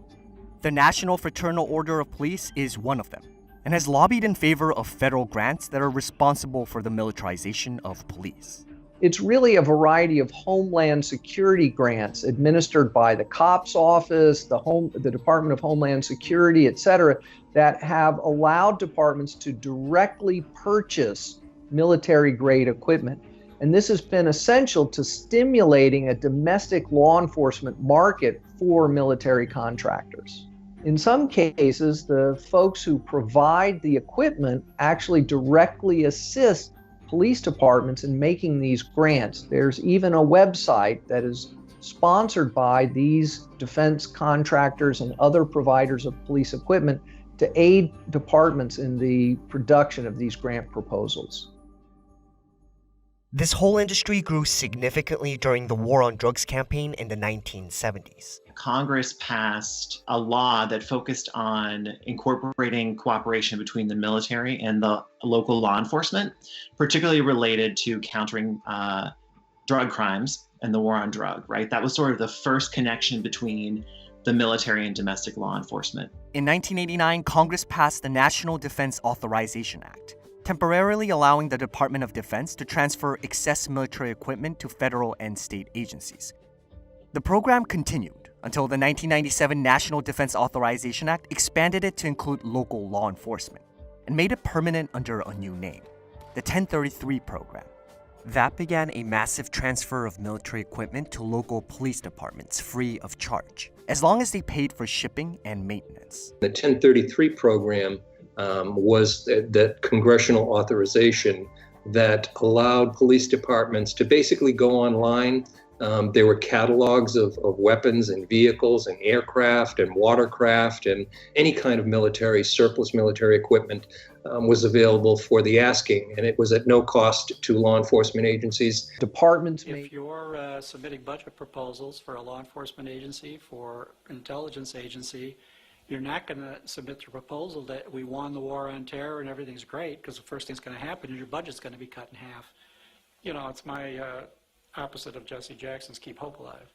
The National Fraternal Order of Police is one of them, and has lobbied in favor of federal grants that are responsible for the militarization of police. It's really a variety of homeland security grants administered by the COPS office, the Department of Homeland Security, et cetera, that have allowed departments to directly purchase military-grade equipment. And this has been essential to stimulating a domestic law enforcement market for military contractors. In some cases, the folks who provide the equipment actually directly assist police departments in making these grants. There's even a website that is sponsored by these defense contractors and other providers of police equipment to aid departments in the production of these grant proposals. This whole industry grew significantly during the War on Drugs campaign in the 1970s. Congress passed a law that focused on incorporating cooperation between the military and the local law enforcement, particularly related to countering drug crimes and the war on drug, right? That was sort of the first connection between the military and domestic law enforcement. In 1989, Congress passed the National Defense Authorization Act, temporarily allowing the Department of Defense to transfer excess military equipment to federal and state agencies. The program continued until the 1997 National Defense Authorization Act expanded it to include local law enforcement and made it permanent under a new name, the 1033 program. That began a massive transfer of military equipment to local police departments free of charge, as long as they paid for shipping and maintenance. The 1033 program was that congressional authorization that allowed police departments to basically go online. There were catalogs of weapons and vehicles and aircraft and watercraft and any kind of military, surplus military equipment was available for the asking, and it was at no cost to law enforcement agencies. Departments If you're submitting budget proposals for a law enforcement agency, for an intelligence agency, you're not going to submit the proposal that we won the war on terror and everything's great, because the first thing's going to happen is your budget's going to be cut in half. You know, it's my opposite of Jesse Jackson's keep hope alive.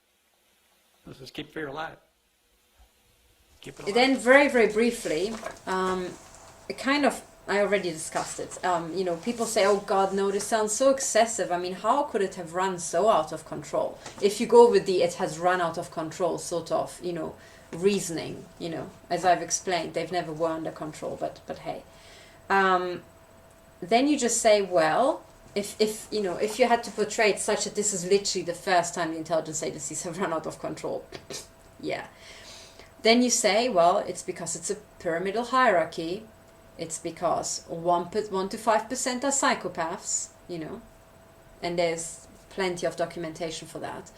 This is keep fear alive. Keep it alive. Then very, very briefly, I already discussed it. You know, people say, oh God, no, this sounds so excessive. I mean, how could it have run so out of control? If you go with the it has run out of control sort of, you know, reasoning, you know, as I've explained, they've never were under control, but hey. Then you just say, well, if you know, if you had to portray it such that this is literally the first time the intelligence agencies have run out of control, yeah. Then you say, well, it's because it's a pyramidal hierarchy. It's because 1 to 5% are psychopaths, you know, and there's plenty of documentation for that.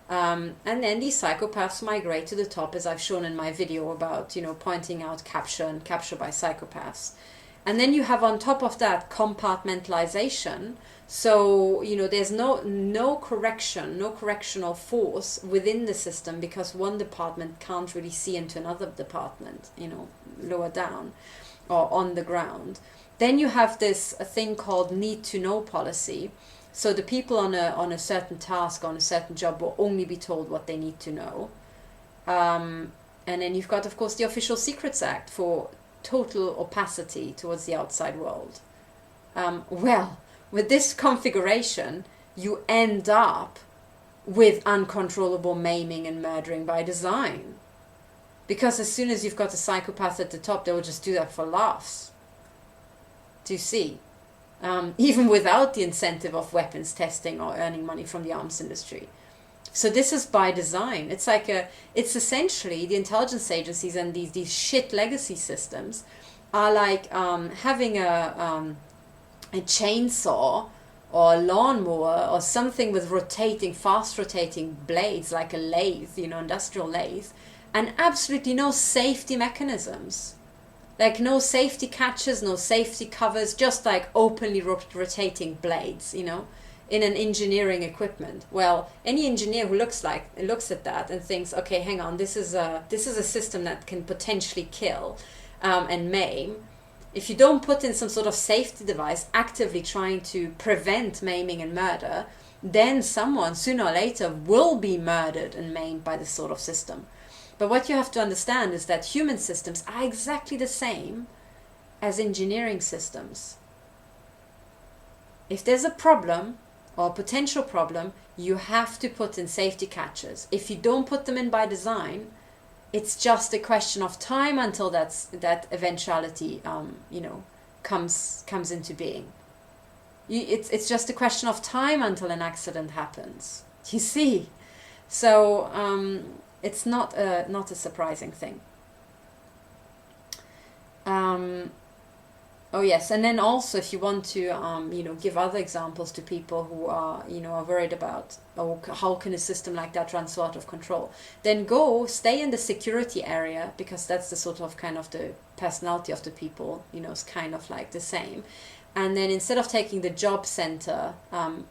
And then these psychopaths migrate to the top, as I've shown in my video about, you know, pointing out capture and capture by psychopaths. And then you have on top of that compartmentalization. So, you know, there's no correctional force within the system because one department can't really see into another department, you know, lower down or on the ground. Then you have this thing called need to know policy. So the people on a certain task, on a certain job, will only be told what they need to know. And then you've got, of course, the Official Secrets Act for total opacity towards the outside world. Well, with this configuration, you end up with uncontrollable maiming and murdering by design. Because as soon as you've got a psychopath at the top, they will just do that for laughs. Do you see? Even without the incentive of weapons testing or earning money from the arms industry. So this is by design. It's like it's essentially the intelligence agencies and these shit legacy systems are like having a chainsaw or a lawnmower or something with fast rotating blades like a lathe, you know, industrial lathe, and absolutely no safety mechanisms. Like no safety catches, no safety covers, just like openly rotating blades, you know, in an engineering equipment. Well, any engineer who looks at that and thinks, okay, hang on, this is a system that can potentially kill and maim. If you don't put in some sort of safety device actively trying to prevent maiming and murder, then someone sooner or later will be murdered and maimed by this sort of system. But what you have to understand is that human systems are exactly the same as engineering systems. If there's a problem or a potential problem, you have to put in safety catches. If you don't put them in by design, it's just a question of time until that eventuality, you know, comes into being. It's just a question of time until an accident happens. You see, so it's not a surprising thing. Oh yes, and then also if you want to, you know, give other examples to people who are, you know, are worried about, oh, how can a system like that run so out of control? Then stay in the security area, because that's the sort of kind of the personality of the people, you know, it's kind of like the same. And then instead of taking the job center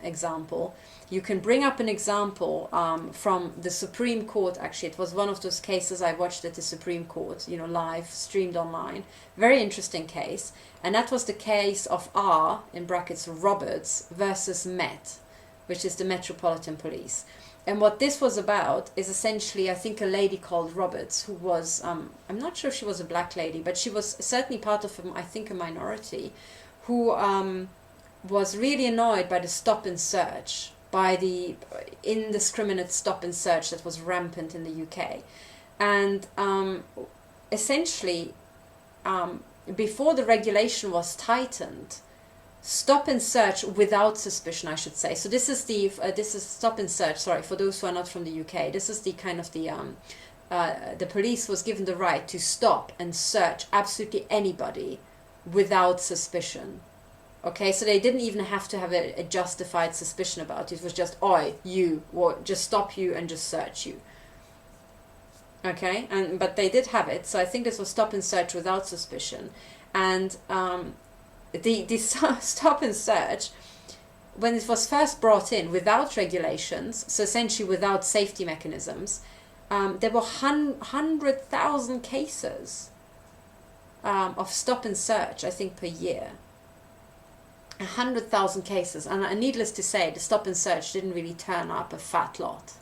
example, you can bring up an example from the Supreme Court. Actually, it was one of those cases I watched at the Supreme Court, you know, live, streamed online. Very interesting case. And that was the case of R, in brackets, Roberts, versus Met, which is the Metropolitan Police. And what this was about is essentially, I think, a lady called Roberts, who was, I'm not sure if she was a black lady, but she was certainly part of, I think, a minority, who was really annoyed by the stop and search, by the indiscriminate stop and search that was rampant in the UK. And essentially, before the regulation was tightened, stop and search without suspicion, I should say. So this is stop and search. Sorry, for those who are not from the UK, this is the kind of the police was given the right to stop and search absolutely anybody without suspicion. Okay, so they didn't even have to have a justified suspicion about it. It was just, oi, you, or just stop you and just search you. Okay, but they did have it, so I think this was stop and search without suspicion. And the stop and search, when it was first brought in without regulations, so essentially without safety mechanisms, there were 100,000 cases of stop and search, I think, per year. 100,000 cases, and needless to say, the stop and search didn't really turn up a fat lot.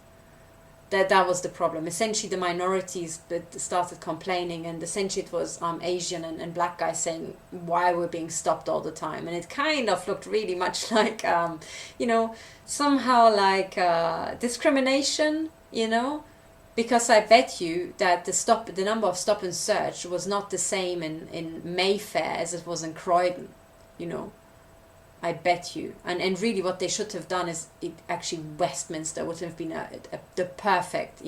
That was the problem. Essentially, the minorities that started complaining, and essentially it was Asian and black guys saying why we're being stopped all the time, and it kind of looked really much like, somehow like discrimination, because I bet you that the number of stop and search was not the same in Mayfair as it was in Croydon, I bet you. And really what they should have done is actually Westminster would have been the perfect,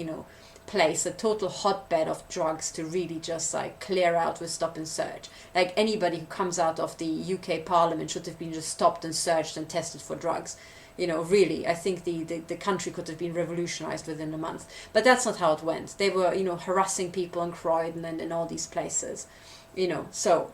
place, a total hotbed of drugs to really just like clear out with stop and search. Like anybody who comes out of the UK Parliament should have been just stopped and searched and tested for drugs. Really, I think the country could have been revolutionized within a month. But that's not how it went. They were, harassing people in Croydon and in all these places, so...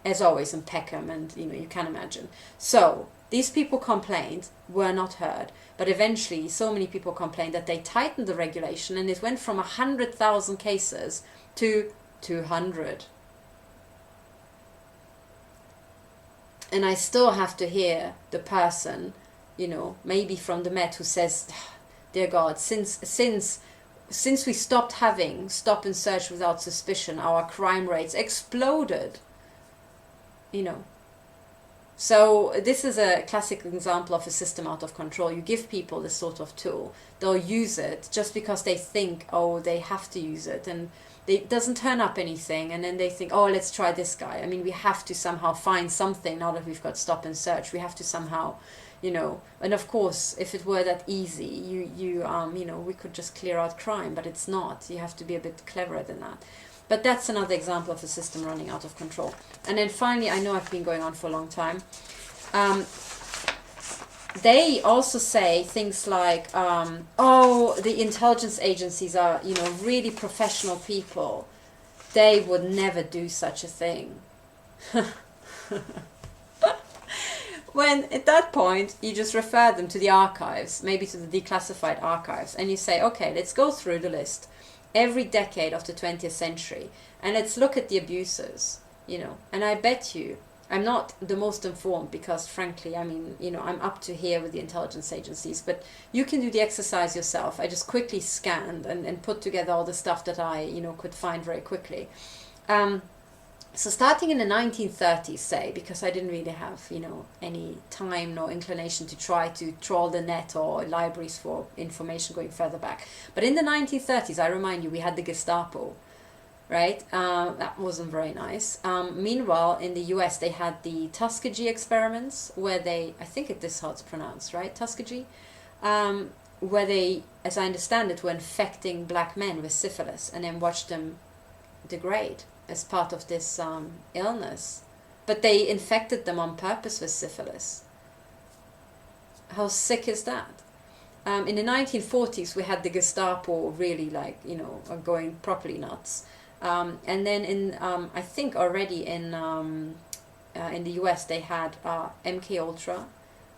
as always in Peckham, and you can imagine. So these people complained, were not heard, but eventually so many people complained that they tightened the regulation, and it went from 100,000 cases to 200. And I still have to hear the person, maybe from the Met, who says, dear God, since we stopped having stop and search without suspicion, our crime rates exploded. So this is a classic example of a system out of control. You give people this sort of tool, they'll use it just because they think, oh, they have to use it, and it doesn't turn up anything, and then they think, oh, let's try this guy. I mean, we have to somehow find something now that we've got stop and search. We have to somehow, and of course, if it were that easy, we could just clear out crime, but it's not. You have to be a bit cleverer than that. But that's another example of a system running out of control. And then finally, I know I've been going on for a long time. They also say things like, the intelligence agencies are, really professional people. They would never do such a thing. When at that point, you just refer them to the archives, maybe to the declassified archives, and you say, okay, let's go through the list. Every decade of the 20th century, and let's look at the abuses, and I bet you, I'm not the most informed because frankly, I'm up to here with the intelligence agencies, but you can do the exercise yourself. I just quickly scanned and put together all the stuff that I, could find very quickly. So starting in the 1930s, say, because I didn't really have, any time nor inclination to try to trawl the net or libraries for information going further back. But in the 1930s, I remind you, we had the Gestapo, right? That wasn't very nice. Meanwhile, in the US, they had the Tuskegee experiments, where they, I think this is how it's pronounced, right? Tuskegee? Where they, as I understand it, were infecting black men with syphilis and then watched them degrade as part of this illness. But they infected them on purpose with syphilis. How sick is that? In the 1940s, we had the Gestapo really going properly nuts. And then I think already in the US, they had MK Ultra.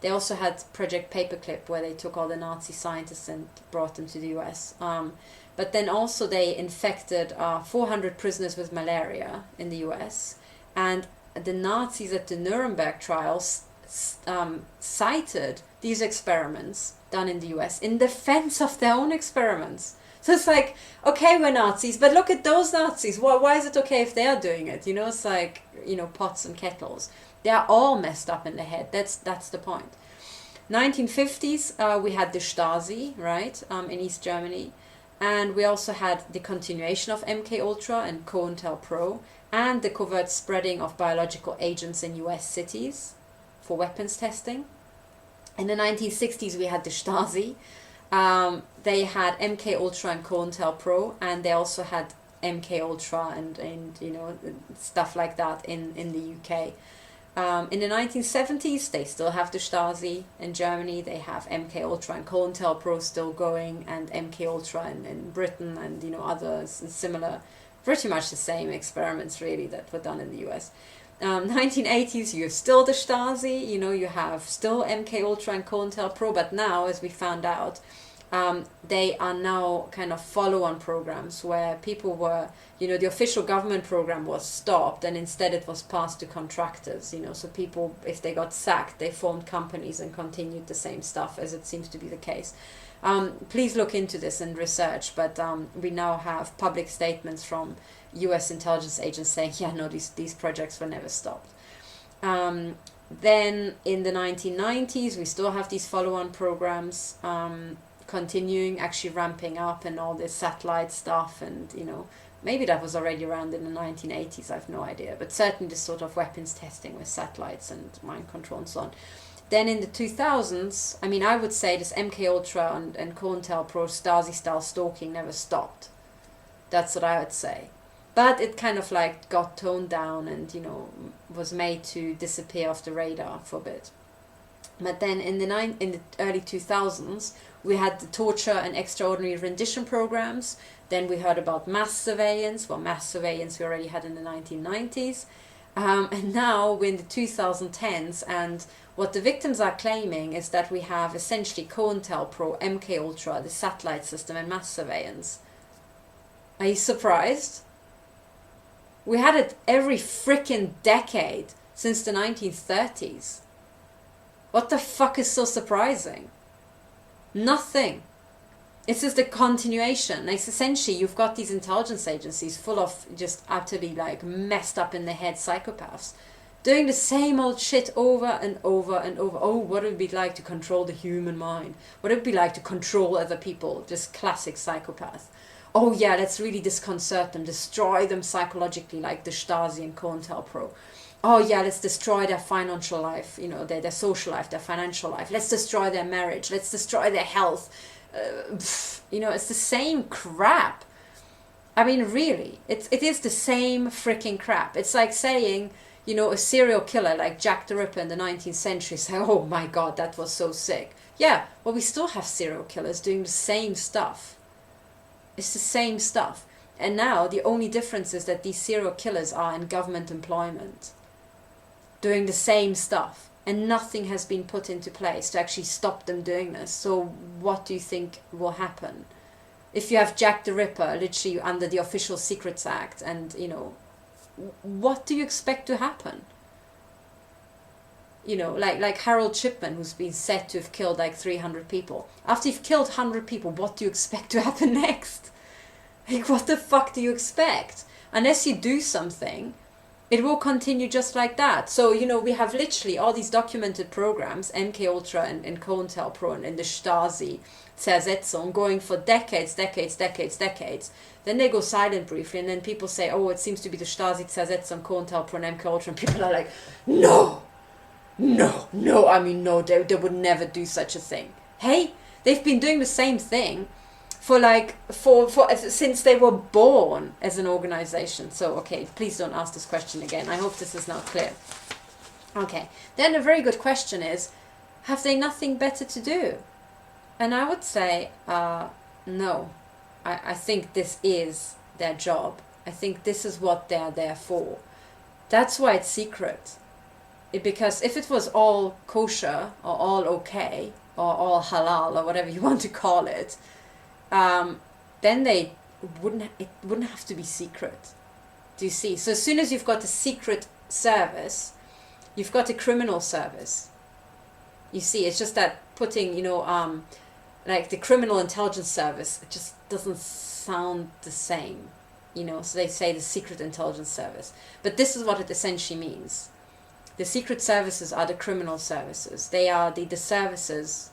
They also had Project Paperclip, where they took all the Nazi scientists and brought them to the US. But then also they infected 400 prisoners with malaria in the US. And the Nazis at the Nuremberg trials cited these experiments done in the US in defense of their own experiments. So it's like, okay, we're Nazis, but look at those Nazis. Why is it okay if they are doing it? It's like, pots and kettles. They are all messed up in the head. That's the point. 1950s, we had the Stasi, right, in East Germany. And we also had the continuation of MK Ultra and COINTELPRO, and the covert spreading of biological agents in US cities. for weapons testing. In the 1960s, we had the Stasi. They had MK Ultra and COINTELPRO, and they also had MK Ultra and you know, stuff like that in the UK. In the 1970s, they still have the Stasi. In Germany, they have MK Ultra and COINTELPRO still going, and MK Ultra in Britain, and you know, others similar, pretty much the same experiments really that were done in the US. 1980s, you have still the Stasi, you know, you have still MK Ultra and COINTELPRO, but now, as we found out, they are now kind of follow-on programs where people were, you know, the official government program was stopped and instead it was passed to contractors, you know, so people, if they got sacked, they formed companies and continued the same stuff, as it seems to be the case. Please look into this and research, but we now have public statements from US intelligence agents saying, yeah, no, these projects were never stopped. Then in the 1990s, we still have these follow-on programs continuing, actually ramping up, and all this satellite stuff, and you know, maybe that was already around in the 1980s, I have no idea, but certainly this sort of weapons testing with satellites and mind control and so on. Then in the 2000s, I mean, I would say this MK Ultra and COINTELPRO Stasi style stalking never stopped. That's what I would say. But it kind of like got toned down and, you know, was made to disappear off the radar for a bit. But then in the early 2000s, we had the torture and extraordinary rendition programs. Then we heard about mass surveillance. Well, mass surveillance we already had in the 1990s. And now we're in the 2010s, and what the victims are claiming is that we have essentially COINTELPRO, MK Ultra, the satellite system, and mass surveillance. Are you surprised? We had it every frickin' decade since the 1930s. What the fuck is so surprising? Nothing. It's just a continuation. It's essentially, you've got these intelligence agencies full of just utterly like messed up in the head psychopaths doing the same old shit over and over and over. Oh, what would it be like to control the human mind? What would it be like to control other people? Just classic psychopath. Oh yeah, let's really disconcert them, destroy them psychologically like the Stasi and COINTELPRO. Oh yeah, let's destroy their financial life, you know, their social life, their financial life. Let's destroy their marriage. Let's destroy their health. You know, it's the same crap. I mean, really, it is the same freaking crap. It's like saying, you know, a serial killer like Jack the Ripper in the 19th century say, oh my God, that was so sick. Yeah, well, we still have serial killers doing the same stuff. It's the same stuff. And now the only difference is that these serial killers are in government employment, doing the same stuff. And nothing has been put into place to actually stop them doing this. So what do you think will happen? If you have Jack the Ripper literally under the Official Secrets Act, and, you know, what do you expect to happen? You know, like Harold Shipman, who's been said to have killed like 300 people. After you've killed 100 people, what do you expect to happen next? Like, what the fuck do you expect? Unless you do something, it will continue just like that. So, you know, we have literally all these documented programs, MK Ultra and COINTELPRO and the Stasi, Zersetzung, going for decades. Then they go silent briefly, and then people say, oh, it seems to be the Stasi, Zersetzung, COINTELPRO and MK Ultra, and people are like, no, I mean, no, they would never do such a thing. Hey, they've been doing the same thing for since they were born as an organization. So, okay, please don't ask this question again. I hope this is now clear. Okay, then a very good question is, have they nothing better to do? And I would say, no. I think this is their job. I think this is what they're there for. That's why it's secret. Because if it was all kosher, or all okay, or all halal, or whatever you want to call it, then it wouldn't have to be secret. Do you see? So as soon as you've got a secret service, you've got a criminal service. You see, it's just that putting, you know, like the criminal intelligence service, it just doesn't sound the same, you know, so they say the secret intelligence service. But this is what it essentially means. The secret services are the criminal services. They are the services,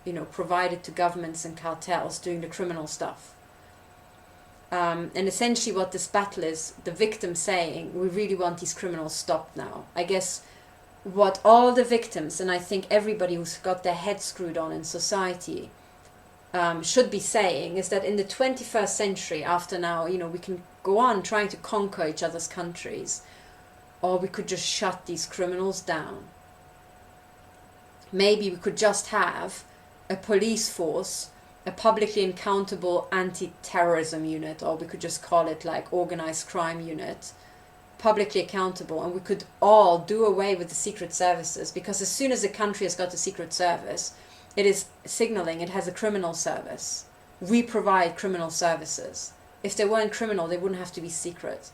you know, provided to governments and cartels doing the criminal stuff. And essentially what this battle is, the victim saying, we really want these criminals stopped now. I guess what all the victims, and I think everybody who's got their head screwed on in society, should be saying is that in the 21st century, after now, we can go on trying to conquer each other's countries, or we could just shut these criminals down. Maybe we could just have a police force, a publicly accountable anti-terrorism unit, or we could just call it like organized crime unit, publicly accountable, and we could all do away with the secret services, because as soon as a country has got a secret service, it is signaling it has a criminal service. We provide criminal services. If they weren't criminal, they wouldn't have to be secret.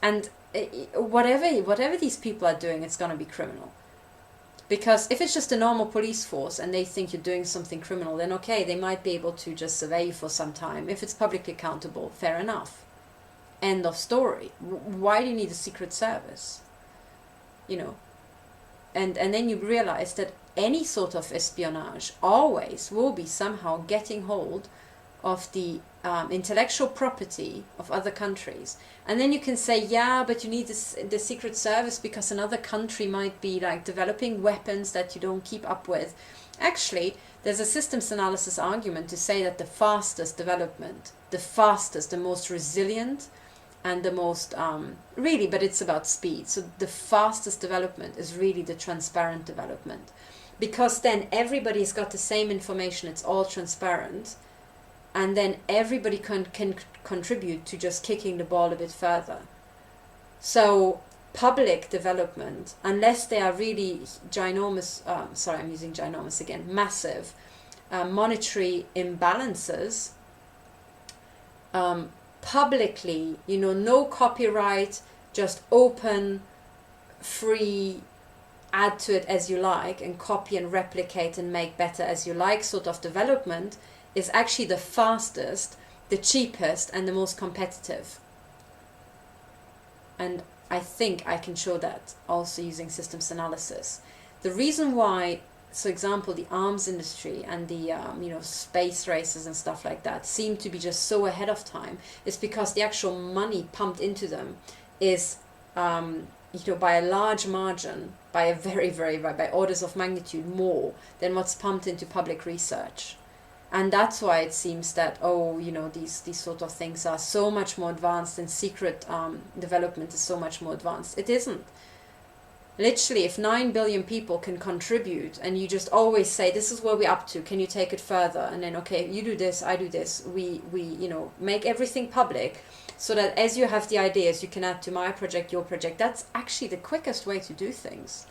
And whatever these people are doing, it's going to be criminal. Because if it's just a normal police force and they think you're doing something criminal, then okay, they might be able to just survey you for some time. If it's publicly accountable, fair enough. End of story. Why do you need a secret service? And then you realize that any sort of espionage always will be somehow getting hold of the intellectual property of other countries. And then you can say, yeah, but you need the secret service because another country might be like developing weapons that you don't keep up with. Actually, there's a systems analysis argument to say that the fastest development, the most resilient, and the most, really, but it's about speed. So the fastest development is really the transparent development. Because then everybody's got the same information, it's all transparent. And then everybody can contribute to just kicking the ball a bit further. So public development, unless they are really ginormous, I'm using ginormous again, massive monetary imbalances, publicly, no copyright, just open, free, add to it as you like, and copy and replicate and make better as you like sort of development is actually the fastest, the cheapest, and the most competitive. And I think I can show that also using systems analysis. The reason why, for example, the arms industry and the space races and stuff like that seem to be just so ahead of time is because the actual money pumped into them is by a large margin, by a by orders of magnitude more than what's pumped into public research. And that's why it seems that, these sort of things are so much more advanced, and secret development is so much more advanced. It isn't. Literally, if 9 billion people can contribute, and you just always say, this is where we're up to, can you take it further? And then, okay, you do this, I do this. We make everything public, so that as you have the ideas, you can add to my project, your project. That's actually the quickest way to do things.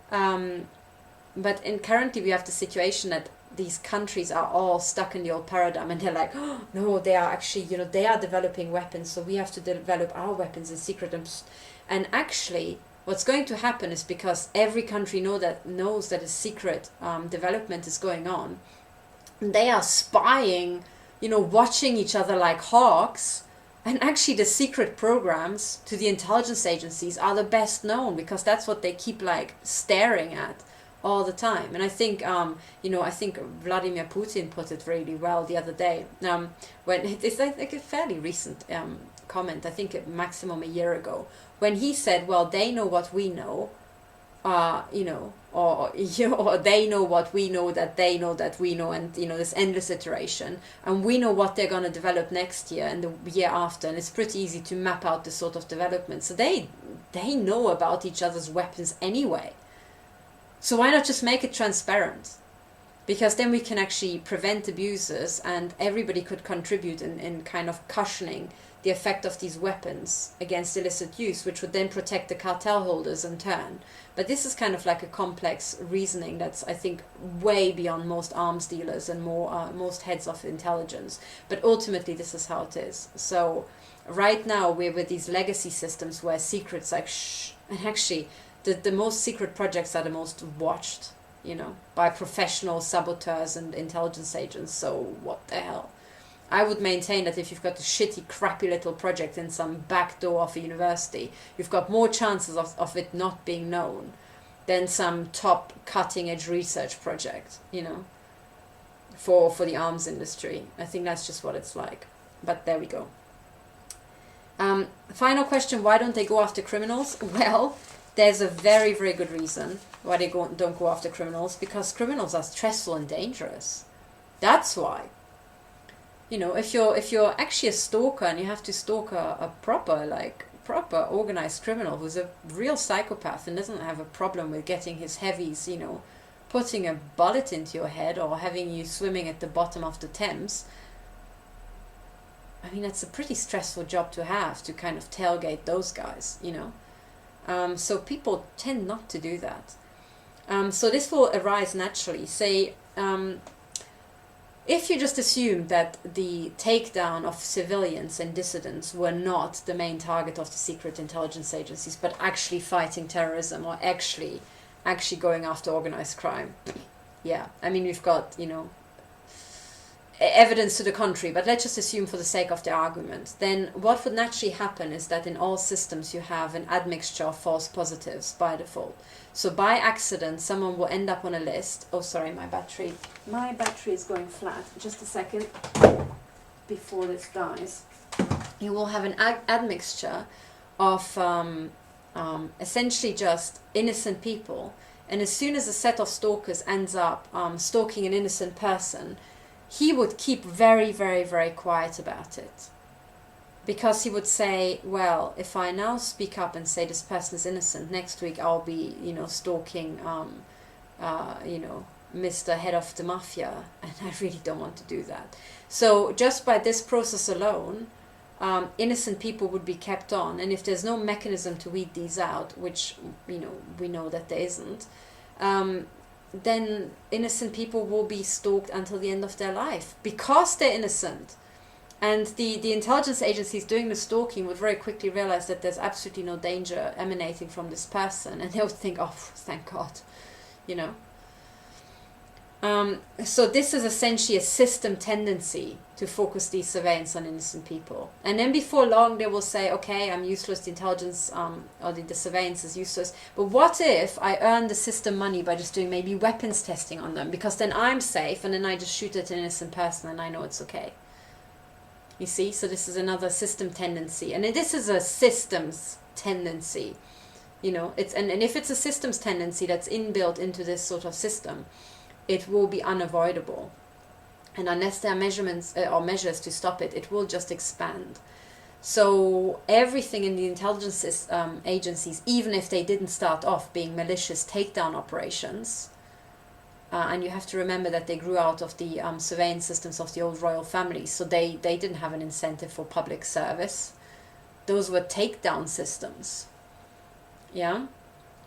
But currently we have the situation that these countries are all stuck in the old paradigm, and they're like, oh, no, they are actually, they are developing weapons, so we have to develop our weapons in secret. And actually, what's going to happen is, because every country knows that a secret development is going on, they are spying, watching each other like hawks. And actually the secret programs to the intelligence agencies are the best known, because that's what they keep like staring at all the time. And I think, I think Vladimir Putin put it really well the other day. When it's like a fairly recent comment, I think maximum a year ago, when he said, well, they know what we know, or they know what we know that they know that we know, and this endless iteration, and we know what they're going to develop next year and the year after, and it's pretty easy to map out this sort of development. So they know about each other's weapons anyway. So why not just make it transparent? Because then we can actually prevent abuses, and everybody could contribute in kind of cushioning the effect of these weapons against illicit use, which would then protect the cartel holders in turn. But this is kind of like a complex reasoning that's, I think, way beyond most arms dealers and most heads of intelligence. But ultimately, this is how it is. So right now, we're with these legacy systems where secrets like shh, and actually the most secret projects are the most watched, by professional saboteurs and intelligence agents. So what the hell? I would maintain that if you've got a shitty, crappy little project in some back door of a university, you've got more chances of it not being known than some top cutting-edge research project, for the arms industry. I think that's just what it's like. But there we go. Final question, why don't they go after criminals? Well, there's a very, very good reason why they don't go after criminals, because criminals are stressful and dangerous. That's why. You know, if you're actually a stalker and you have to stalk a proper organized criminal who's a real psychopath and doesn't have a problem with getting his heavies, you know, putting a bullet into your head or having you swimming at the bottom of the Thames, I mean, it's a pretty stressful job to have, to kind of tailgate those guys, you know. So people tend not to do that. So this will arise naturally. Say, if you just assume that the takedown of civilians and dissidents were not the main target of the secret intelligence agencies, but actually fighting terrorism or actually going after organized crime, yeah, I mean, we've got, you know, evidence to the contrary, but let's just assume for the sake of the argument, then what would naturally happen is that in all systems you have an admixture of false positives by default. So by accident, someone will end up on a list. Oh, sorry, my battery is going flat. Just a second before this dies. You will have an admixture of essentially just innocent people, and as soon as a set of stalkers ends up stalking an innocent person, he would keep very, very, very quiet about it. Because he would say, well, if I now speak up and say this person is innocent, next week I'll be, you know, stalking, you know, Mr. Head of the Mafia, and I really don't want to do that. So just by this process alone, innocent people would be kept on, and if there's no mechanism to weed these out, which, you know, we know that there isn't, then innocent people will be stalked until the end of their life because they're innocent. And the intelligence agencies doing the stalking would very quickly realize that there's absolutely no danger emanating from this person, and they would think, oh, thank God, you know. So this is essentially a system tendency to focus the surveillance on innocent people. And then before long they will say, okay, I'm useless, the intelligence or the surveillance is useless. But what if I earn the system money by just doing maybe weapons testing on them? Because then I'm safe, and then I just shoot at an innocent person and I know it's okay. You see, so this is another system tendency. And this is a systems tendency. You know, it's and if it's a systems tendency that's inbuilt into this sort of system, it will be unavoidable. And unless there are measurements or measures to stop it, it will just expand. So everything in the intelligence agencies, even if they didn't start off being malicious takedown operations, and you have to remember that they grew out of the surveillance systems of the old royal families, so they didn't have an incentive for public service. Those were takedown systems. Yeah?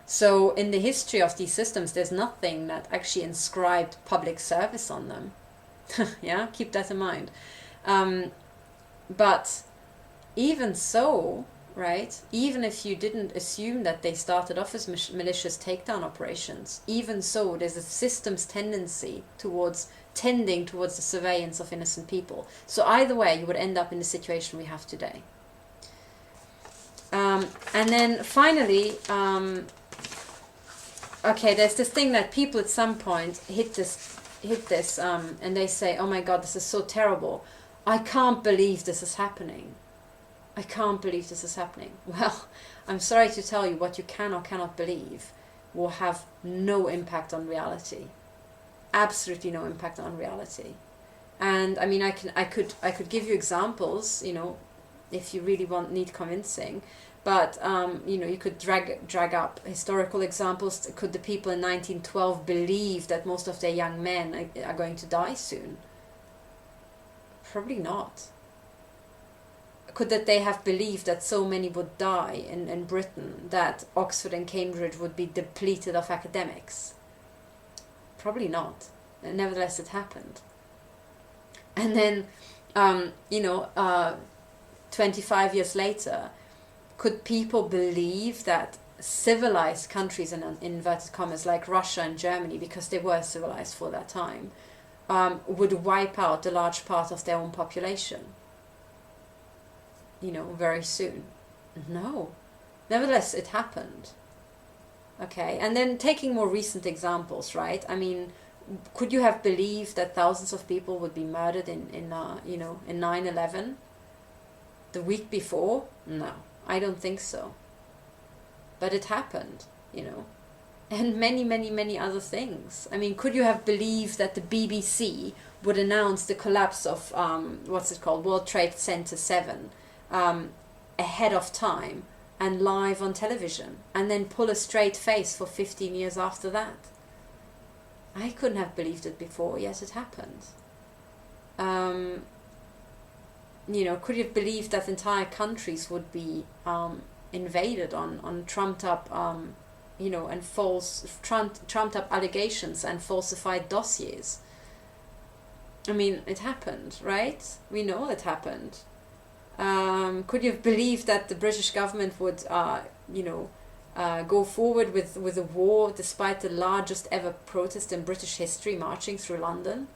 So in the history of these systems, there's nothing that actually inscribed public service on them. Yeah, keep that in mind. But even so, right, even if you didn't assume that they started off as malicious takedown operations, even so, there's a systems tendency tending towards the surveillance of innocent people. So either way, you would end up in the situation we have today. And then finally, okay, there's this thing that people at some point hit this, and they say, oh my God, this is so terrible. I can't believe this is happening. I can't believe this is happening. Well, I'm sorry to tell you, what you can or cannot believe will have no impact on reality. Absolutely no impact on reality. And I mean, I could give you examples, you know, if you really need convincing. But, you know, you could drag up historical examples. Could the people in 1912 believe that most of their young men are going to die soon? Probably not. Could that they have believed that so many would die in Britain, that Oxford and Cambridge would be depleted of academics? Probably not. And nevertheless, it happened. And then, you know, 25 years later, could people believe that civilized countries, in inverted commas, like Russia and Germany, because they were civilized for that time, would wipe out a large part of their own population, you know, very soon? No. Nevertheless, it happened. Okay, and then taking more recent examples, right? I mean, could you have believed that thousands of people would be murdered in you know, in 9/11 the week before? No, I don't think so. but it happened, and many, many, many other things. I mean, could you have believed that the BBC would announce the collapse of, World Trade Center 7 ahead of time and live on television, and then pull a straight face for 15 years after that? I couldn't have believed it before, yet it happened. Could you have believed that entire countries would be invaded on trumped up, and trumped up allegations and falsified dossiers? I mean, it happened, right? We know it happened. Could you have believed that the British government would, go forward with a war despite the largest ever protest in British history marching through London?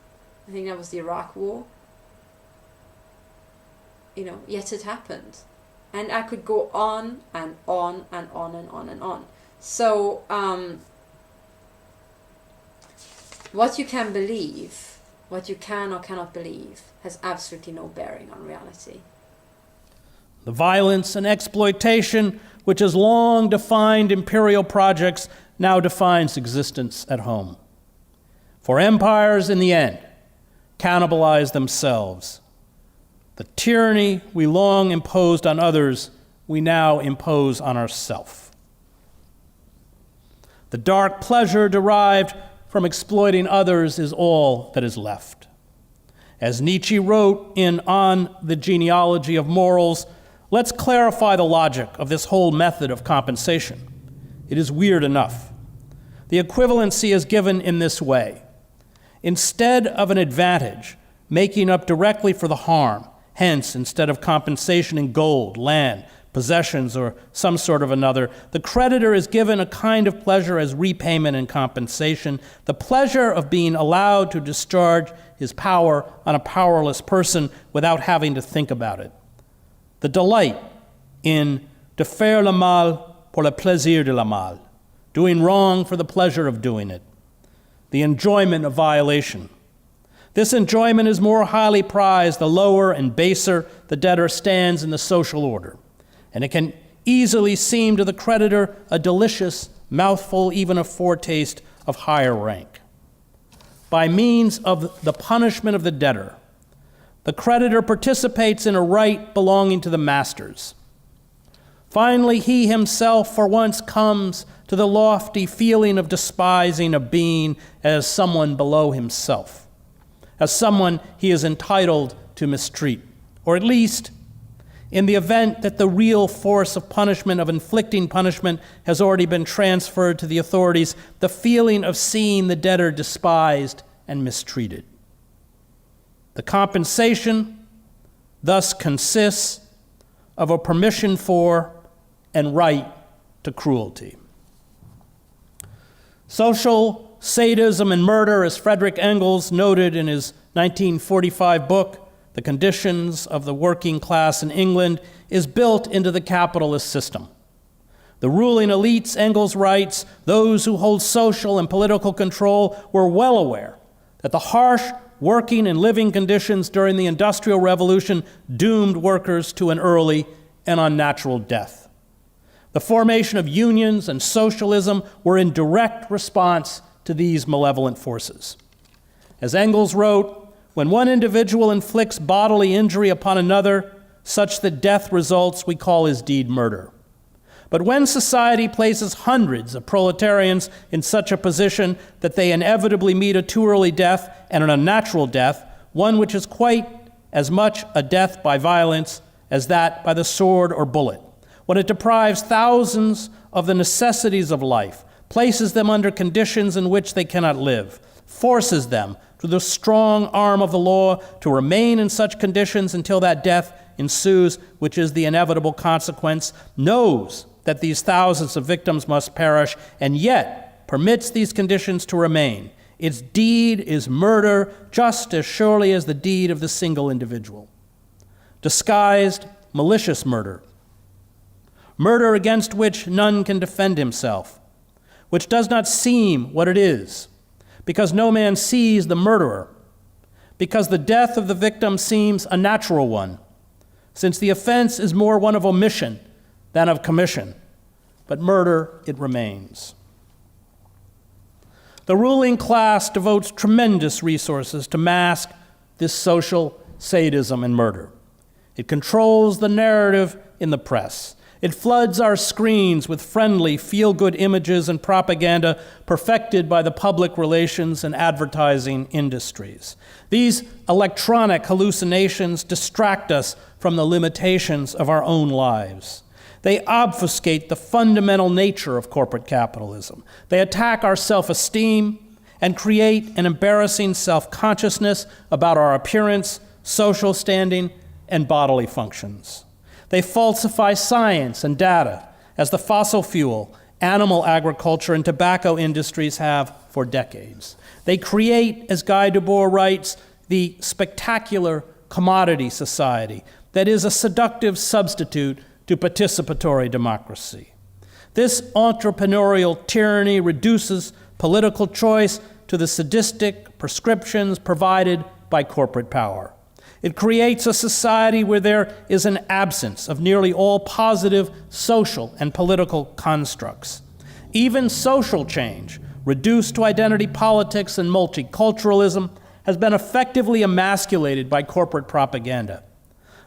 I think that was the Iraq War. Yet it happened. And I could go on and on and on and on and on. So, what you can believe, what you can or cannot believe, has absolutely no bearing on reality. The violence and exploitation which has long defined imperial projects now defines existence at home. For empires, in the end, cannibalize themselves. The tyranny we long imposed on others, we now impose on ourselves. The dark pleasure derived from exploiting others is all that is left. As Nietzsche wrote in On the Genealogy of Morals, let's clarify the logic of this whole method of compensation. It is weird enough. The equivalency is given in this way. Instead of an advantage, making up directly for the harm, hence, instead of compensation in gold, land, possessions, or some sort of another, the creditor is given a kind of pleasure as repayment and compensation, the pleasure of being allowed to discharge his power on a powerless person without having to think about it. The delight in de faire le mal pour le plaisir de le mal, doing wrong for the pleasure of doing it. The enjoyment of violation. This enjoyment is more highly prized the lower and baser the debtor stands in the social order, and it can easily seem to the creditor a delicious mouthful, even a foretaste of higher rank. By means of the punishment of the debtor, the creditor participates in a right belonging to the masters. Finally, he himself for once comes to the lofty feeling of despising a being as someone below himself, as someone he is entitled to mistreat, or at least, in the event that the real force of punishment, of inflicting punishment, has already been transferred to the authorities, the feeling of seeing the debtor despised and mistreated. The compensation thus consists of a permission for and right to cruelty. Social sadism and murder, as Frederick Engels noted in his 1945 book, The Conditions of the Working Class in England, is built into the capitalist system. The ruling elites, Engels writes, those who hold social and political control, were well aware that the harsh working and living conditions during the Industrial Revolution doomed workers to an early and unnatural death. The formation of unions and socialism were in direct response to these malevolent forces. As Engels wrote, when one individual inflicts bodily injury upon another, such that death results, we call his deed murder. But when society places hundreds of proletarians in such a position that they inevitably meet a too early death and an unnatural death, one which is quite as much a death by violence as that by the sword or bullet, when it deprives thousands of the necessities of life, places them under conditions in which they cannot live, forces them through the strong arm of the law to remain in such conditions until that death ensues, which is the inevitable consequence, knows that these thousands of victims must perish, and yet permits these conditions to remain. Its deed is murder just as surely as the deed of the single individual. Disguised, malicious murder. Murder against which none can defend himself, which does not seem what it is, because no man sees the murderer, because the death of the victim seems a natural one, since the offense is more one of omission than of commission, but murder it remains. The ruling class devotes tremendous resources to mask this social sadism and murder. It controls the narrative in the press. It floods our screens with friendly, feel-good images and propaganda perfected by the public relations and advertising industries. These electronic hallucinations distract us from the limitations of our own lives. They obfuscate the fundamental nature of corporate capitalism. They attack our self-esteem and create an embarrassing self-consciousness about our appearance, social standing, and bodily functions. They falsify science and data, as the fossil fuel, animal agriculture, and tobacco industries have for decades. They create, as Guy Debord writes, the spectacular commodity society that is a seductive substitute to participatory democracy. This entrepreneurial tyranny reduces political choice to the sadistic prescriptions provided by corporate power. It creates a society where there is an absence of nearly all positive social and political constructs. Even social change, reduced to identity politics and multiculturalism, has been effectively emasculated by corporate propaganda.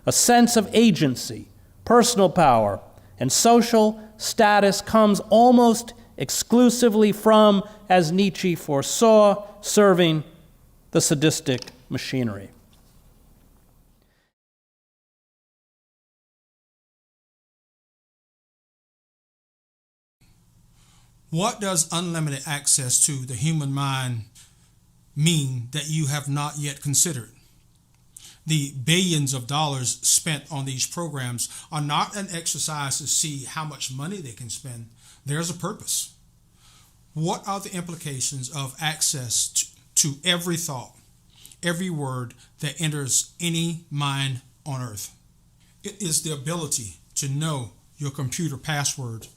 A sense of agency, personal power, and social status comes almost exclusively from, as Nietzsche foresaw, serving the sadistic machinery. What does unlimited access to the human mind mean that you have not yet considered? The billions of dollars spent on these programs are not an exercise to see how much money they can spend. There's a purpose. What are the implications of access to every thought, every word that enters any mind on earth? It is the ability to know your computer password.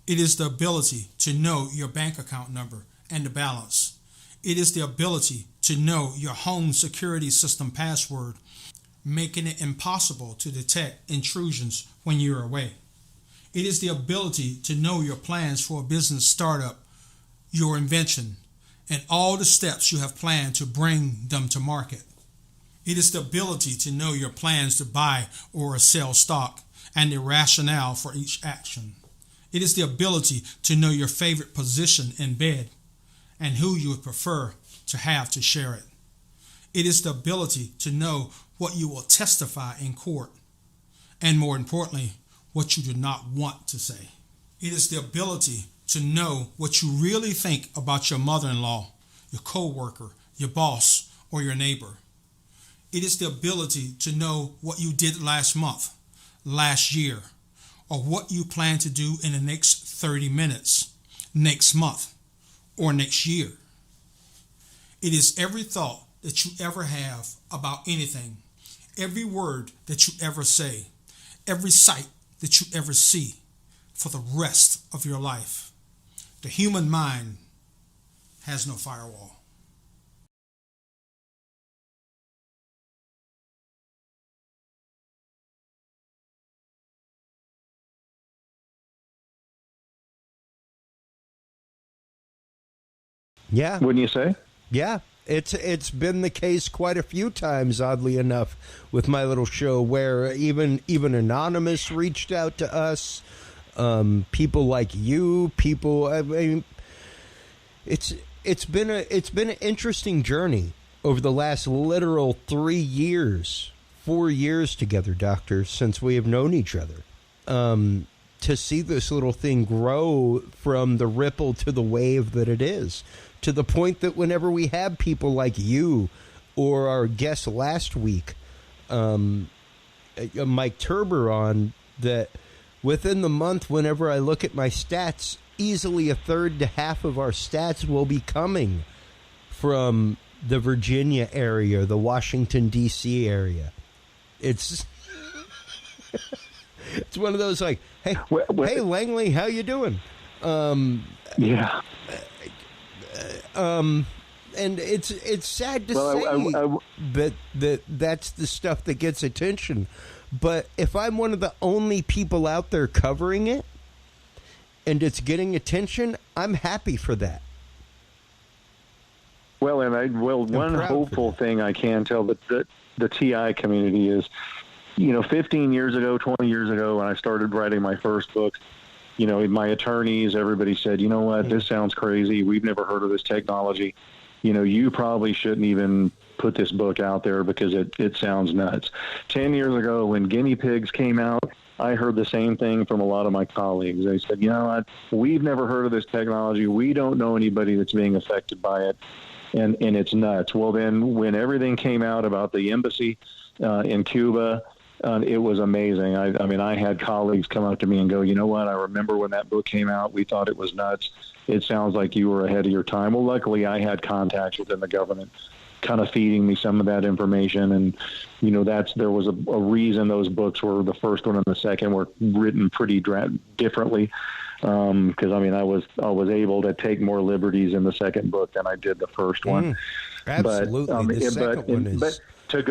It is the ability to know your bank account number and the balance. It is the ability to know your home security system password, making it impossible to detect intrusions when you're away. It is the ability to know your plans for a business startup, your invention, and all the steps you have planned to bring them to market. It is the ability to know your plans to buy or sell stock and the rationale for each action. It is the ability to know your favorite position in bed and who you would prefer to have to share it. It is the ability to know what you will testify in court, and more importantly, what you do not want to say. It is the ability to know what you really think about your mother-in-law, your co-worker, your boss, or your neighbor. It is the ability to know what you did last month, last year, or what you plan to do in the next 30 minutes, next month, or next year. It is every thought that you ever have about anything, every word that you ever say, every sight that you ever see for the rest of your life. The human mind has no firewall. Yeah. Wouldn't you say? Yeah. It's been the case quite a few times, oddly enough, with my little show, where even Anonymous reached out to us. People like you, I mean, it's been an interesting journey over the last literal 4 years together, Doctor, since we have known each other. To see this little thing grow from the ripple to the wave that it is, to the point that whenever we have people like you or our guest last week, Mike Turber, on, that within the month, whenever I look at my stats, easily a third to half of our stats will be coming from the Virginia area, the Washington, D.C. area. It's it's one of those like, hey, hey Langley, how you doing? Yeah. And it's sad to say that's the stuff that gets attention. But if I'm one of the only people out there covering it, and it's getting attention, I'm happy for that. Well, and one hopeful thing I can tell the TI community is, 15 years ago, 20 years ago, when I started writing my first book, my attorneys, everybody said, you know what, this sounds crazy. We've never heard of this technology. You probably shouldn't even put this book out there because it sounds nuts. 10 years ago, when guinea pigs came out, I heard the same thing from a lot of my colleagues. They said, you know what, we've never heard of this technology. We don't know anybody that's being affected by it. And it's nuts. Well, then when everything came out about the embassy in Cuba, it was amazing. I mean, I had colleagues come up to me and go, you know what, I remember when that book came out, we thought it was nuts. It sounds like you were ahead of your time. Well, luckily I had contacts within the government kind of feeding me some of that information. And, there was a reason those books were, the first one and the second were written pretty differently. Because I was able to take more liberties in the second book than I did the first one. Absolutely, the second one is. But to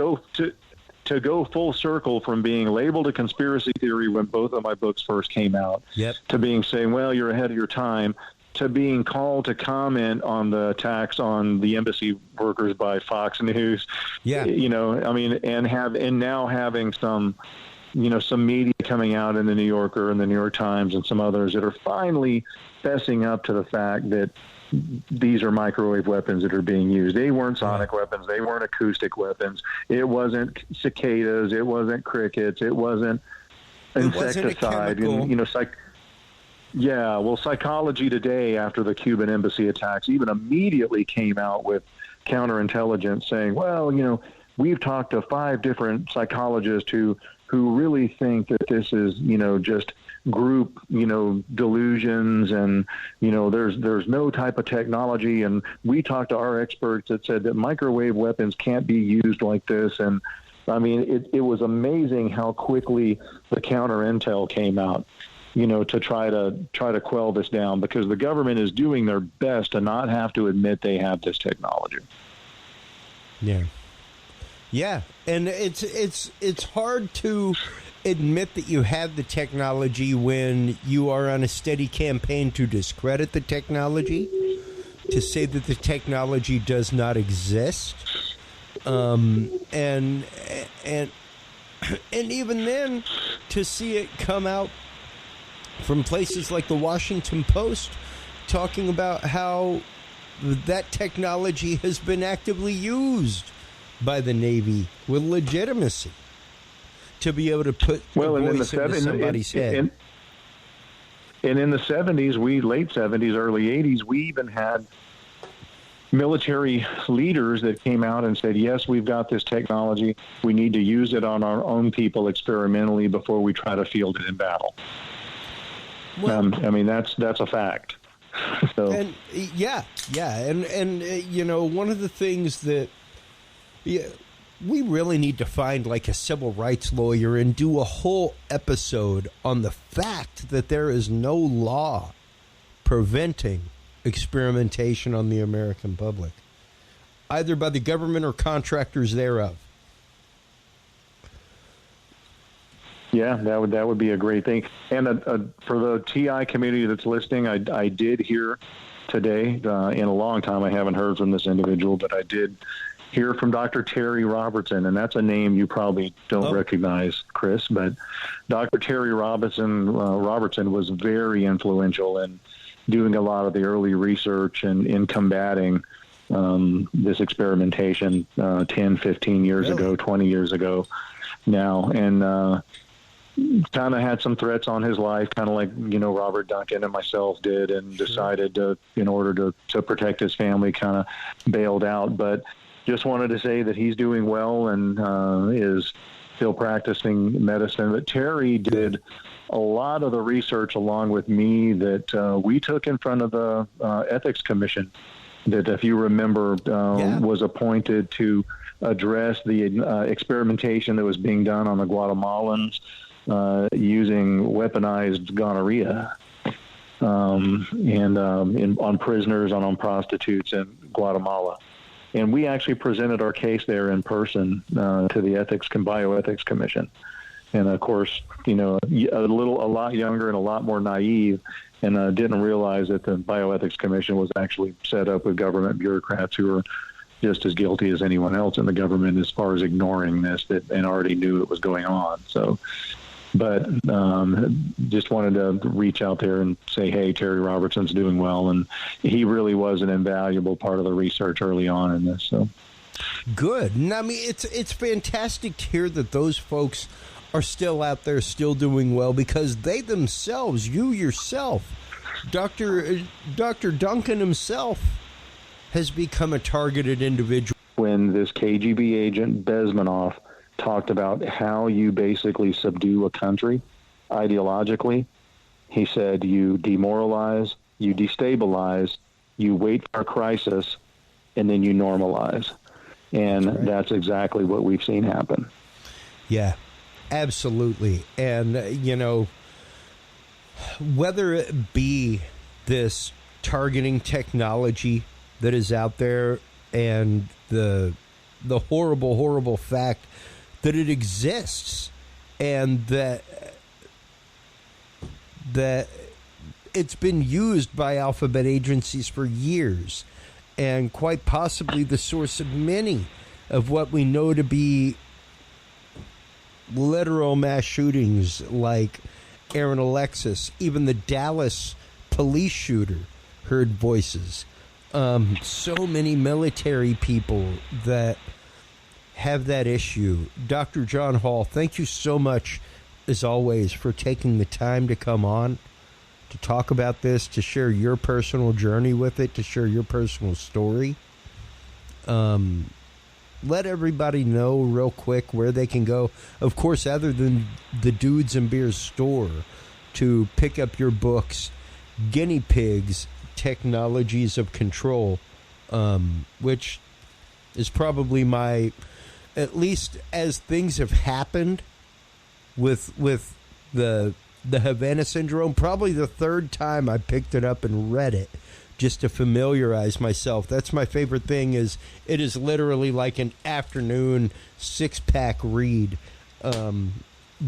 go full circle from being labeled a conspiracy theory when both of my books first came out, to being saying, well, you're ahead of your time, to being called to comment on the attacks on the embassy workers by Fox News, and now having some media coming out in the New Yorker and the New York Times and some others that are finally fessing up to the fact that these are microwave weapons that are being used. They weren't sonic weapons. They weren't acoustic weapons. It wasn't cicadas. It wasn't crickets. It wasn't insecticide. Psychology Today, after the Cuban embassy attacks, even immediately came out with counterintelligence saying, well, we've talked to 5 different psychologists who really think that this is, just group, delusions, and, there's no type of technology. And we talked to our experts that said that microwave weapons can't be used like this. And I mean, it was amazing how quickly the counter intel came out, to try to quell this down, because the government is doing their best to not have to admit they have this technology. Yeah, and it's hard to admit that you have the technology when you are on a steady campaign to discredit the technology, to say that the technology does not exist, and even then to see it come out from places like the Washington Post talking about how that technology has been actively used by the Navy with legitimacy to be able to put voice into somebody's head. And in the 70s, late 70s, early 80s, we even had military leaders that came out and said, yes, we've got this technology. We need to use it on our own people experimentally before we try to field it in battle. Well, that's a fact. So. And one of the things that we really need to find like a civil rights lawyer and do a whole episode on the fact that there is no law preventing experimentation on the American public, either by the government or contractors thereof. Yeah, that would be a great thing. And for the TI community that's listening, I did hear today, in a long time I haven't heard from this individual, but I did hear from Dr. Terry Robertson, and that's a name you probably don't recognize, Chris, but Dr. Terry Robertson was very influential in doing a lot of the early research and in combating this experimentation 10, 15 years ago, 20 years ago now. And kind of had some threats on his life, kind of like, Robert Duncan and myself did, and decided to, in order to protect his family, kind of bailed out. But just wanted to say that he's doing well and is still practicing medicine. But Terry did a lot of the research along with me that we took in front of the Ethics Commission that, if you remember, was appointed to address the experimentation that was being done on the Guatemalans using weaponized gonorrhea on prisoners and on prostitutes in Guatemala. And we actually presented our case there in person to the Bioethics Commission. And of course, a lot younger and a lot more naive, and didn't realize that the Bioethics Commission was actually set up with government bureaucrats who are just as guilty as anyone else in the government as far as ignoring this and already knew it was going on. So, but just wanted to reach out there and say, hey, Terry Robertson's doing well, and he really was an invaluable part of the research early on in this. So good. And I mean, it's fantastic to hear that those folks are still out there, still doing well, because they themselves, you yourself, Dr. Duncan himself, has become a targeted individual. When this KGB agent, Bezmenov, talked about how you basically subdue a country ideologically, he said you demoralize, you destabilize, you wait for a crisis, and then you normalize. And that's exactly what we've seen happen. Yeah. Absolutely. And, whether it be this targeting technology that is out there and the horrible, horrible fact that it exists and that it's been used by alphabet agencies for years and quite possibly the source of many of what we know to be literal mass shootings like Aaron Alexis. Even the Dallas police shooter heard voices. So many military people that have that issue. Dr. John Hall, thank you so much, as always, for taking the time to come on, to talk about this, to share your personal journey with it, to share your personal story. Let everybody know real quick where they can go, of course, other than the Dudes and Beers store, to pick up your books, Guinea Pigs, Technologies of Control, which is probably my, at least as things have happened with the Havana Syndrome, probably the third time I picked it up and read it, just to familiarize myself. That's my favorite thing. Is it is literally like an afternoon 6-pack read.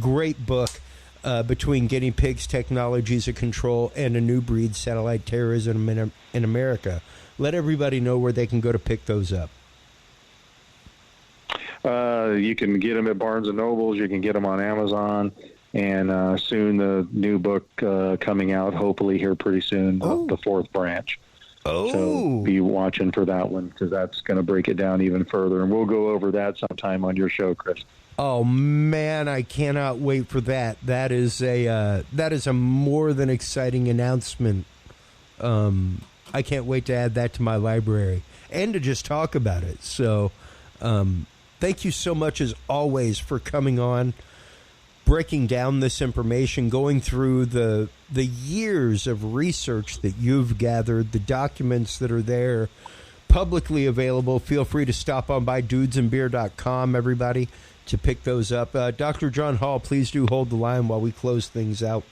Great book between Guinea Pigs, Technologies of Control, and A New Breed, Satellite Terrorism in America. Let everybody know where they can go to pick those up. You can get them at Barnes & Nobles. You can get them on Amazon. And soon the new book coming out, hopefully here pretty soon, The Fourth Branch. So be watching for that one, because that's going to break it down even further. And we'll go over that sometime on your show, Chris. Oh, man, I cannot wait for that. That is a more than exciting announcement. I can't wait to add that to my library and to just talk about it. So thank you so much, as always, for coming on, breaking down this information, going through the years of research that you've gathered, the documents that are there publicly available. Feel free to stop on by dudesandbeer.com, everybody, to pick those up. Dr. John Hall, please do hold the line while we close things out.